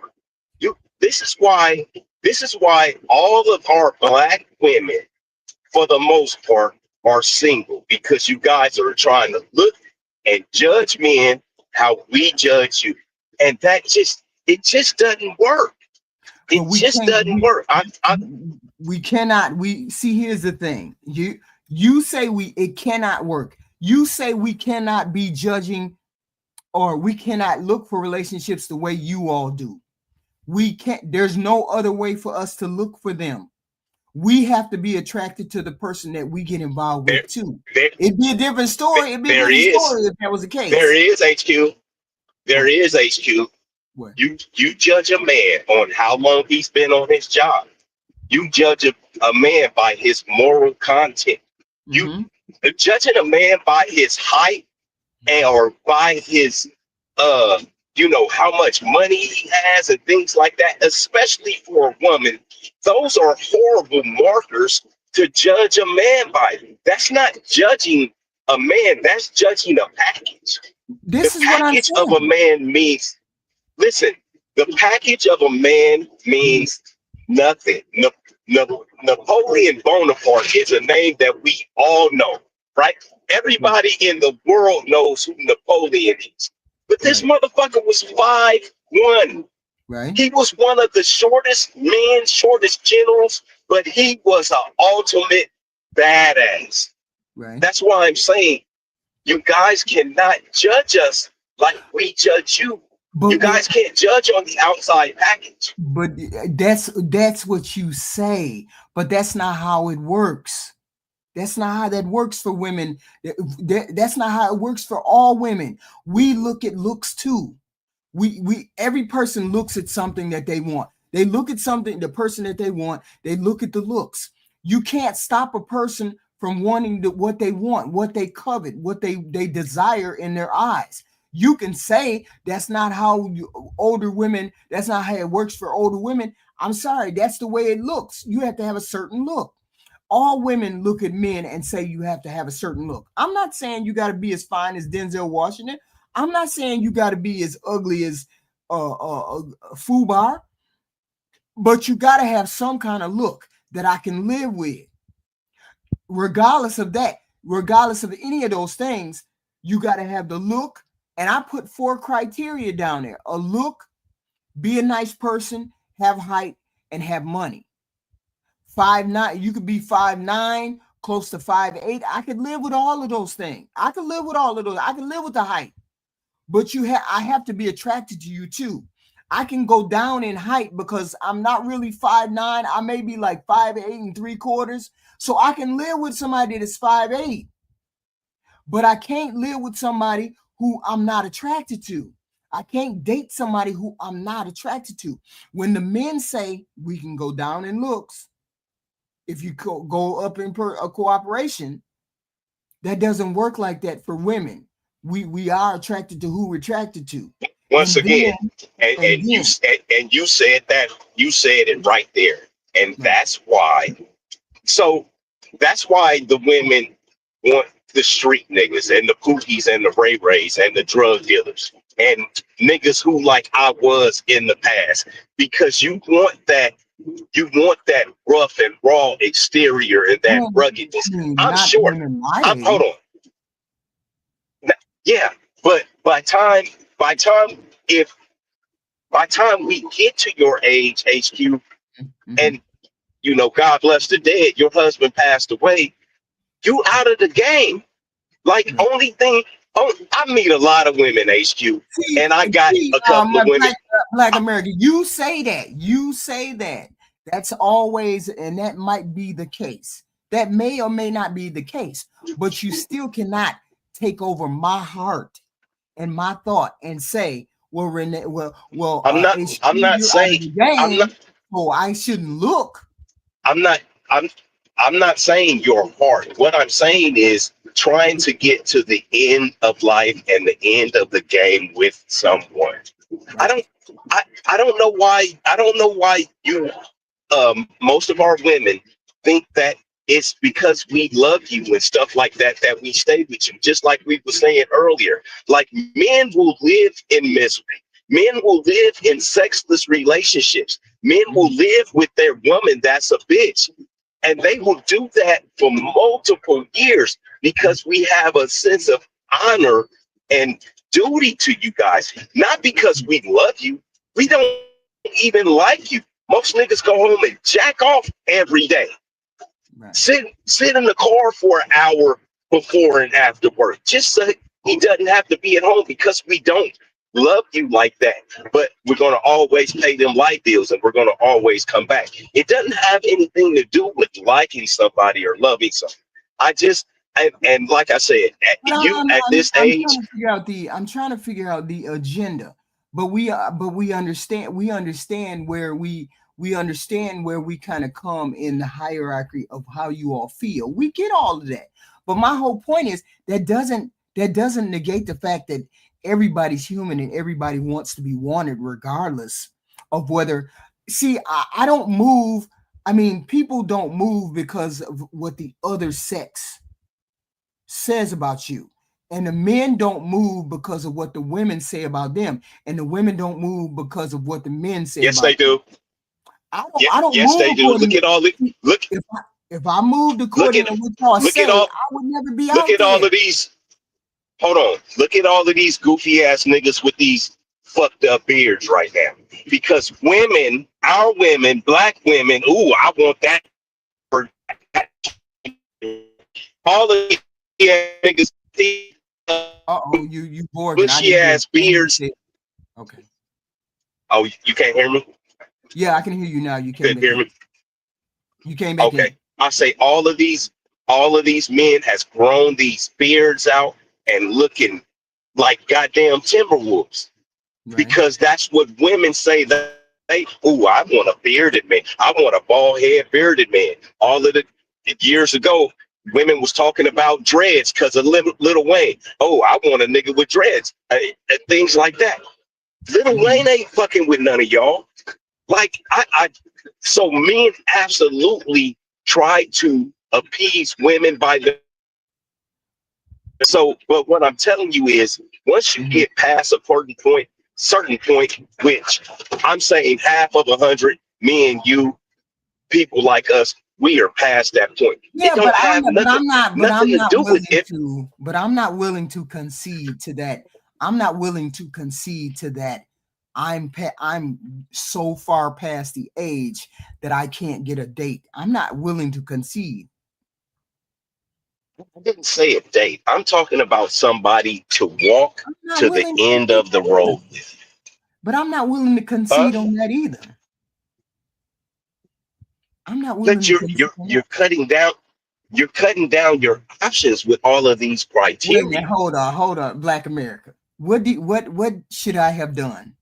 S4: This is why all of our black women, for the most part, are single, because you guys are trying to look and judge men how we judge you, and it just doesn't work. It just doesn't work.
S1: We cannot. We see. Here's the thing. You say it cannot work. You say we cannot be judging, or we cannot look for relationships the way you all do. We can't. There's no other way for us to look for them. We have to be attracted to the person that we get involved with too. It'd be a different story. It'd be a different story if that was the case.
S4: There is HQ. There is HQ.
S1: What?
S4: You judge a man on how long he's been on his job. You judge a man by his moral content. You judging a man by his height or by his how much money he has and things like that, especially for a woman, those are horrible markers to judge a man by. That's not judging a man, that's judging a package.
S1: This is what I'm saying.
S4: Of a man means, listen, the package of a man means nothing. Napoleon Bonaparte is a name that we all know, right? Everybody in the world knows who Napoleon is. But this motherfucker was 5'1".
S1: Right.
S4: He was one of the shortest generals, but he was an ultimate badass.
S1: Right.
S4: That's why I'm saying you guys cannot judge us like we judge you. But you guys can't judge on the outside package.
S1: But that's what you say, but that's not how it works. That's not how that works for women. That's not how it works for all women. We look at looks too. Every person looks at something that they want. They look at something, the person that they want, they look at the looks. You can't stop a person from wanting what they want, what they covet, what they desire in their eyes. You can say that's not how older women, that's not how it works for older women. I'm sorry, that's the way it looks. You have to have a certain look. All women look at men and say you have to have a certain look. I'm not saying you got to be as fine as Denzel Washington. I'm not saying you got to be as ugly as Fubar, but you got to have some kind of look that I can live with. Regardless of that, regardless of any of those things, you got to have the look. And I put 4 criteria down there: a look, be a nice person, have height, and have money. 5'9", you could be 5'9", close to 5'8". I could live with all of those things. I could live with all of those. I can live with the height, but I have to be attracted to you too. I can go down in height because I'm not really 5'9". I may be like 5'8 3/4. So I can live with somebody that's 5'8", but I can't live with somebody who I'm not attracted to. I can't date somebody who I'm not attracted to. When the men say we can go down in looks, if you go up in a cooperation, that doesn't work like that for women. We are attracted to who we're attracted to.
S4: Once again, you said that, you said it right there. And that's why. So that's why the women want the street niggas and the Pookies and the Ray Rays and the drug dealers and niggas who like I was in the past, because you want that rough and raw exterior and that ruggedness. I'm sure. Hold on. Yeah, but by time if by time we get to your age, HQ,
S1: Mhm.
S4: and God bless the dead, your husband passed away, you out of the game. Like
S1: Right.
S4: only thing, oh, I meet a lot of women, HQ,
S1: See,
S4: and I got
S1: see,
S4: a couple
S1: my
S4: of women.
S1: Black America, you say that. You say that. That's always, and that might be the case. That may or may not be the case, but you still cannot take over my heart and my thought and say, well, Renee,
S4: I'm
S1: HQ,
S4: not
S1: you're out
S4: saying
S1: of the
S4: I'm not
S1: game, so I shouldn't look.
S4: I'm not I'm I'm not saying your heart. What I'm saying is trying to get to the end of life and the end of the game with someone. I
S1: Right.
S4: don't I don't know why you most of our women think that it's because we love you and stuff like that that we stay with you. Just like we were saying earlier, like men will live in misery. Men will live in sexless relationships. Men will live with their woman that's a bitch. And they will do that for multiple years because we have a sense of honor and duty to you guys. Not because we love you. We don't even like you. Most niggas go home and jack off every day.
S1: Right.
S4: Sit in the car for an hour before and after work, just so he doesn't have to be at home because we don't love you like that. But we're gonna always pay them light bills and we're gonna always come back. It doesn't have anything to do with liking somebody or loving somebody. I just and like I said,
S1: But
S4: you at this
S1: I'm
S4: age,
S1: trying to figure out the agenda. But we understand we understand where we kind of come in the hierarchy of how you all feel. We get all of that. But my whole point is that doesn't negate the fact that everybody's human and everybody wants to be wanted regardless of whether see I don't move. I mean, people don't move because of what the other sex says about you. And the men don't move because of what the women say about them. And the women don't move because of what the men say
S4: yes
S1: about
S4: they
S1: them.
S4: do. Yeah,
S1: I don't
S4: yes
S1: move
S4: they do.
S1: according
S4: Look
S1: to
S4: at all the look
S1: if I moved
S4: look
S1: according
S4: at
S1: to what y'all
S4: look at
S1: say,
S4: all
S1: I would never be
S4: look
S1: out
S4: at all
S1: there.
S4: of these. Hold on. Look at all of these goofy ass niggas with these fucked up beards right now. Because women, our women, black women, ooh, I want that. For all of these niggas,
S1: Uh-oh, you Borgin. I
S4: bushy
S1: didn't hear
S4: ass
S1: a thing you
S4: beards.
S1: said. Okay.
S4: Oh, you can't hear me?
S1: Yeah, I can hear you now. You came
S4: Couldn't
S1: back
S4: hear
S1: in.
S4: me?
S1: You came back
S4: Okay.
S1: in.
S4: I say all of these men has grown these beards out and looking like goddamn Timberwolves.
S1: Right.
S4: Because that's what women say that ooh, I want a bearded man. I want a bald head bearded man. All of the years ago, women was talking about dreads because of Little Wayne. Oh, I want a nigga with dreads. Things like that. Little
S1: Mhm.
S4: Wayne ain't fucking with none of y'all. Like so men absolutely try to appease women by the so, but what I'm telling you is, once you
S1: Mhm.
S4: get past a certain point, which I'm saying half of 100, me and you, people like us, we are past that point. It
S1: Yeah,
S4: don't have nothing to do with it.
S1: but I'm not willing to concede to that. I'm not willing to concede to that. I'm so far past the age that I can't get a date. I'm not willing to concede.
S4: I didn't say a date. I'm talking about somebody to walk
S1: I'm not
S4: to the
S1: willing to
S4: end
S1: concede
S4: of the
S1: either.
S4: road.
S1: But I'm not willing to
S4: Huh?
S1: concede on that either. I'm not willing
S4: That
S1: to concede on that.
S4: you're cutting down your options with all of these
S1: Wait a minute,
S4: criteria.
S1: hold on, Black America. What should I have done?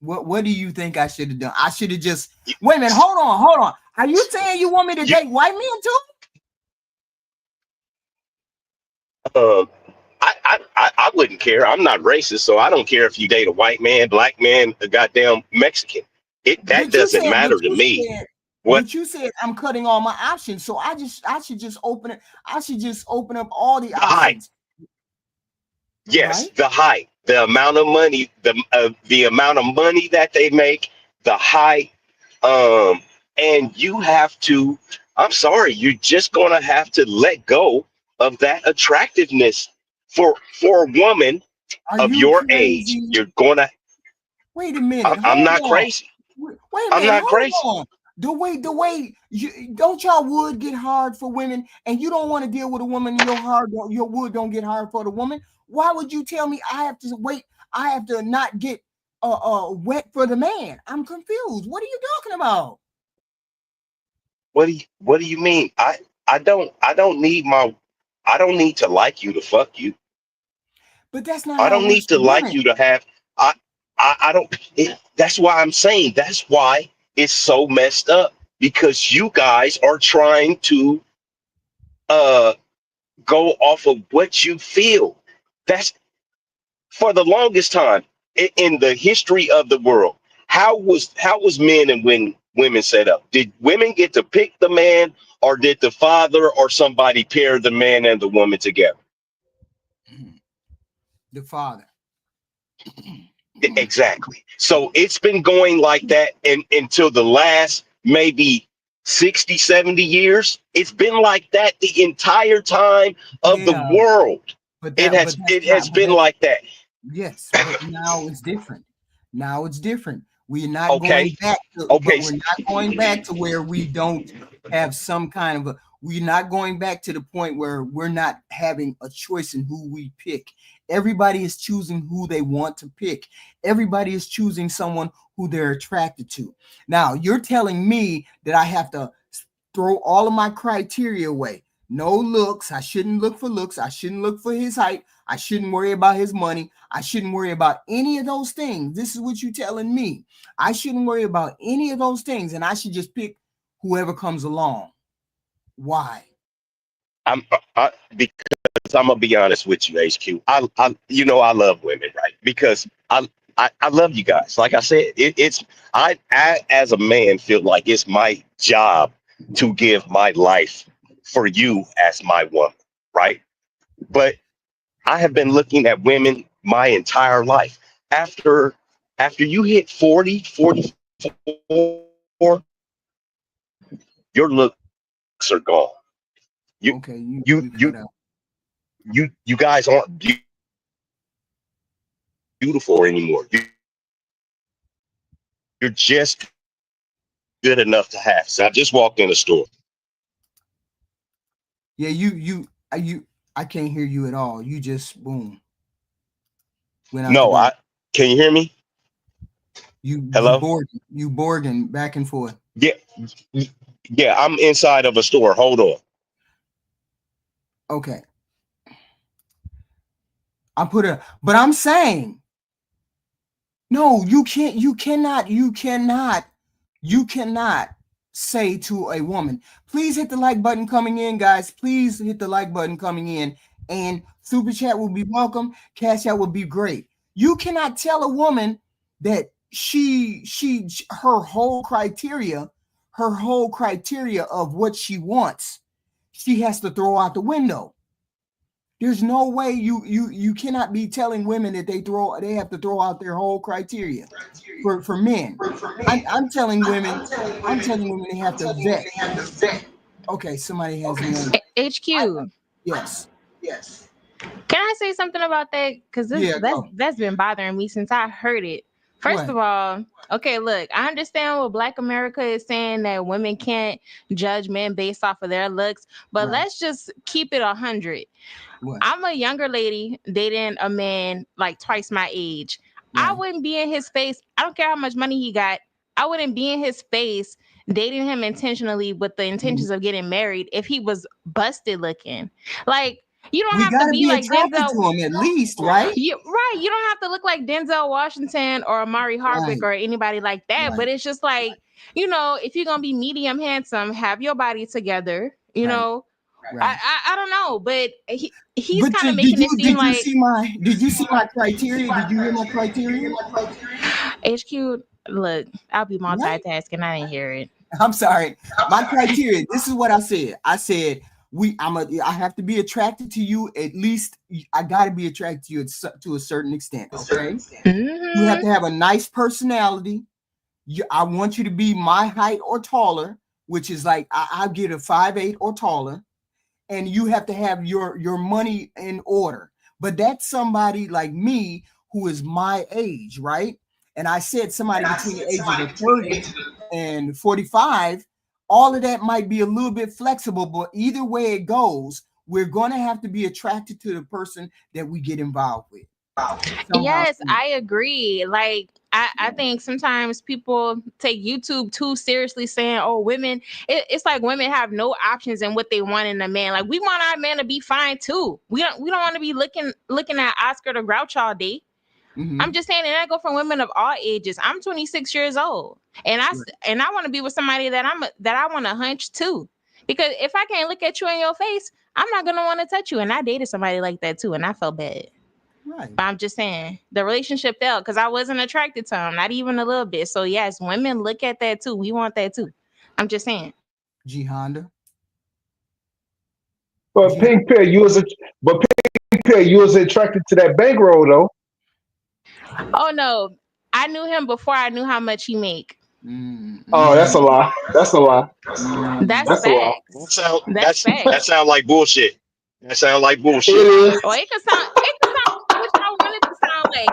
S1: What do you think I should have done? I should have just
S4: You,
S1: wait a minute, hold on. Are you saying you want me to
S4: you
S1: date white men too?
S4: um I wouldn't care. I'm not racist, so I don't care if you date a white man, black man, a goddamn Mexican. It that
S1: But you
S4: doesn't
S1: said, but
S4: matter to
S1: you
S4: me.
S1: said,
S4: What
S1: I'm cutting all my options. So I should just open it. I should just open up all the
S4: the height?
S1: options,
S4: Yes,
S1: right?
S4: the height, the amount of money, the amount of money that they make, the height, um, and you have to. I'm sorry, you're just gonna have to let go of that attractiveness for a woman
S1: Are
S4: of
S1: you
S4: your age,
S1: crazy?
S4: you're gonna.
S1: Wait a minute.
S4: I'm
S1: Hold
S4: not
S1: on.
S4: crazy.
S1: Wait a
S4: I'm
S1: minute.
S4: not
S1: Hold
S4: crazy.
S1: on. The way you don't y'all wood get hard for women, and you don't want to deal with a woman. Your wood don't get hard for the woman. Why would you tell me I have to wait? I have to not get wet for the man. I'm confused. What are you talking about?
S4: What do you mean? I don't need to like you to fuck you.
S1: But that's not
S4: I
S1: how it
S4: don't
S1: works
S4: need to
S1: for
S4: like
S1: women.
S4: you to have. I don't. That's why I'm saying. That's why it's so messed up, because you guys are trying to uh go off of what you feel. That's for the longest time in the history of the world. How was men and women set up? Did women get to pick the man, or did the father or somebody pair the man and the woman together?
S1: The father.
S4: Exactly. So it's been going like that until the last maybe 60, 70 years. It's been like that the entire time of the
S1: Yeah,
S4: world.
S1: but
S4: It
S1: that but
S4: has
S1: that's
S4: it has
S1: not. But
S4: been
S1: that
S4: like that.
S1: Yes, but now it's different. Now it's different. We're not going
S4: Okay.
S1: back to, but
S4: Okay.
S1: we're not going back to where we don't have some kind of a, we're not going back to the point where we're not having a choice in who we pick. Everybody is choosing who they want to pick. Everybody is choosing someone who they're attracted to. Now, you're telling me that I have to throw all of my criteria away. No looks. I shouldn't look for looks. I shouldn't look for his height. I shouldn't worry about his money. I shouldn't worry about any of those things. This is what you're telling me. I shouldn't worry about any of those things, and I should just pick whoever comes along. Why?
S4: Because I'm gonna be honest with you, HQ. I love women, right? Because I love you guys. Like I said, I as a man feel like it's my job to give my life for you as my woman, right? But I have been looking at women my entire life. After you hit 40, 44, your looks are gone. You
S1: Okay, you
S4: you
S1: you cut
S4: you
S1: out.
S4: you guys aren't beautiful anymore. You're just good enough to have. So I just walked in the store.
S1: Yeah, you. I can't hear you at all. You just boom went out the
S4: No,
S1: door.
S4: can you hear me?
S1: You
S4: Hello?
S1: borging back and forth.
S4: Yeah, yeah, I'm inside of a store. Hold on.
S1: Okay, but I'm saying no. You can't. You cannot. You cannot. You cannot say to a woman, please hit the like button coming in, guys. Please hit the like button coming in, and super chat will be welcome. Cash out would be great. You cannot tell a woman that her whole criteria of what she wants, she has to throw out the window. There's no way you cannot be telling women that they have to throw out their whole criteria for men. I'm telling women they have to vet. Okay, somebody has me on.
S5: HQ.
S1: Yes.
S5: Can I say something about that? Because
S1: Yeah, go.
S5: that's been bothering me since I heard it. First
S1: What?
S5: of all, okay, look, I understand what Black America is saying, that women can't judge men based off of their looks, but
S1: Right.
S5: let's just keep it 100.
S1: What?
S5: I'm a younger lady dating a man like twice my age. I
S1: Right.
S5: wouldn't be in his face. I don't care how much money he got. I wouldn't be in his face dating him intentionally with the intentions of getting married if he was busted looking. Like, you don't
S1: We
S5: have to
S1: gotta
S5: be
S1: be
S5: like
S1: attracted to
S5: Denzel.
S1: him at least, right?
S5: Right. You don't have to look like Denzel Washington or Amari Hardwick
S1: Right.
S5: or anybody like that.
S1: Right.
S5: But it's just like, if you're gonna be medium handsome, have your body together.
S1: Right. Right.
S5: I don't know, but he's
S1: But
S5: kind of
S1: did
S5: making it
S1: you
S5: seem
S1: did you
S5: like
S1: see my criteria? Did you hear my criteria?
S5: HQ. Look, I'll be
S1: Right?
S5: multitasking. I didn't hear it.
S1: I'm sorry. My criteria. This is what I said. I said I have to be attracted to you. At least I got to be attracted to you to a certain extent. Okay. You have
S5: Mm-hmm.
S1: to have a nice personality. I want you to be my height or taller, which is like I'll get a 5'8" or taller, and you have to have your money in order. but that's somebody like me who is my age, right? And I said somebody between the ages of 30 and 45, all of that might be a little bit flexible, but either way it goes, we're going to have to be attracted to the person that we get involved with.
S5: Yes, I agree. Like, I think sometimes people take YouTube too seriously, saying, "Oh, women." It's like women have no options in what they want in a man. Like, we want our man to be fine too. We don't want to be looking at Oscar the Grouch all day.
S1: Mm-hmm.
S5: I'm just saying, and I go for women of all ages. I'm 26 years old, and I want to be with somebody that I want to hunch too. Because if I can't look at you in your face, I'm not gonna want to touch you. And I dated somebody like that too, and I felt bad.
S1: Right.
S5: But I'm just saying the relationship failed because I wasn't attracted to him, not even a little bit. So yes, women look at that too. We want that too. I'm just saying.
S1: G Honda.
S6: But Pink Pill, you was attracted to that bankroll though.
S5: Oh no, I knew him before I knew how much he make.
S6: Oh, that's a lie. That's a lie.
S5: That's
S6: a lie.
S5: That
S4: sound like bullshit. That sound like bullshit.
S6: It is.
S5: Well, it could sound what I want it to sound like.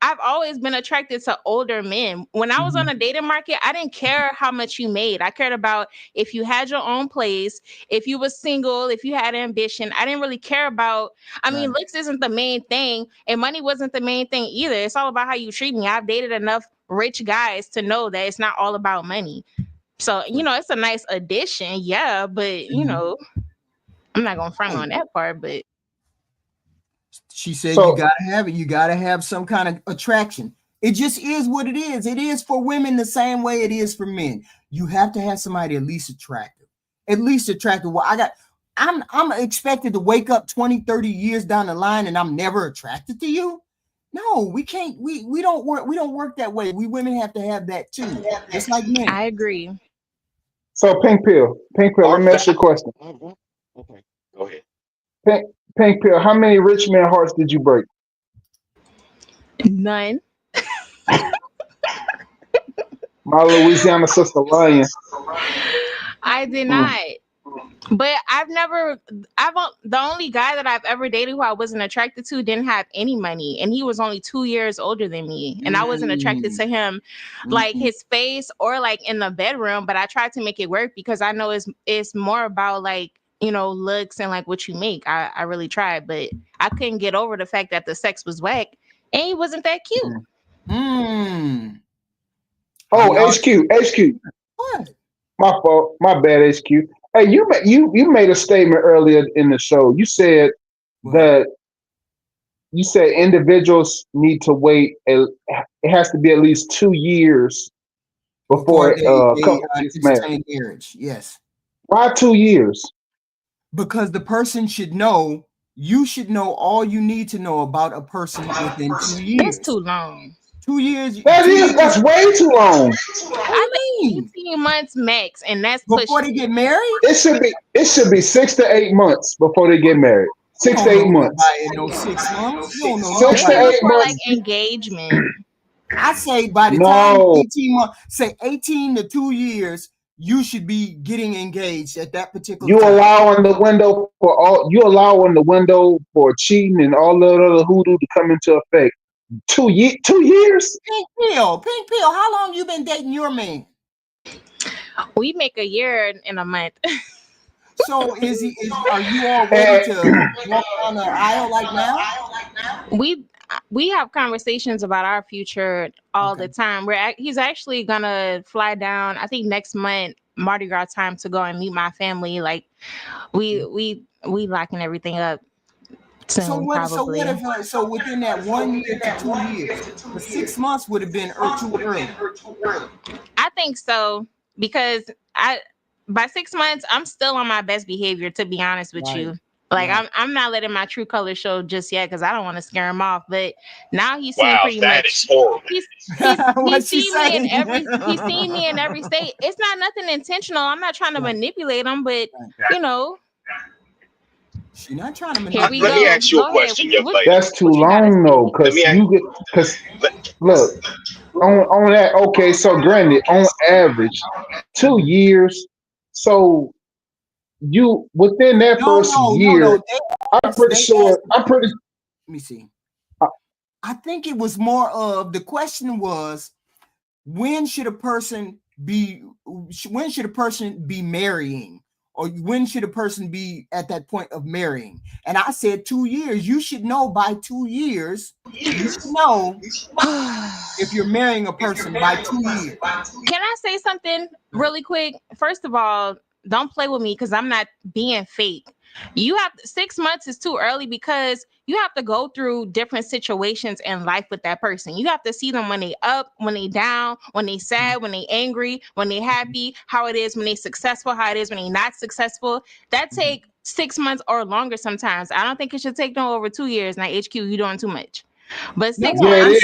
S5: I've always been attracted to older men. When I was on the dating market, I didn't care how much you made. I cared about if you had your own place, if you were single, if you had ambition. I didn't really care about, mean, looks isn't the main thing, and money wasn't the main thing either. It's all about how you treat me. I've dated enough rich guys to know that it's not all about money. So, it's a nice addition, yeah, but I'm not gonna front on that part, but
S1: she said you gotta have it. You gotta have some kind of attraction. It just is what it is. It is for women the same way it is for men. You have to have somebody at least attractive. Well, I'm expected to wake up 20, 30 years down the line and I'm never attracted to you. No, we can't. We don't work that way. We women have to have that too. Just like men.
S5: I agree.
S6: So Pink Pill, let me ask you a question.
S4: Okay, go ahead.
S6: Pink Pill, how many rich man hearts did you break?
S5: None.
S6: My Louisiana sister lying.
S5: I did not. But the only guy that I've ever dated who I wasn't attracted to didn't have any money, and he was only 2 years older than me, and I wasn't attracted to him like his face or like in the bedroom, but I tried to make it work because I know it's more about like, looks and like what you make. I really tried, but I couldn't get over the fact that the sex was whack and he wasn't that cute.
S6: Oh, HQ.
S1: What?
S6: My fault. My bad, HQ. Hey, you made a statement earlier in the show. You said that individuals need to wait. It has to be at least 2 years before
S1: they
S6: couple gets married.
S1: Marriage. Yes.
S6: Why 2 years?
S1: Because the person should know. You should know all you need to know about a person within 2 years.
S5: That's too long.
S1: 2 years.
S6: That's way too long.
S5: I think 18 months max, and that's
S1: before they get married.
S6: It should be 6 to 8 months before they get married. 6 to 8 months.
S1: 6 months. You don't know
S6: 6 to 8 months.
S5: Like engagement.
S1: I say by the time 18 months, say 18 to 2 years, you should be getting engaged at that particular time.
S6: Allow in the window for cheating and all the other hoodoo to come into effect. 2 years?
S1: Pink Pill, how long you been dating your man?
S5: We make a year in a month.
S1: So are you all ready to walk on the aisle like now?
S5: We have conversations about our future all the time. He's actually gonna fly down, I think next month, Mardi Gras time, to go and meet my family. Like we locking everything up.
S1: So within that 1 year to 2 years, the 6 months would have been too early.
S5: I think so, because by 6 months I'm still on my best behavior, to be honest with you. Like I'm not letting my true colors show just yet because I don't want to scare him off. But now he's seen pretty
S4: that
S5: much.
S4: Is horrible.
S5: He's seen me in every state. It's not nothing intentional. I'm not trying to manipulate him, but
S1: She's not trying to manipulate.
S4: Let me ask you a question, young lady.
S6: That's too long though, because look on that. Okay, so granted, on average, 2 years. So you within that first year,
S1: No.
S6: I'm pretty sure.
S1: Let me see. I think it was more of the question was, when should a person be marrying, or when should a person be at that point of marrying? And I said 2 years. You should know by 2 years. You should know if you're marrying a person by 2 years.
S5: Can I say something really quick? First of all, don't play with me because I'm not being fake. 6 months is too early because you have to go through different situations in life with that person. You have to see them when they up, when they down, when they sad, when they angry, when they happy, how it is when they successful, how it is when they not successful. That take 6 months or longer sometimes. I don't think it should take no over 2 years. Now HQ, you doing too much. But 6 months.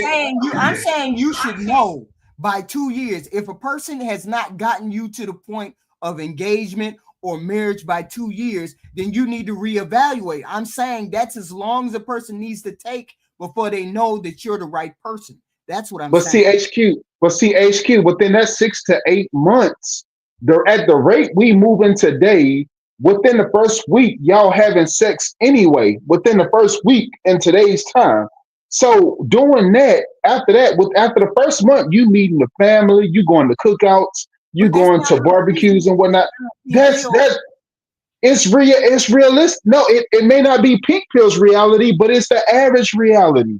S1: I'm saying you should know by 2 years. If a person has not gotten you to the point of engagement or marriage by 2 years, then you need to reevaluate. I'm saying that's as long as a person needs to take before they know that you're the right person. That's what I'm saying.
S6: HQ, within that 6 to 8 months, at the rate we moving today, within the first week, y'all having sex anyway, within the first week in today's time. So doing that, after the first month, you meeting the family, you going to cookouts, you going to barbecues and whatnot. It's realistic. No, it may not be Pink Pill's reality, but it's the average reality.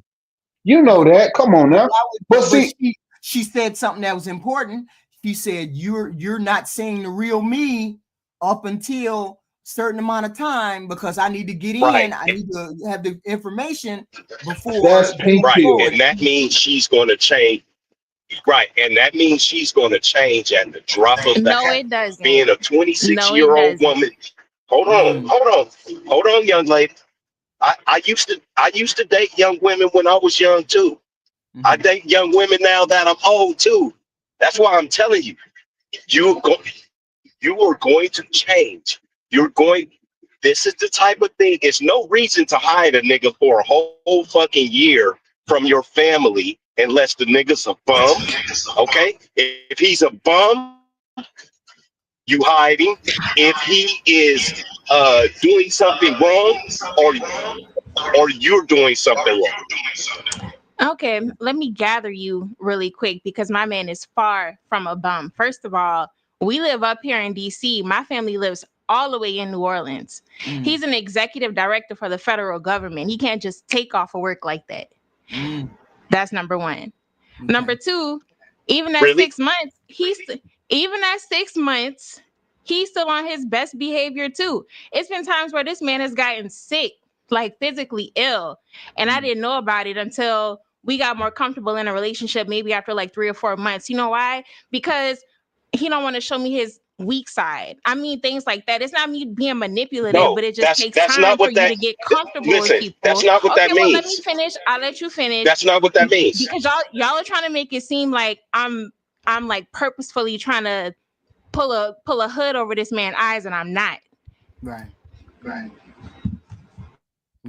S6: You know that. Come on now.
S1: But see, she said something that was important. She said you're not saying the real me up until certain amount of time, because I need to get in. I need to have the information before.
S6: That's Pink Pill.
S4: And that means she's going to change. Right, and that means she's going to change at the drop of the hat.
S5: It doesn't.
S4: Being a 26-year-old woman. Hold on, young lady. I used to date young women when I was young too. I date young women now that I'm old too. That's why I'm telling you, you are going to change. This is the type of thing. It's no reason to hide a nigga for a whole fucking year from your family unless the nigga's a bum. Okay? If he's a bum, you hide him. If he is doing something wrong, or you're doing something wrong.
S5: Okay, let me gather you really quick because my man is far from a bum. First of all, we live up here in DC. My family lives all the way in New Orleans. He's an executive director for the federal government. He can't just take off of work like that. That's number one. Okay. Number two, even at 6 months, he's still on his best behavior too. It's been times where this man has gotten sick, like physically ill, and I didn't know about it until we got more comfortable in a relationship, maybe after like 3 or 4 months. You know why? Because he don't want to show me his weak side. I mean, things like that. It's not me being manipulative, but it just takes time for you to get comfortable with people.
S4: That's not what that means.
S5: Let me finish. I'll let you finish.
S4: That's not what that means.
S5: Because y'all are trying to make it seem like I'm like purposefully trying to pull a hood over this man's eyes, and I'm not.
S1: Right.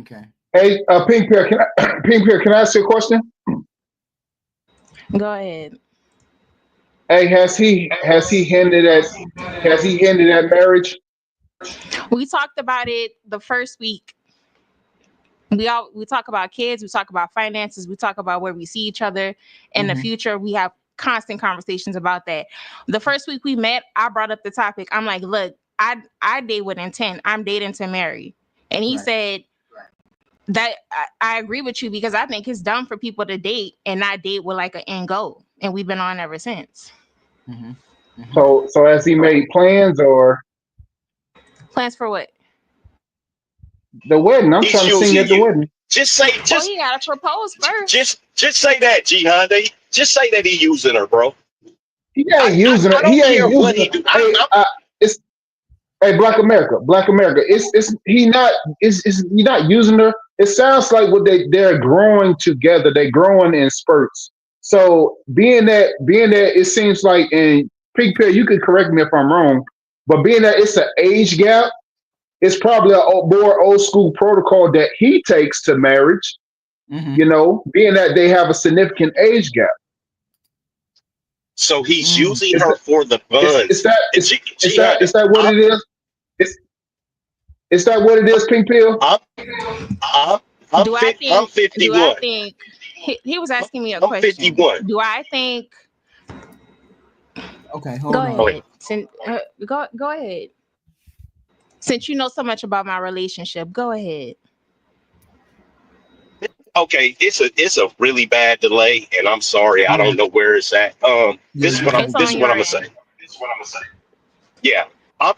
S1: Okay.
S6: Hey, Pink Pill, can I ask you a question?
S5: Go ahead.
S6: Hey, has he hinted at marriage?
S5: We talked about it the first week. We talk about kids, we talk about finances, we talk about where we see each other in the future. We have constant conversations about that. The first week we met, I brought up the topic. I'm like, look, I date with intent. I'm dating to marry. And he said that I agree with you, because I think it's dumb for people to date and not date with like an end goal. And we've been on ever since.
S6: So has he made plans, or
S5: plans for what?
S6: The wedding. I'm trying to sing at the wedding.
S4: Just
S5: he gotta propose first.
S4: Just say that, G Honda. Just say that he using her, bro.
S6: He ain't using her. He ain't using her. Hey, Black America. He not using her. It sounds like they're growing together. They're growing in spurts. So being that it seems like, in Pink Pill, you could correct me if I'm wrong, but being that it's an age gap, it's probably a more old school protocol that he takes to marriage. You know, being that they have a significant age gap.
S4: So he's using her for the buns.
S6: Is that what it is? Is that what it is, Pink Pill?
S4: I'm I'm
S5: Do I
S4: fit. I'm
S5: think? Do I
S4: 51.
S5: think? He was asking me a
S4: I'm
S5: question.
S4: 51.
S5: Do I think?
S1: Okay,
S5: Go
S1: hold on.
S4: Wait.
S5: ahead. Go ahead. Since you know so much about my relationship, go ahead.
S4: Okay, it's a really bad delay, and I'm sorry. I
S1: Yeah,
S4: don't know where it's at.
S1: yeah, you
S5: It's
S4: This
S5: on
S4: is what
S5: your
S4: I'm gonna
S5: end.
S4: say. Yeah, I'm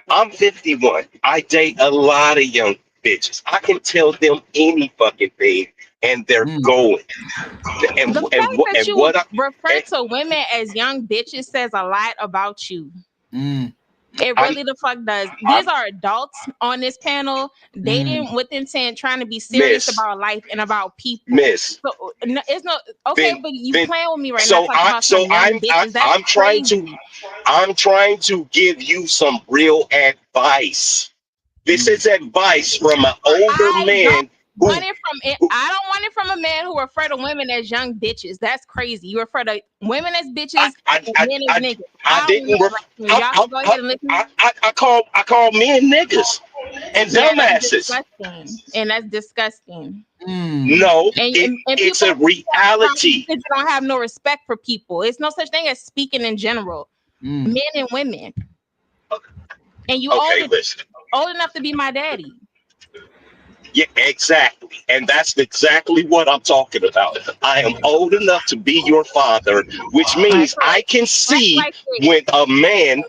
S4: I'm 51. I date a lot of young bitches. I can tell them any fucking thing, and they're
S1: Mm,
S4: going.
S5: The fact that
S4: And
S5: you
S4: what I
S5: refer
S4: and
S5: to women as young bitches says a lot about you.
S1: mm,
S5: It
S4: I'm
S5: really the fuck does. These
S4: I'm
S5: are adults on this panel
S1: mm.
S5: dating with intent, trying to be serious
S4: Miss
S5: about life and about people.
S4: Miss
S5: So it's no okay,
S4: Vin
S5: but you
S4: Vin.
S5: playing with me right now talking about some young bitches. That's crazy.
S4: I'm trying to give you some real advice. This
S1: Mm.
S4: is advice from an older
S5: I don't
S4: man
S5: want
S4: who,
S5: it from it.
S4: who
S5: I don't want it from a man who refer to women as young bitches. That's crazy. You refer to women as
S4: I
S5: bitches
S4: I
S5: and
S4: I,
S5: men as
S4: I,
S5: niggas.
S4: I
S5: I don't
S4: didn't
S5: want
S4: ref,
S5: that from you. Y'all can go ahead and listen.
S4: I call men niggas and
S5: Yeah, and that's
S4: dumbasses.
S5: disgusting. And that's disgusting.
S1: Mm.
S4: No,
S5: And
S4: it's
S5: people
S4: a reality.
S5: because you don't have no respect for people. It's no such thing as speaking in general,
S1: Mm.
S5: men and women. And you
S4: Okay, listen.
S5: old enough to be my daddy.
S4: Yeah, exactly. And that's exactly what I'm talking about. I am old enough to be your father, which means
S5: So
S4: I can
S5: act
S4: see
S5: like it.
S4: when a man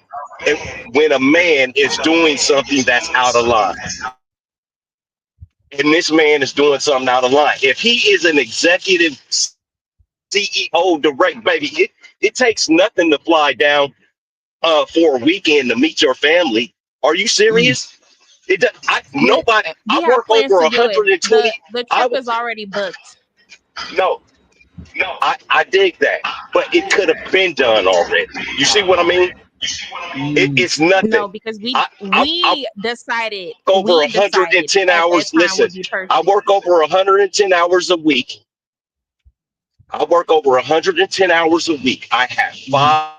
S4: when a man is doing something that's out of line. And this man is doing something out of line. If he is an executive CEO direct baby, it takes nothing to fly down for a weekend to meet your family. Are you
S1: Mm.
S4: serious?
S5: We
S4: Nobody. I
S5: we have
S4: work
S5: plans
S4: over
S5: to do it.
S4: 120.
S5: The
S4: I
S5: trip is already booked.
S4: no, I dig that, but it could have been done already. You see what I mean?
S1: Mm.
S4: It's nothing.
S5: No, because
S4: I over
S5: we decided
S4: 110
S5: at that
S4: hours.
S5: time
S4: Listen,
S5: would be
S4: I
S5: perfect.
S4: work over 110 hours a week. I work over 110 hours a week. I have
S1: Mm.
S4: five.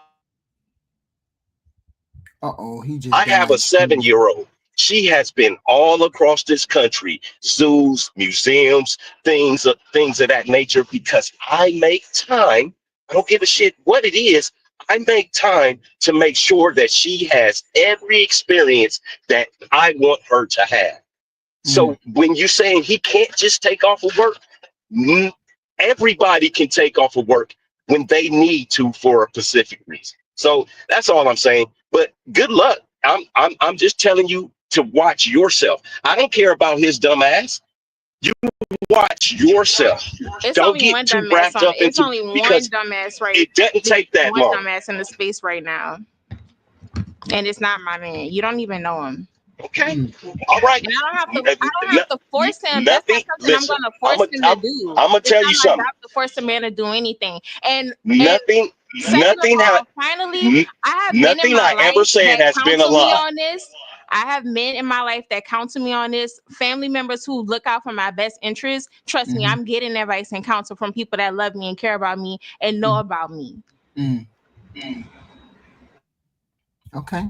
S1: Uh-oh, he just
S4: I have a
S1: died.
S4: 7-year-old. She has been all across this country, zoos, museums, things of that nature, because I make time. I don't give a shit what it is. I make time to make sure that she has every experience that I want her to have.
S1: Mm.
S4: So when you're saying he can't just take off of work, mm, everybody can take off of work when they need to for a specific reason. So that's all I'm saying. But good luck. I'm just telling you to watch yourself. I don't care about his dumb ass. You watch yourself.
S5: It's
S4: Don't
S5: only
S4: get
S5: one
S4: too
S5: dumbass
S4: wrapped
S5: on
S4: up
S5: it's
S4: into
S5: only one
S4: because
S5: dumbass right
S4: it doesn't
S5: there's
S4: take that
S5: one
S4: long.
S5: dumbass in the space right now. And it's not my man. You don't even know him.
S4: Okay.
S1: Mm.
S4: All right.
S5: And
S4: Uh,
S5: I don't
S4: no-
S5: have to force him. That's not
S4: Nothing.
S5: something I'm
S4: Listen,
S5: gonna force him to do.
S4: I'm gonna
S5: It's
S4: tell
S5: not
S4: you
S5: my
S4: something.
S5: job to force a man to do anything. And
S4: Nothing.
S5: second of
S4: Nothing.
S5: all, finally, I have men in
S4: Nothing
S5: my
S4: I ever
S5: life
S4: said
S5: that
S4: has been a
S5: counsel me
S4: lie.
S5: on this. I have men in my life that counsel me on this. Family members who look out for my best interests. Trust me,
S1: Mhm.
S5: I'm getting advice and counsel from people that love me and care about me and know
S1: Mm.
S5: about me.
S1: Mm. Okay.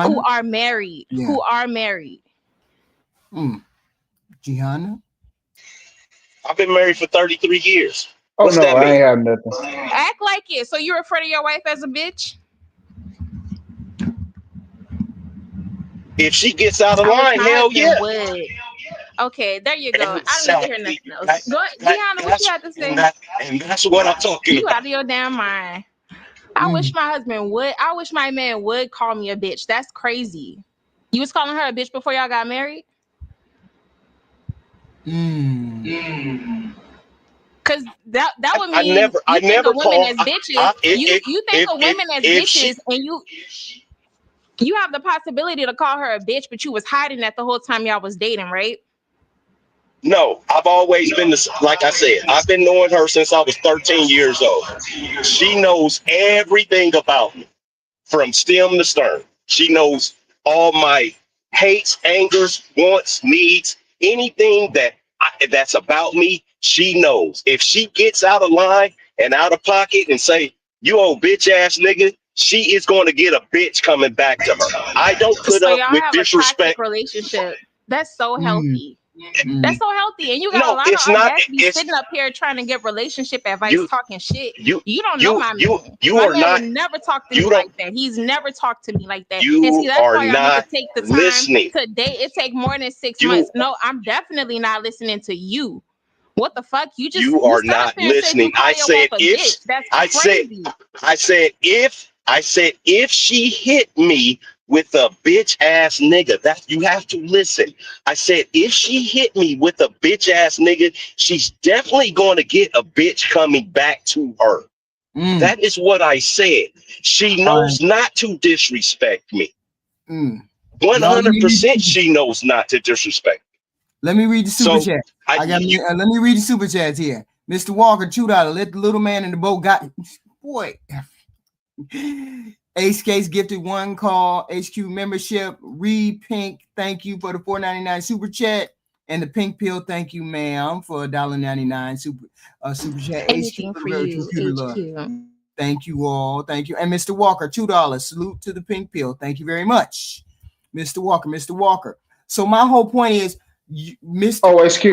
S5: Who
S1: Jihanna?
S5: are married.
S1: Yeah.
S5: Who are married.
S1: Mm. Jihanna?
S4: I've been married for 33 years.
S6: Oh
S4: What's
S6: no,
S4: that
S6: I
S4: mean?
S6: ain't have nothing.
S5: Act like it. So you refer to your wife as a bitch?
S4: If she gets out of
S5: I wish
S4: line,
S5: my
S4: hell
S5: husband
S4: yeah.
S5: would. Okay, there you go. I don't need to hear
S4: Exactly.
S5: nothing else. Go, Deanna, what you got to say?
S4: And that's what I'm talking
S5: You
S4: about.
S5: out of your damn mind. I
S1: Mm.
S5: wish my husband would. I wish my man would call me a bitch. That's crazy. You was calling her a bitch before y'all got married?
S1: Mm.
S5: Cause that would
S4: I
S5: mean
S4: never
S5: you think
S4: never
S5: of women
S4: called
S5: as bitches. You think of women as
S4: if she
S5: bitches, and you have the possibility to call her a bitch, but you was hiding that the whole time y'all was dating, right?
S4: no, I've always been like I said, I've been knowing her since I was 13 years old. She knows everything about me from stem to stern. She knows all my hates, angers, wants, needs, anything that's about me. She knows. If she gets out of line and out of pocket and say, "You old bitch ass nigga," she is going to get a bitch coming back to her. I don't put
S5: So
S4: up
S5: y'all
S4: with
S5: have a
S4: disrespect.
S5: toxic relationship. That's so healthy. That's so healthy. And you got a
S4: No,
S5: lot
S4: it's
S5: of
S4: not.
S5: audacity
S4: It's
S5: sitting up here trying to get relationship advice,
S4: you.
S5: talking shit.
S4: You.
S5: You don't know my man.
S4: You
S5: My
S4: are
S5: man
S4: not.
S5: would never talk to
S4: You
S5: me
S4: don't.
S5: like that. He's never talked to me like that. And see,
S4: You
S5: that's
S4: are
S5: why y'all need to
S4: not
S5: take the time
S4: listening.
S5: to date. It take more than 6
S4: You.
S5: months. No, I'm definitely not listening to you. What the fuck? You
S4: You
S5: sat
S4: are
S5: up
S4: not
S5: there and said you
S4: listening.
S5: call
S4: I
S5: your
S4: said
S5: wife a
S4: if.
S5: bitch. That's
S4: I said.
S5: crazy.
S4: I said if she hit me with a bitch ass nigga, that you have to listen. I said if she hit me with a bitch ass nigga, she's definitely going to get a bitch coming back to her. That is what I said. She knows not to disrespect me. 100% she knows not to disrespect me.
S1: Let me read the super
S4: So,
S1: chat. Let me read the super chats here. Mr. Walker, $2. Let the little man in the boat got boy. Ace Case gifted one call, HQ membership. Reed Pink, thank you for the $4.99 super chat. And the Pink Pill, thank you, ma'am, for $1.99 super chat.
S5: Anything for you, HQ.
S1: Thank you all. Thank you. And Mr. Walker, $2. Salute to the Pink Pill. Thank you very much. Mr. Walker. So my whole point is, Mr.
S6: Oh, HQ.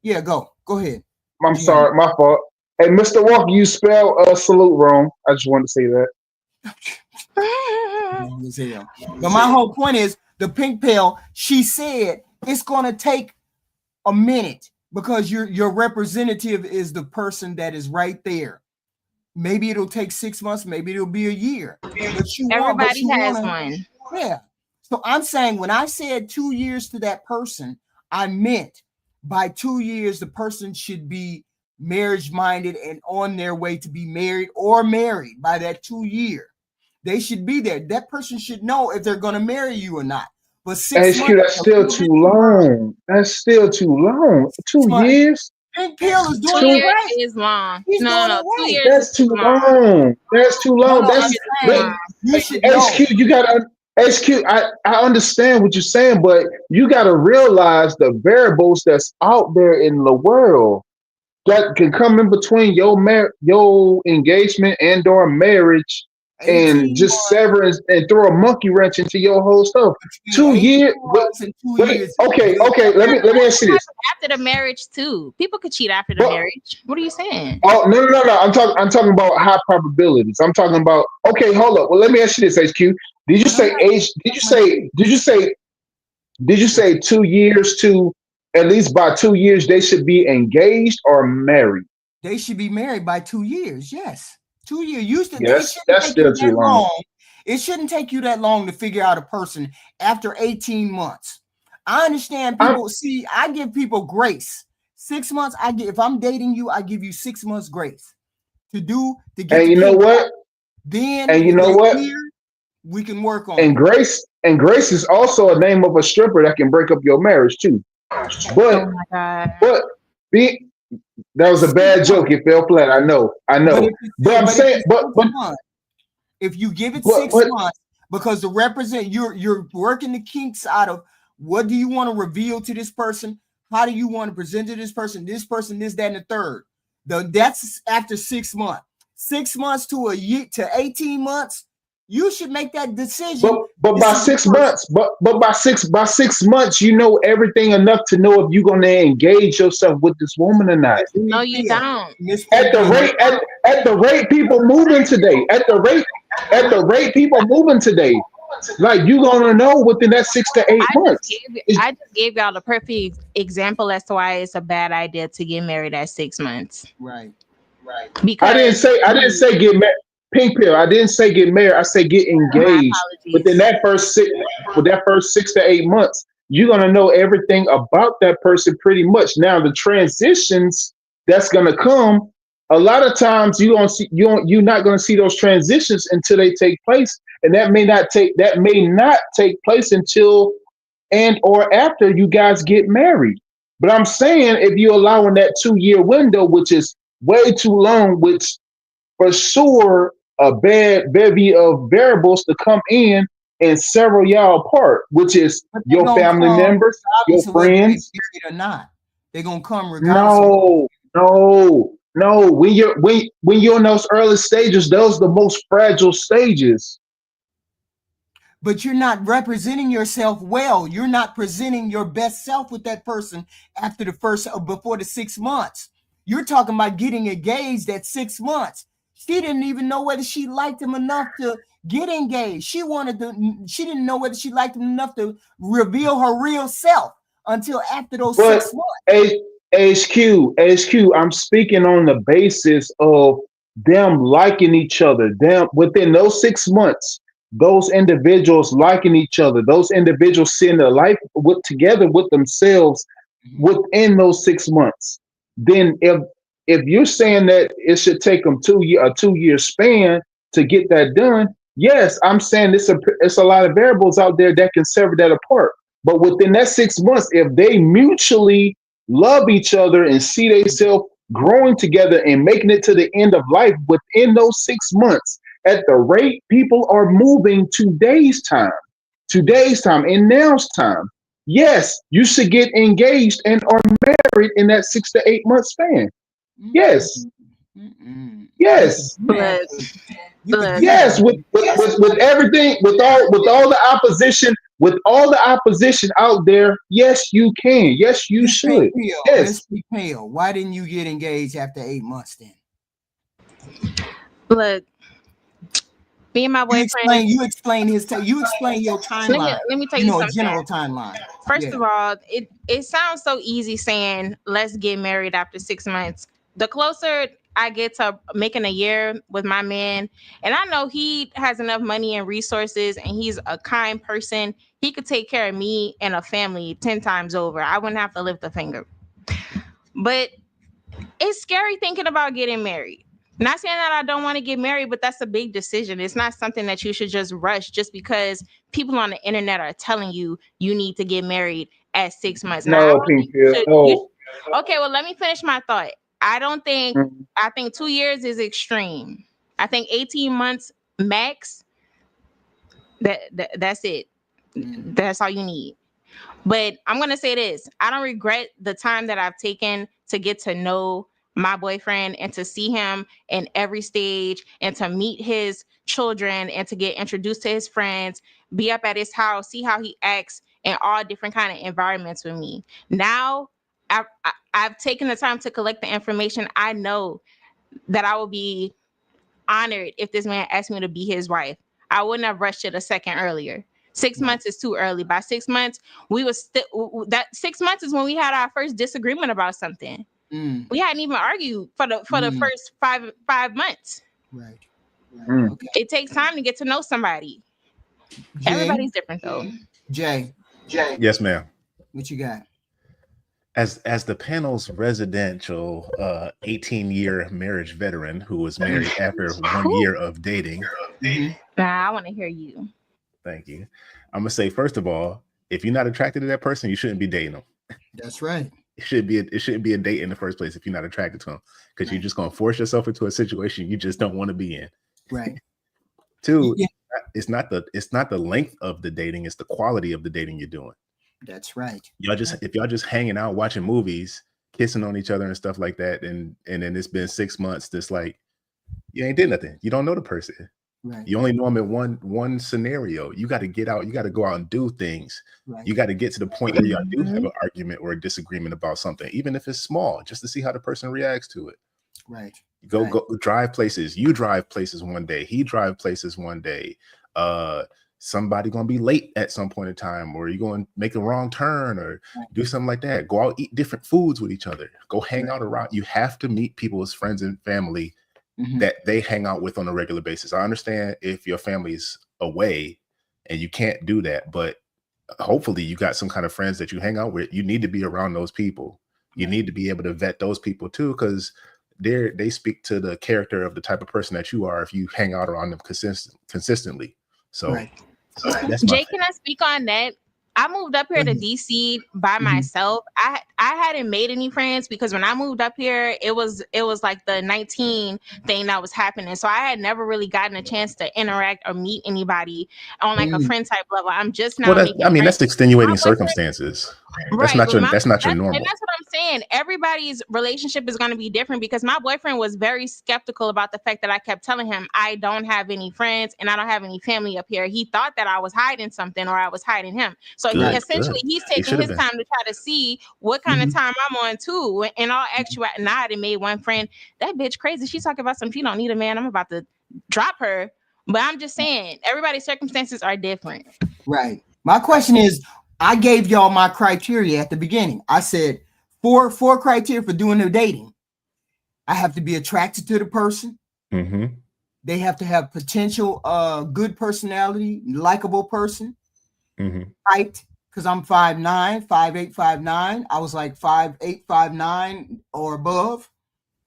S1: Yeah, go ahead.
S6: I'm sorry, my fault. Hey, Mr. Walker, you spell salute wrong. I just wanted to say that.
S1: But my whole point is the Pink Pill, she said it's gonna take a minute because your representative is the person that is right there. Maybe it'll take 6 months, maybe it'll be a year. But
S5: everybody has one.
S1: Yeah. So I'm saying when I said 2 years to that person, I meant by 2 years the person should be marriage minded and on their way to be married or married by that 2 year. They should be there. That person should know if they're going to marry you or not. But 6
S6: HQ,
S1: months,
S6: that's still too long. That's still too long. 2 years?
S1: Pink Pill is doing
S5: 2
S1: it
S5: years
S1: right.
S5: is long.
S1: He's
S5: No, 2 years.
S6: That's too long. That's too long.
S1: You should know.
S6: HQ, you gotta HQ. I understand what you're saying, but you gotta realize the variables that's out there in the world that can come in between your engagement and or marriage and just severance and throw a monkey wrench into your whole stuff. 2 years. Okay. Let me ask you this.
S5: After the marriage too, people could cheat after the marriage. What are you saying?
S6: Oh no! I'm talking about high probabilities. I'm talking about. Okay, hold up. Well, let me ask you this, HQ. Did you say age? Did you say 2 years to at least by 2 years they should be engaged or married?
S1: They should be married by 2 years. Yes, 2 years.
S6: That's still too long.
S1: It shouldn't take you that long to figure out a person after 18 months. I understand people. I give people grace. 6 months. If I'm dating you, I give you 6 months grace to get.
S6: And you know what?
S1: Then
S6: and you know what?
S1: We can work on.
S6: And Grace is also a name of a stripper that can break up your marriage too. But
S5: oh my God.
S6: But that was a bad joke. It fell flat. I know. But I'm saying,
S1: if you give it 6 months, because to represent you're working the kinks out of what do you want to reveal to this person? How do you want to present to this, this, that, and the third? That's after 6 months. 6 months to a year to 18 months, you should make that decision.
S6: But by 6 months, by 6 months, you know everything enough to know if you're going to engage yourself with this woman or not.
S5: No, you don't.
S6: At the rate people moving today, at the rate people moving today, like you gonna know within that 6 to 8 months.
S5: I just gave y'all the perfect example as to why it's a bad idea to get married at 6 months.
S1: Right.
S5: Because
S6: I didn't say get married. Pink Pill. I didn't say get married. I say get engaged. Within that first 6 to 8 months, you're gonna know everything about that person pretty much. Now the transitions that's gonna come, a lot of times you're not gonna see those transitions until they take place, and that may not take place until and or after you guys get married. But I'm saying if you're allowing that 2-year window, which is way too long, which for sure a bad bevy of variables to come in and sever y'all apart, which is your family members, your friends.
S1: Or not, they're gonna come regardless.
S6: No. No, when you're in those early stages, those are the most fragile stages.
S1: But you're not representing yourself well. You're not presenting your best self with that person after the first or before the 6 months. You're talking about getting engaged at 6 months. She didn't even know whether she liked him enough to get engaged. She didn't know whether she liked him enough to reveal her real self until after those
S6: But
S1: 6 months.
S6: HQ, I'm speaking on the basis of them liking each other. Them within those 6 months, those individuals liking each other, those individuals seeing their life together with themselves within those 6 months. Then if you're saying that it should take them a 2 year span to get that done, yes, I'm saying it's a lot of variables out there that can sever that apart. But within that 6 months, if they mutually love each other and see themselves growing together and making it to the end of life within those 6 months, at the rate people are moving today's time, and now's time, yes, you should get engaged and are married in that 6 to 8 month span. Yes. Yes.
S5: Look,
S6: Yes, with everything, with all the opposition, out there, yes, you can. Yes, you should.
S1: Let's be pale. Why didn't you get engaged after 8 months then?
S5: look. Me and my boyfriend.
S1: You explain your timeline.
S5: Let me tell you something.
S1: A general timeline.
S5: First of all, it sounds so easy saying let's get married after 6 months. The closer I get to making a year with my man, and I know he has enough money and resources, and he's a kind person, he could take care of me and a family 10 times over. I wouldn't have to lift a finger. But it's scary thinking about getting married. Not saying that I don't want to get married, but that's a big decision. It's not something that you should just rush just because people on the internet are telling you you need to get married at 6 months.
S6: No,
S5: okay, well, let me finish my thought. I think 2 years is extreme. I think 18 months max. That's it. That's all you need. But I'm going to say this. I don't regret the time that I've taken to get to know my boyfriend and to see him in every stage and to meet his children and to get introduced to his friends, be up at his house, see how he acts in all different kind of environments with me. Now I've taken the time to collect the information. I know that I will be honored if this man asked me to be his wife. I wouldn't have rushed it a second earlier. 6 months is too early. By 6 months, that 6 months is when we had our first disagreement about something. We hadn't even argued for the first five months.
S1: Right.
S5: Okay. It takes time to get to know somebody. Jay? Everybody's different though.
S1: Jay.
S7: Yes, ma'am.
S1: What you got?
S7: As the panel's residential 18-year marriage veteran who was married after 1 year of dating.
S5: I want to hear you.
S7: Thank you. I'm gonna say, first of all, if you're not attracted to that person, you shouldn't be dating them.
S1: That's right.
S7: It shouldn't be a date in the first place if you're not attracted to them, because you're just gonna force yourself into a situation you just don't want to be in.
S1: Right.
S7: Two, it's not the length of the dating, it's the quality of the dating you're doing.
S1: That's right.
S7: If y'all just hanging out, watching movies, kissing on each other and stuff like that, and then it's been 6 months, just like you ain't did nothing. You don't know the person.
S1: Right.
S7: You only know them in one scenario. You got to get out. You got to go out and do things. Right. You got to get to the point where y'all do have an argument or a disagreement about something, even if it's small, just to see how the person reacts to it.
S1: Right.
S7: Go drive places. You drive places one day. He drive places one day. Somebody gonna be late at some point in time, or you're going to make a wrong turn or do something like that. Go out, eat different foods with each other. Go hang out around. You have to meet people as friends and family that they hang out with on a regular basis. I understand if your family's away and you can't do that, but hopefully you got some kind of friends that you hang out with. You need to be around those people. You need to be able to vet those people too, because they speak to the character of the type of person that you are if you hang out around them consistently. So,
S5: Jay, can I speak on that? I moved up here to DC by myself. I hadn't made any friends because when I moved up here, it was like the 19 thing that was happening. So I had never really gotten a chance to interact or meet anybody on like a friend type level. I'm just now
S7: Well,
S5: making
S7: I mean,
S5: friends.
S7: that's extenuating circumstances. That's not your normal.
S5: And that's what I'm saying. Everybody's relationship is going to be different because my boyfriend was very skeptical about the fact that I kept telling him I don't have any friends and I don't have any family up here. He thought that I was hiding something or I was hiding him. So he's taking his time to try to see what kind of time I'm on too. And I'll actually, now I made one friend. That bitch crazy. She's talking about something. She don't need a man. I'm about to drop her. But I'm just saying, everybody's circumstances are different.
S1: Right. My question is, I gave y'all my criteria at the beginning. I said four criteria for doing the dating. I have to be attracted to the person.
S7: Mm-hmm.
S1: They have to have potential, good personality, likable person.
S7: Mm-hmm.
S1: Height, because I'm 5'9", 5'8", 5'9". I was like 5'8", 5'9" or above.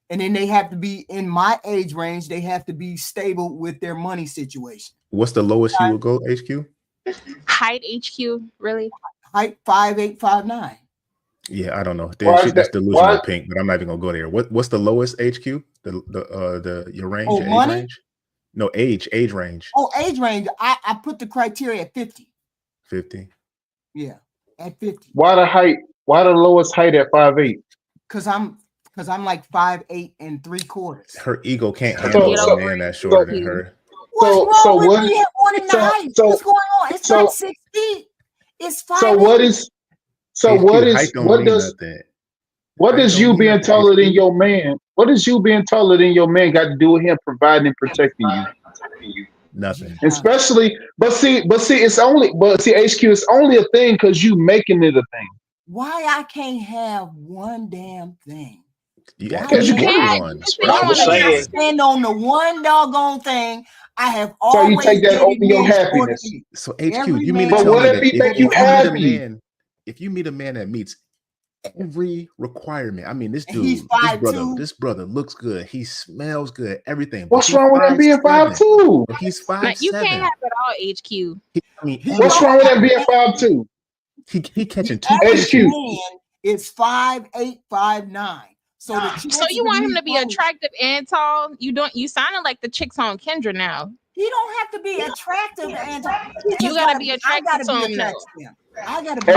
S1: And then they have to be in my age range. They have to be stable with their money situation.
S7: What's the lowest you will go, HQ?
S5: Height, HQ, really?
S1: Height 5'8", 5'9".
S7: Yeah, I don't know. That's delusional, Pink. But I'm not even gonna go there. What's the lowest HQ? Your range?
S1: Oh,
S7: your
S1: money?
S7: age range? No, age range.
S1: Oh, age range. I put the criteria at 50.
S7: 50.
S1: Yeah, at 50.
S6: Why the height? Why the lowest height at 5'8"?
S1: Because I'm like 5'8" and 3/4.
S7: Her ego can't handle a man that's shorter than her.
S1: What's wrong with me wanting the height? What's going on? It's like 6 feet. It's 5'8".
S6: What does you being taller than your man? What does you being taller than your man got to do with him providing and protecting you?
S7: Nothing.
S6: Especially, but see, HQ, it's only a thing because you making it a thing.
S1: Why I can't have one damn thing?
S6: Because you
S1: can.
S6: one.
S1: I stand on the one doggone thing. I have always.
S6: So you take that over your happiness.
S7: So HQ, you mean to tell me that if you meet a man that meets every requirement, I mean, this dude, this brother looks good. He smells good. Everything.
S6: What's wrong with him being 5'2"?
S7: He's 5'7".
S5: You can't have it all, HQ.
S6: What's wrong with him being 5'2"?
S7: He catching two.
S1: HQ. It's 5'8", 5'9". So
S5: you want him to be attractive and tall? You sounded like the chicks on Kendra now.
S1: He don't have to be attractive and tall.
S5: You gotta be attracted to him.
S1: I gotta be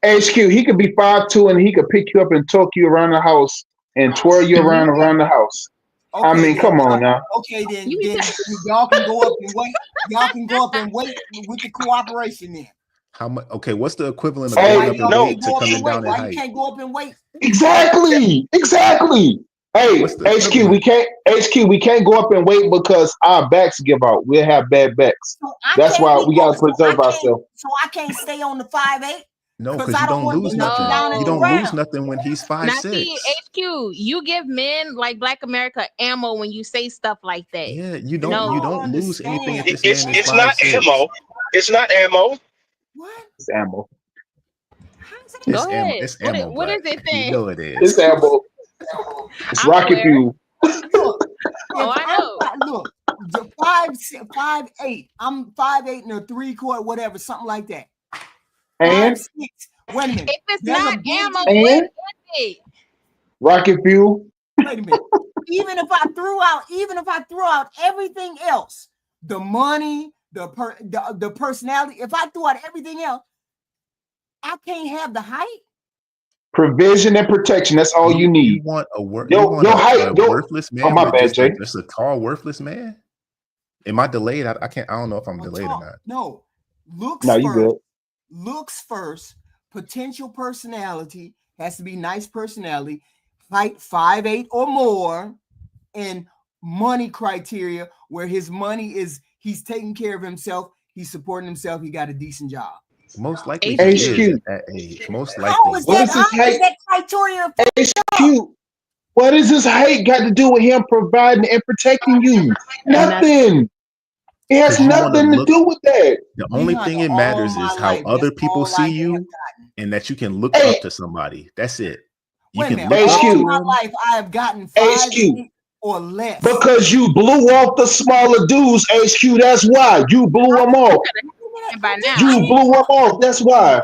S6: HQ. He could be 5'2" and he could pick you up and talk you around the house and twirl you around the house. Okay, I mean, come on now.
S1: Okay, then y'all can go up and wait. Y'all can go up and wait with the cooperation then.
S7: How much? Okay, what's the equivalent of going up and wait to coming down in height?
S1: You can't go up and wait.
S6: Exactly. Hey, HQ, we can't go up and wait because our backs give out. We'll have bad backs. So that's why we gotta preserve ourselves.
S1: So I can't stay on the 5'8".
S7: No, because you don't lose nothing. You don't lose nothing when he's 5'6".
S5: Now see, HQ, you give men like Black America ammo when you say stuff like that.
S7: Yeah, you don't lose anything if this
S4: it's
S7: man is 5'6".
S4: Not ammo. It's not ammo.
S1: What?
S6: It's ammo.
S5: Go ahead.
S7: It's ammo.
S5: What is it then?
S7: You know it is.
S6: It's ammo. It's rocket fuel.
S5: I know.
S1: Look, the 5'8". I'm 5'8" and a 3/4, whatever, something like that.
S6: And
S1: 5'6". Wait a minute.
S5: If it's not ammo, what is it?
S6: Rocket fuel.
S1: Wait a minute. Even if I threw out everything else, the money, the personality, if I threw out everything else, I can't have the height.
S6: Provision and protection. That's all you need.
S7: You want a
S6: height,
S7: worthless man?
S6: Oh, my bad, Jay.
S7: Just a tall, worthless man. Am I delayed? I don't know if I'm delayed or not.
S1: No. Looks first. Potential personality has to be nice personality. Height 5'8" or more, and money criteria where his money is he's taking care of himself. He's supporting himself. He got a decent job.
S7: Most likely,
S6: HQ.
S7: At that age. Most likely.
S6: What is his height?
S1: That criteria?
S6: HQ. What does his height got to do with him providing and protecting you? Nothing. It has nothing to do with that.
S7: The only thing it matters is how other people see you, and that you can look up to somebody. That's it. You can look
S1: up to my life. I have gotten 5'8" or less
S6: because you blew off the smaller dudes. HQ. That's why you blew them off.
S5: man by now.
S6: You blew him off. That's why.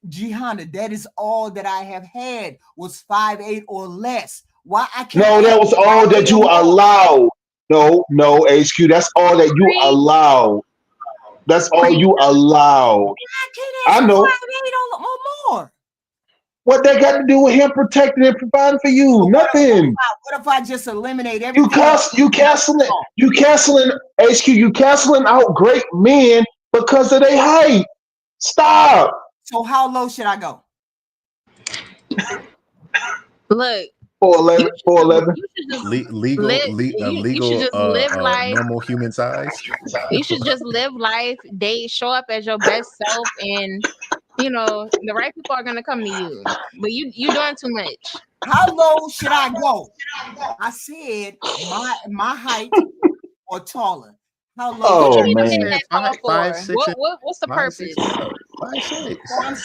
S1: Gihanna, that is all that I have had was 5'8" or less. Why I can't?
S6: No, that was all that you allowed. No, HQ. That's all that you allowed. That's all you allowed. I know.
S1: 5'8" or more.
S6: What that got to do with him protecting and providing for you? Nothing.
S1: What if I just eliminate everything?
S6: You canceling HQ. You canceling out great men because of their height. Stop.
S1: So how low should I go?
S5: Look.
S6: 4'11". 4'11".
S5: Legal,
S7: normal human size.
S5: You should just live life, date, show up as your best self, and the right people are gonna come to you. But you doing too much.
S1: How low should I go? I said my height or taller. How low?
S6: Oh,
S5: what you
S6: man.
S5: need that tall for?
S7: 5'6".
S5: What's the purpose?
S7: 5'6".
S1: I'm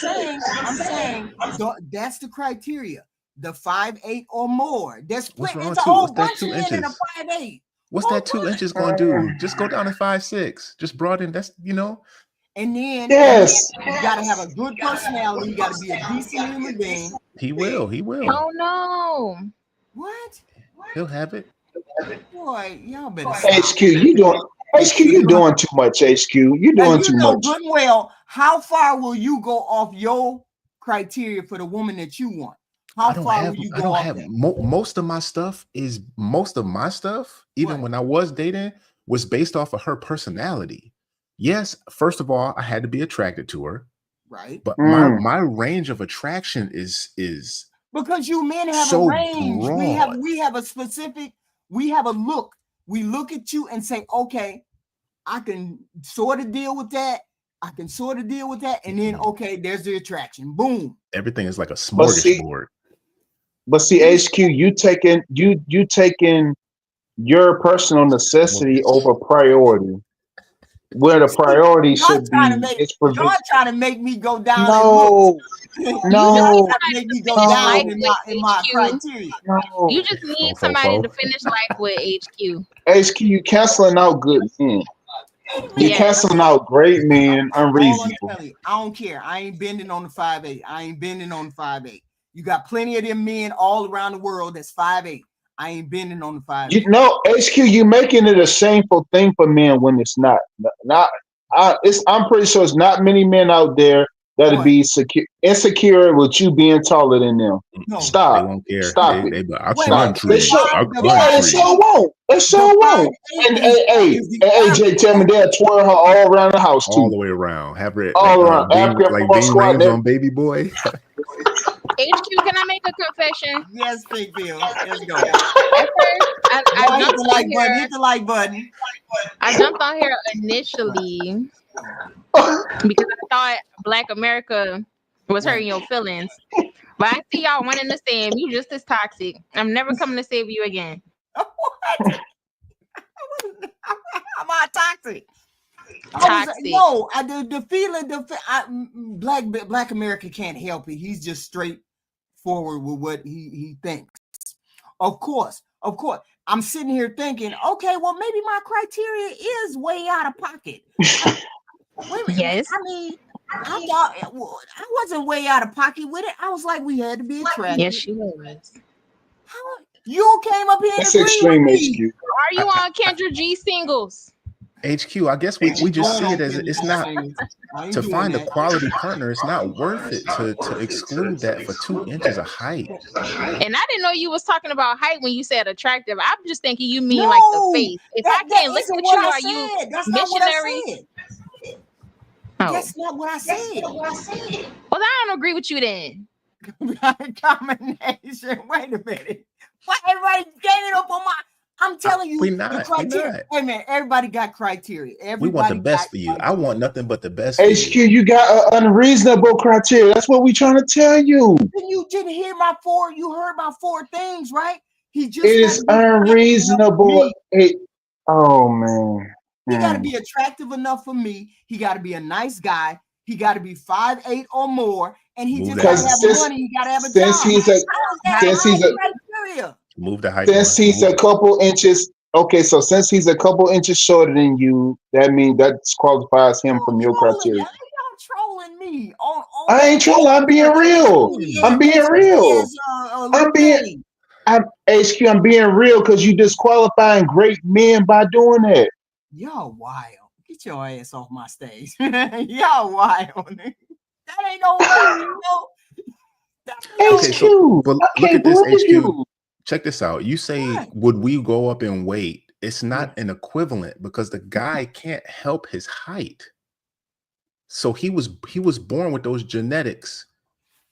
S1: saying that's the criteria. The 5'8" or more. There's
S7: What's wrong
S1: it's a
S7: too?
S1: whole
S7: What's that
S1: bunch
S7: 2
S1: of men in a
S7: inches?
S1: 5'8".
S7: What's that 2 inches gonna do? Just go down to 5'6". Just broaden. That's
S1: And then
S6: Yes.
S1: you gotta have a good personality. You gotta be a decent human being.
S7: He will.
S5: Oh no.
S1: What?
S7: He'll have it.
S1: Boy, y'all better
S6: HQ, you doing too much. HQ, you doing too much.
S1: Good and well, how far will you go off your criteria for the woman that you want? How far will you go off that?
S7: Most of my stuff, even when I was dating, was based off of her personality. Yes, first of all, I had to be attracted to her.
S1: Right.
S7: But my range of attraction is
S1: because you men have
S7: so
S1: a range.
S7: broad.
S1: We have a specific, we have a look. We look at you and say, okay, I can sort of deal with that. And then okay, there's the attraction. Boom.
S7: Everything is like a smorgasbord.
S6: But see, HQ, you taking your personal necessity over priority. Where the priority should be.
S1: Y'all trying to make me go down.
S6: No.
S1: Make me go down in my criteria.
S6: No.
S5: You just need somebody to finish life with, HQ.
S6: HQ, you canceling out good men. You canceling out great men unreasonable.
S1: I don't care. I ain't bending on the 5'8". You got plenty of them men all around the world that's 5'8". I ain't bending on the 5'8".
S6: HQ, you making it a shameful thing for men when it's not. I'm pretty sure it's not many men out there that'll be insecure with you being taller than them.
S1: No.
S6: Stop.
S7: They won't care.
S6: Stop it.
S7: They
S6: sure won't. They sure won't. And hey, AJ, tell me they'll twirl her all around the house too.
S7: All the way around. Have it
S6: all around.
S7: like Bing Rames on Baby Boy.
S5: HQ, can I make a confession?
S1: Yes, Big Bill. Let's go.
S5: At first, I
S1: hit the like button.
S5: I jumped on here initially because I thought Black America was hurting your feelings. But I see y'all one and the same. You just as toxic. I'm never coming to save you again.
S1: What? Am I toxic?
S5: Toxic.
S1: The feeling, Black America can't help it. He's just straightforward with what he thinks. Of course. I'm sitting here thinking, okay, well, maybe my criteria is way out of pocket.
S5: Yes.
S1: I mean, I thought I wasn't way out of pocket with it. I was like, we had to be attractive.
S5: Yes, you was.
S1: You came up here.
S6: That's extreme, HQ.
S5: Are you on Kendra G singles?
S7: HQ, I guess we just see it as it's not to find a quality partner. It's not worth it to exclude that for 2 inches of height.
S5: And I didn't know you was talking about height when you said attractive. I'm just thinking you mean like the face. If I can't look at you, are you missionary?
S1: That's not what I said.
S5: Well, I don't agree with you then.
S1: Combination. Wait a minute. Why everybody ganging up on my? I'm telling you, the criteria. Hey man, everybody got criteria.
S7: We want the best for you. I want nothing but the best.
S6: HQ, you got an unreasonable criteria. That's what we trying to tell you.
S1: You didn't hear my 4. You heard my 4 things, right? It
S6: is unreasonable. Oh man.
S1: He got to be attractive enough for me. He got to be a nice guy. He got to be 5'8" or more, and he just got to have money. He got to have a job.
S7: Move the height.
S6: Since he's a couple inches Okay, so since he's a couple inches shorter than you, that means that disqualifies him from your criteria.
S1: Y'all trolling me.
S6: I ain't trolling. I'm being real. I'm being real. I'm HQ. I'm being real because you disqualifying great men by doing that.
S1: Y'all wild. Get your ass off my stage. Y'all wild. That ain't no way, you know.
S6: HQ.
S7: So, but
S6: I
S7: look
S6: can't
S7: at this,
S6: believe
S7: HQ.
S6: you.
S7: Check this out. You say,
S1: What?
S7: would we go up in weight? It's not an equivalent because the guy can't help his height. So he was born with those genetics.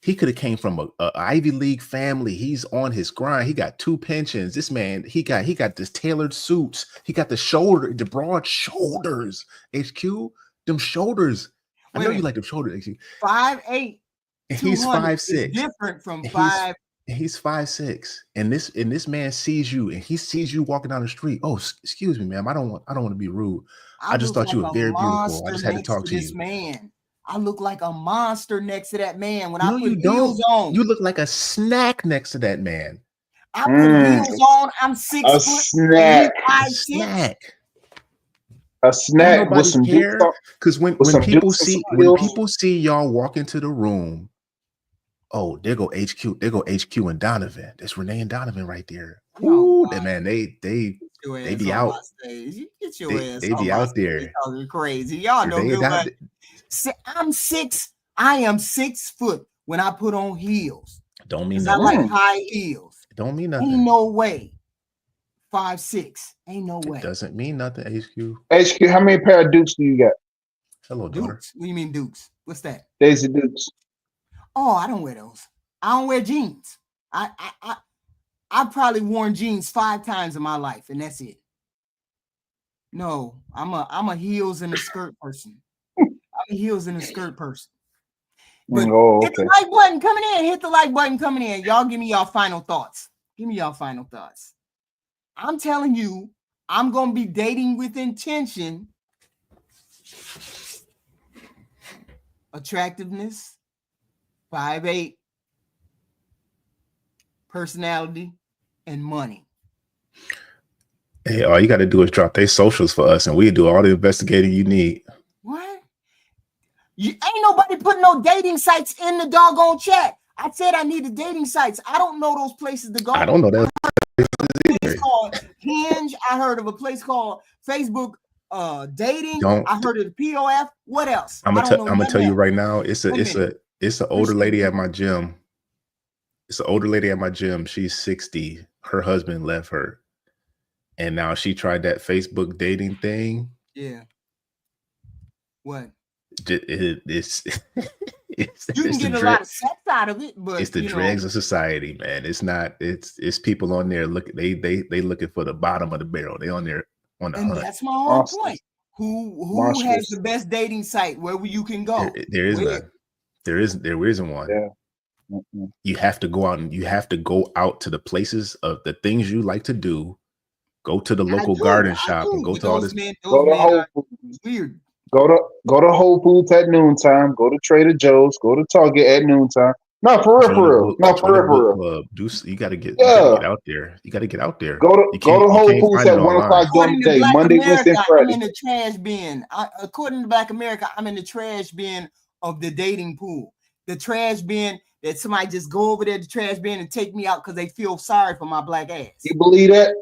S7: He could have came from a Ivy League family. He's on his grind. He got 2 pensions. This man, he got this tailored suits. He got the broad shoulders. HQ, them shoulders. I know you like them shoulders, HQ.
S1: 5'8".
S7: And he's 5'6".
S1: Different from 5.
S7: He's 5'6", and this man sees you, and he sees you walking down the street. Oh, excuse me, ma'am. I don't want to be rude. I just thought you were very beautiful. I just had to talk to you.
S1: Man, I look like a monster next to that man when
S7: No,
S1: I put
S7: you don't.
S1: heels on.
S7: You look like a snack next to that man.
S1: I put heels on. I'm 6
S6: A
S1: foot.
S6: snack.
S7: A snack.
S6: A snack with some
S7: because when people see y'all walk into the room. Oh, there go HQ. There go HQ and Donovan. That's Renee and Donovan right there. Ooh, that man, they be out.
S1: You get your ass.
S7: They be out there.
S1: Y'all crazy. Y'all know good. I'm 6. I am 6 foot when I put on heels.
S7: Don't mean
S1: nothing. I like high heels.
S7: Don't mean nothing.
S1: Ain't no way. 5'6". Ain't no way.
S7: It doesn't mean nothing. HQ.
S6: HQ. How many pair of Dukes do you got?
S7: Hello, daughter.
S1: Dukes? What do you mean Dukes? What's that?
S6: Daisy Dukes.
S1: Oh, I don't wear those. I don't wear jeans. I've probably worn jeans 5 times in my life, and that's it. No, I'm a heels and a skirt person. I'm a heels and a skirt person. But hit the like button coming in. Hit the like button coming in. Y'all give me y'all final thoughts. Give me y'all final thoughts. I'm telling you, I'm gonna be dating with intention, attractiveness, 5'8", personality, and money.
S7: Hey, all you got to do is drop their socials for us, and we do all the investigating you need.
S1: What? You ain't nobody putting no dating sites in the doggone chat. I said I needed dating sites. I don't know those places to go.
S7: I don't know that.
S1: Place called Hinge. I heard of a place called Facebook Dating. I heard of the POF. What else?
S7: I'm gonna tell you right now. It's an older lady at my gym. It's an older lady at my gym. She's 60. Her husband left her, and now she tried that Facebook dating thing.
S1: Yeah. What?
S7: It's
S1: you can get a lot of sex out of it, but
S7: it's the dregs of society, man. It's not. It's people on there looking. They looking for the bottom of the barrel. They on there on the hunt.
S1: That's my whole point. Who has the best dating site where you can go?
S7: There is none. There isn't one.
S6: Yeah.
S7: You have to go out and you have to go out to the places of the things you like to do. Go to the local garden shop and go to all this.
S6: Go to Whole Foods. Weird. Go to Whole Foods at noontime. Go to Trader Joe's. Go to Target at noontime. No, for real. No, for real.
S7: You got to get out there. You got to get out there.
S6: Go to Whole Foods at 1 o'clock during the day, Monday, Wednesday, Friday.
S1: I'm in the trash bin. According to Black America, I'm in the trash bin of the dating pool. The trash bin that somebody just go over there to the trash bin and take me out because they feel sorry for my black ass.
S6: You believe that?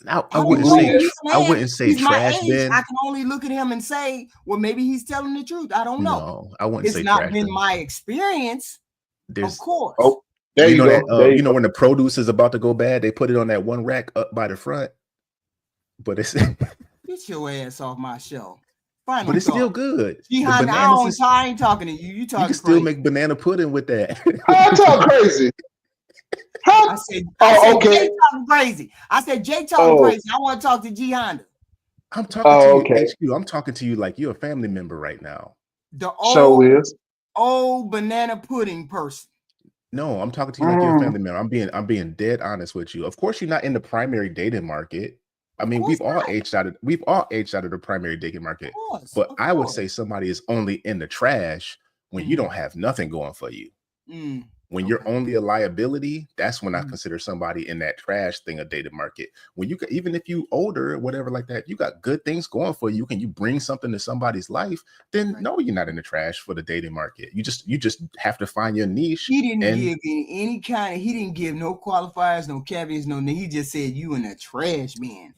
S7: I wouldn't say trash bin.
S1: I can only look at him and say, well, maybe he's telling the truth. I don't know.
S7: No, I wouldn't say
S1: it's not
S7: trash
S1: been
S7: bin.
S1: my experience. Of course.
S6: Oh, there you go.
S7: You know when the produce is about to go bad, they put it on that one rack up by the front. But it's
S1: get your ass off my show.
S7: But it's still good.
S1: I ain't talking to you. You talking?
S7: You can still make banana pudding with that.
S6: I talk crazy.
S1: I said Jay talking crazy. I said Jay talking crazy. I want to talk to G Honda.
S7: I'm talking to you, HQ. I'm talking to you like you're a family member right now.
S1: The old banana pudding person.
S7: No, I'm talking to you like you're a family member. I'm being dead honest with you. Of course, you're not in the primary dating market. I mean, we've all aged out of the primary dating market. But I would say somebody is only in the trash when you don't have nothing going for you. When you're only a liability, that's when I
S1: Mhm.
S7: consider somebody in that trash thing a dated market. When you even if you older, whatever like that, you got good things going for you. Can you bring something to somebody's life? Then
S1: Right.
S7: no, you're not in the trash for the dating market. You just have to find your niche.
S1: He didn't
S7: And
S1: give any kind of. He didn't give no qualifiers, no caveats, no. He just said you in a trash man.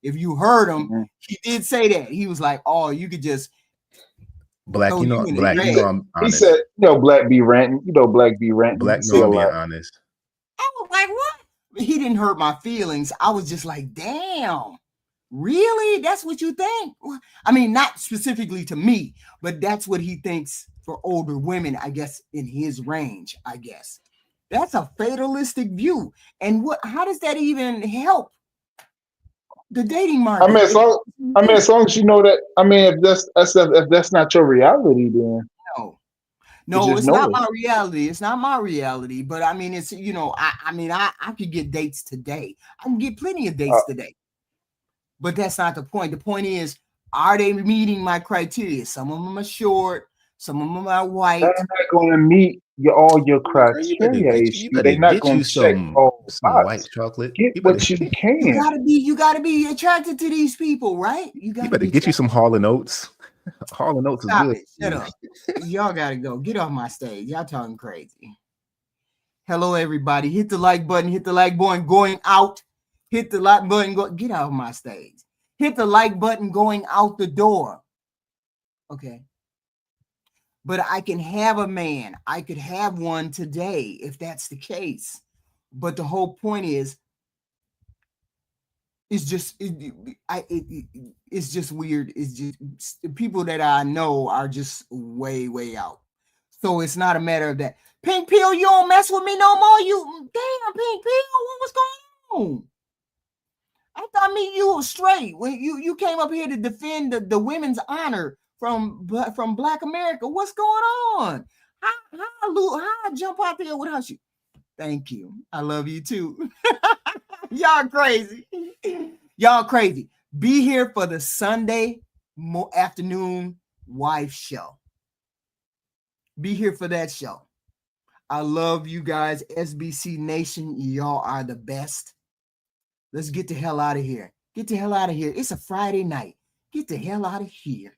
S1: If you heard him,
S6: Mhm.
S1: he did say that. He was like, "Oh, you could just
S7: Black,
S1: throw
S7: you know,
S1: you in the
S7: Black, you know,
S1: trash."
S7: I'm
S6: He
S7: honest.
S6: said, Black be ranting. Black be ranting.
S7: Black
S6: He
S7: know
S6: say a
S7: I'm being
S6: lot.
S7: honest.
S1: I was like, "What?" He didn't hurt my feelings. I was just like, "Damn, really? That's what you think?" I mean, not specifically to me, but that's what he thinks for older women, I guess, in his range. I guess that's a fatalistic view. And how does that even help the dating market?
S6: As long as you know that. If that's not your reality, then
S1: No, it's
S6: know
S1: not
S6: it.
S1: my reality. It's not my reality. But I mean, it's I could get dates today. I can get plenty of dates today. But that's not the point. The point is, are they meeting my criteria? Some of them are short. Some of them are white.
S6: They're not going to meet all your criteria.
S7: You better
S6: They're not
S7: get
S6: going
S7: you
S6: to check
S7: some
S6: all
S7: white
S6: boxes.
S7: chocolate.
S6: Get what you can.
S1: You gotta be attracted to these people, right? You
S7: better get you some Hall and Oates. Hall and Oates is good.
S1: Shut up. Y'all gotta go. Get off my stage. Y'all talking crazy. Hello, everybody. Hit the like button. Hit the like button going out. Hit the like button. Get off my stage. Hit the like button going out the door. Okay. But I can have a man. I could have one today if that's the case. But the whole point is, it's just it's just weird. It's just the people that I know are just way out. So it's not a matter of that. Pink Pill, you don't mess with me no more. You damn Pink Pill, what was going on? I thought me you were straight when you came up here to defend the women's honor from Black America. What's going on? How I jump out there without you? Thank you. I love you too. Y'all crazy. Y'all crazy. Be here for the Sunday afternoon wife show. Be here for that show. I love you guys. SBC Nation, y'all are the best. Let's get the hell out of here. Get the hell out of here. It's a Friday night. Get the hell out of here.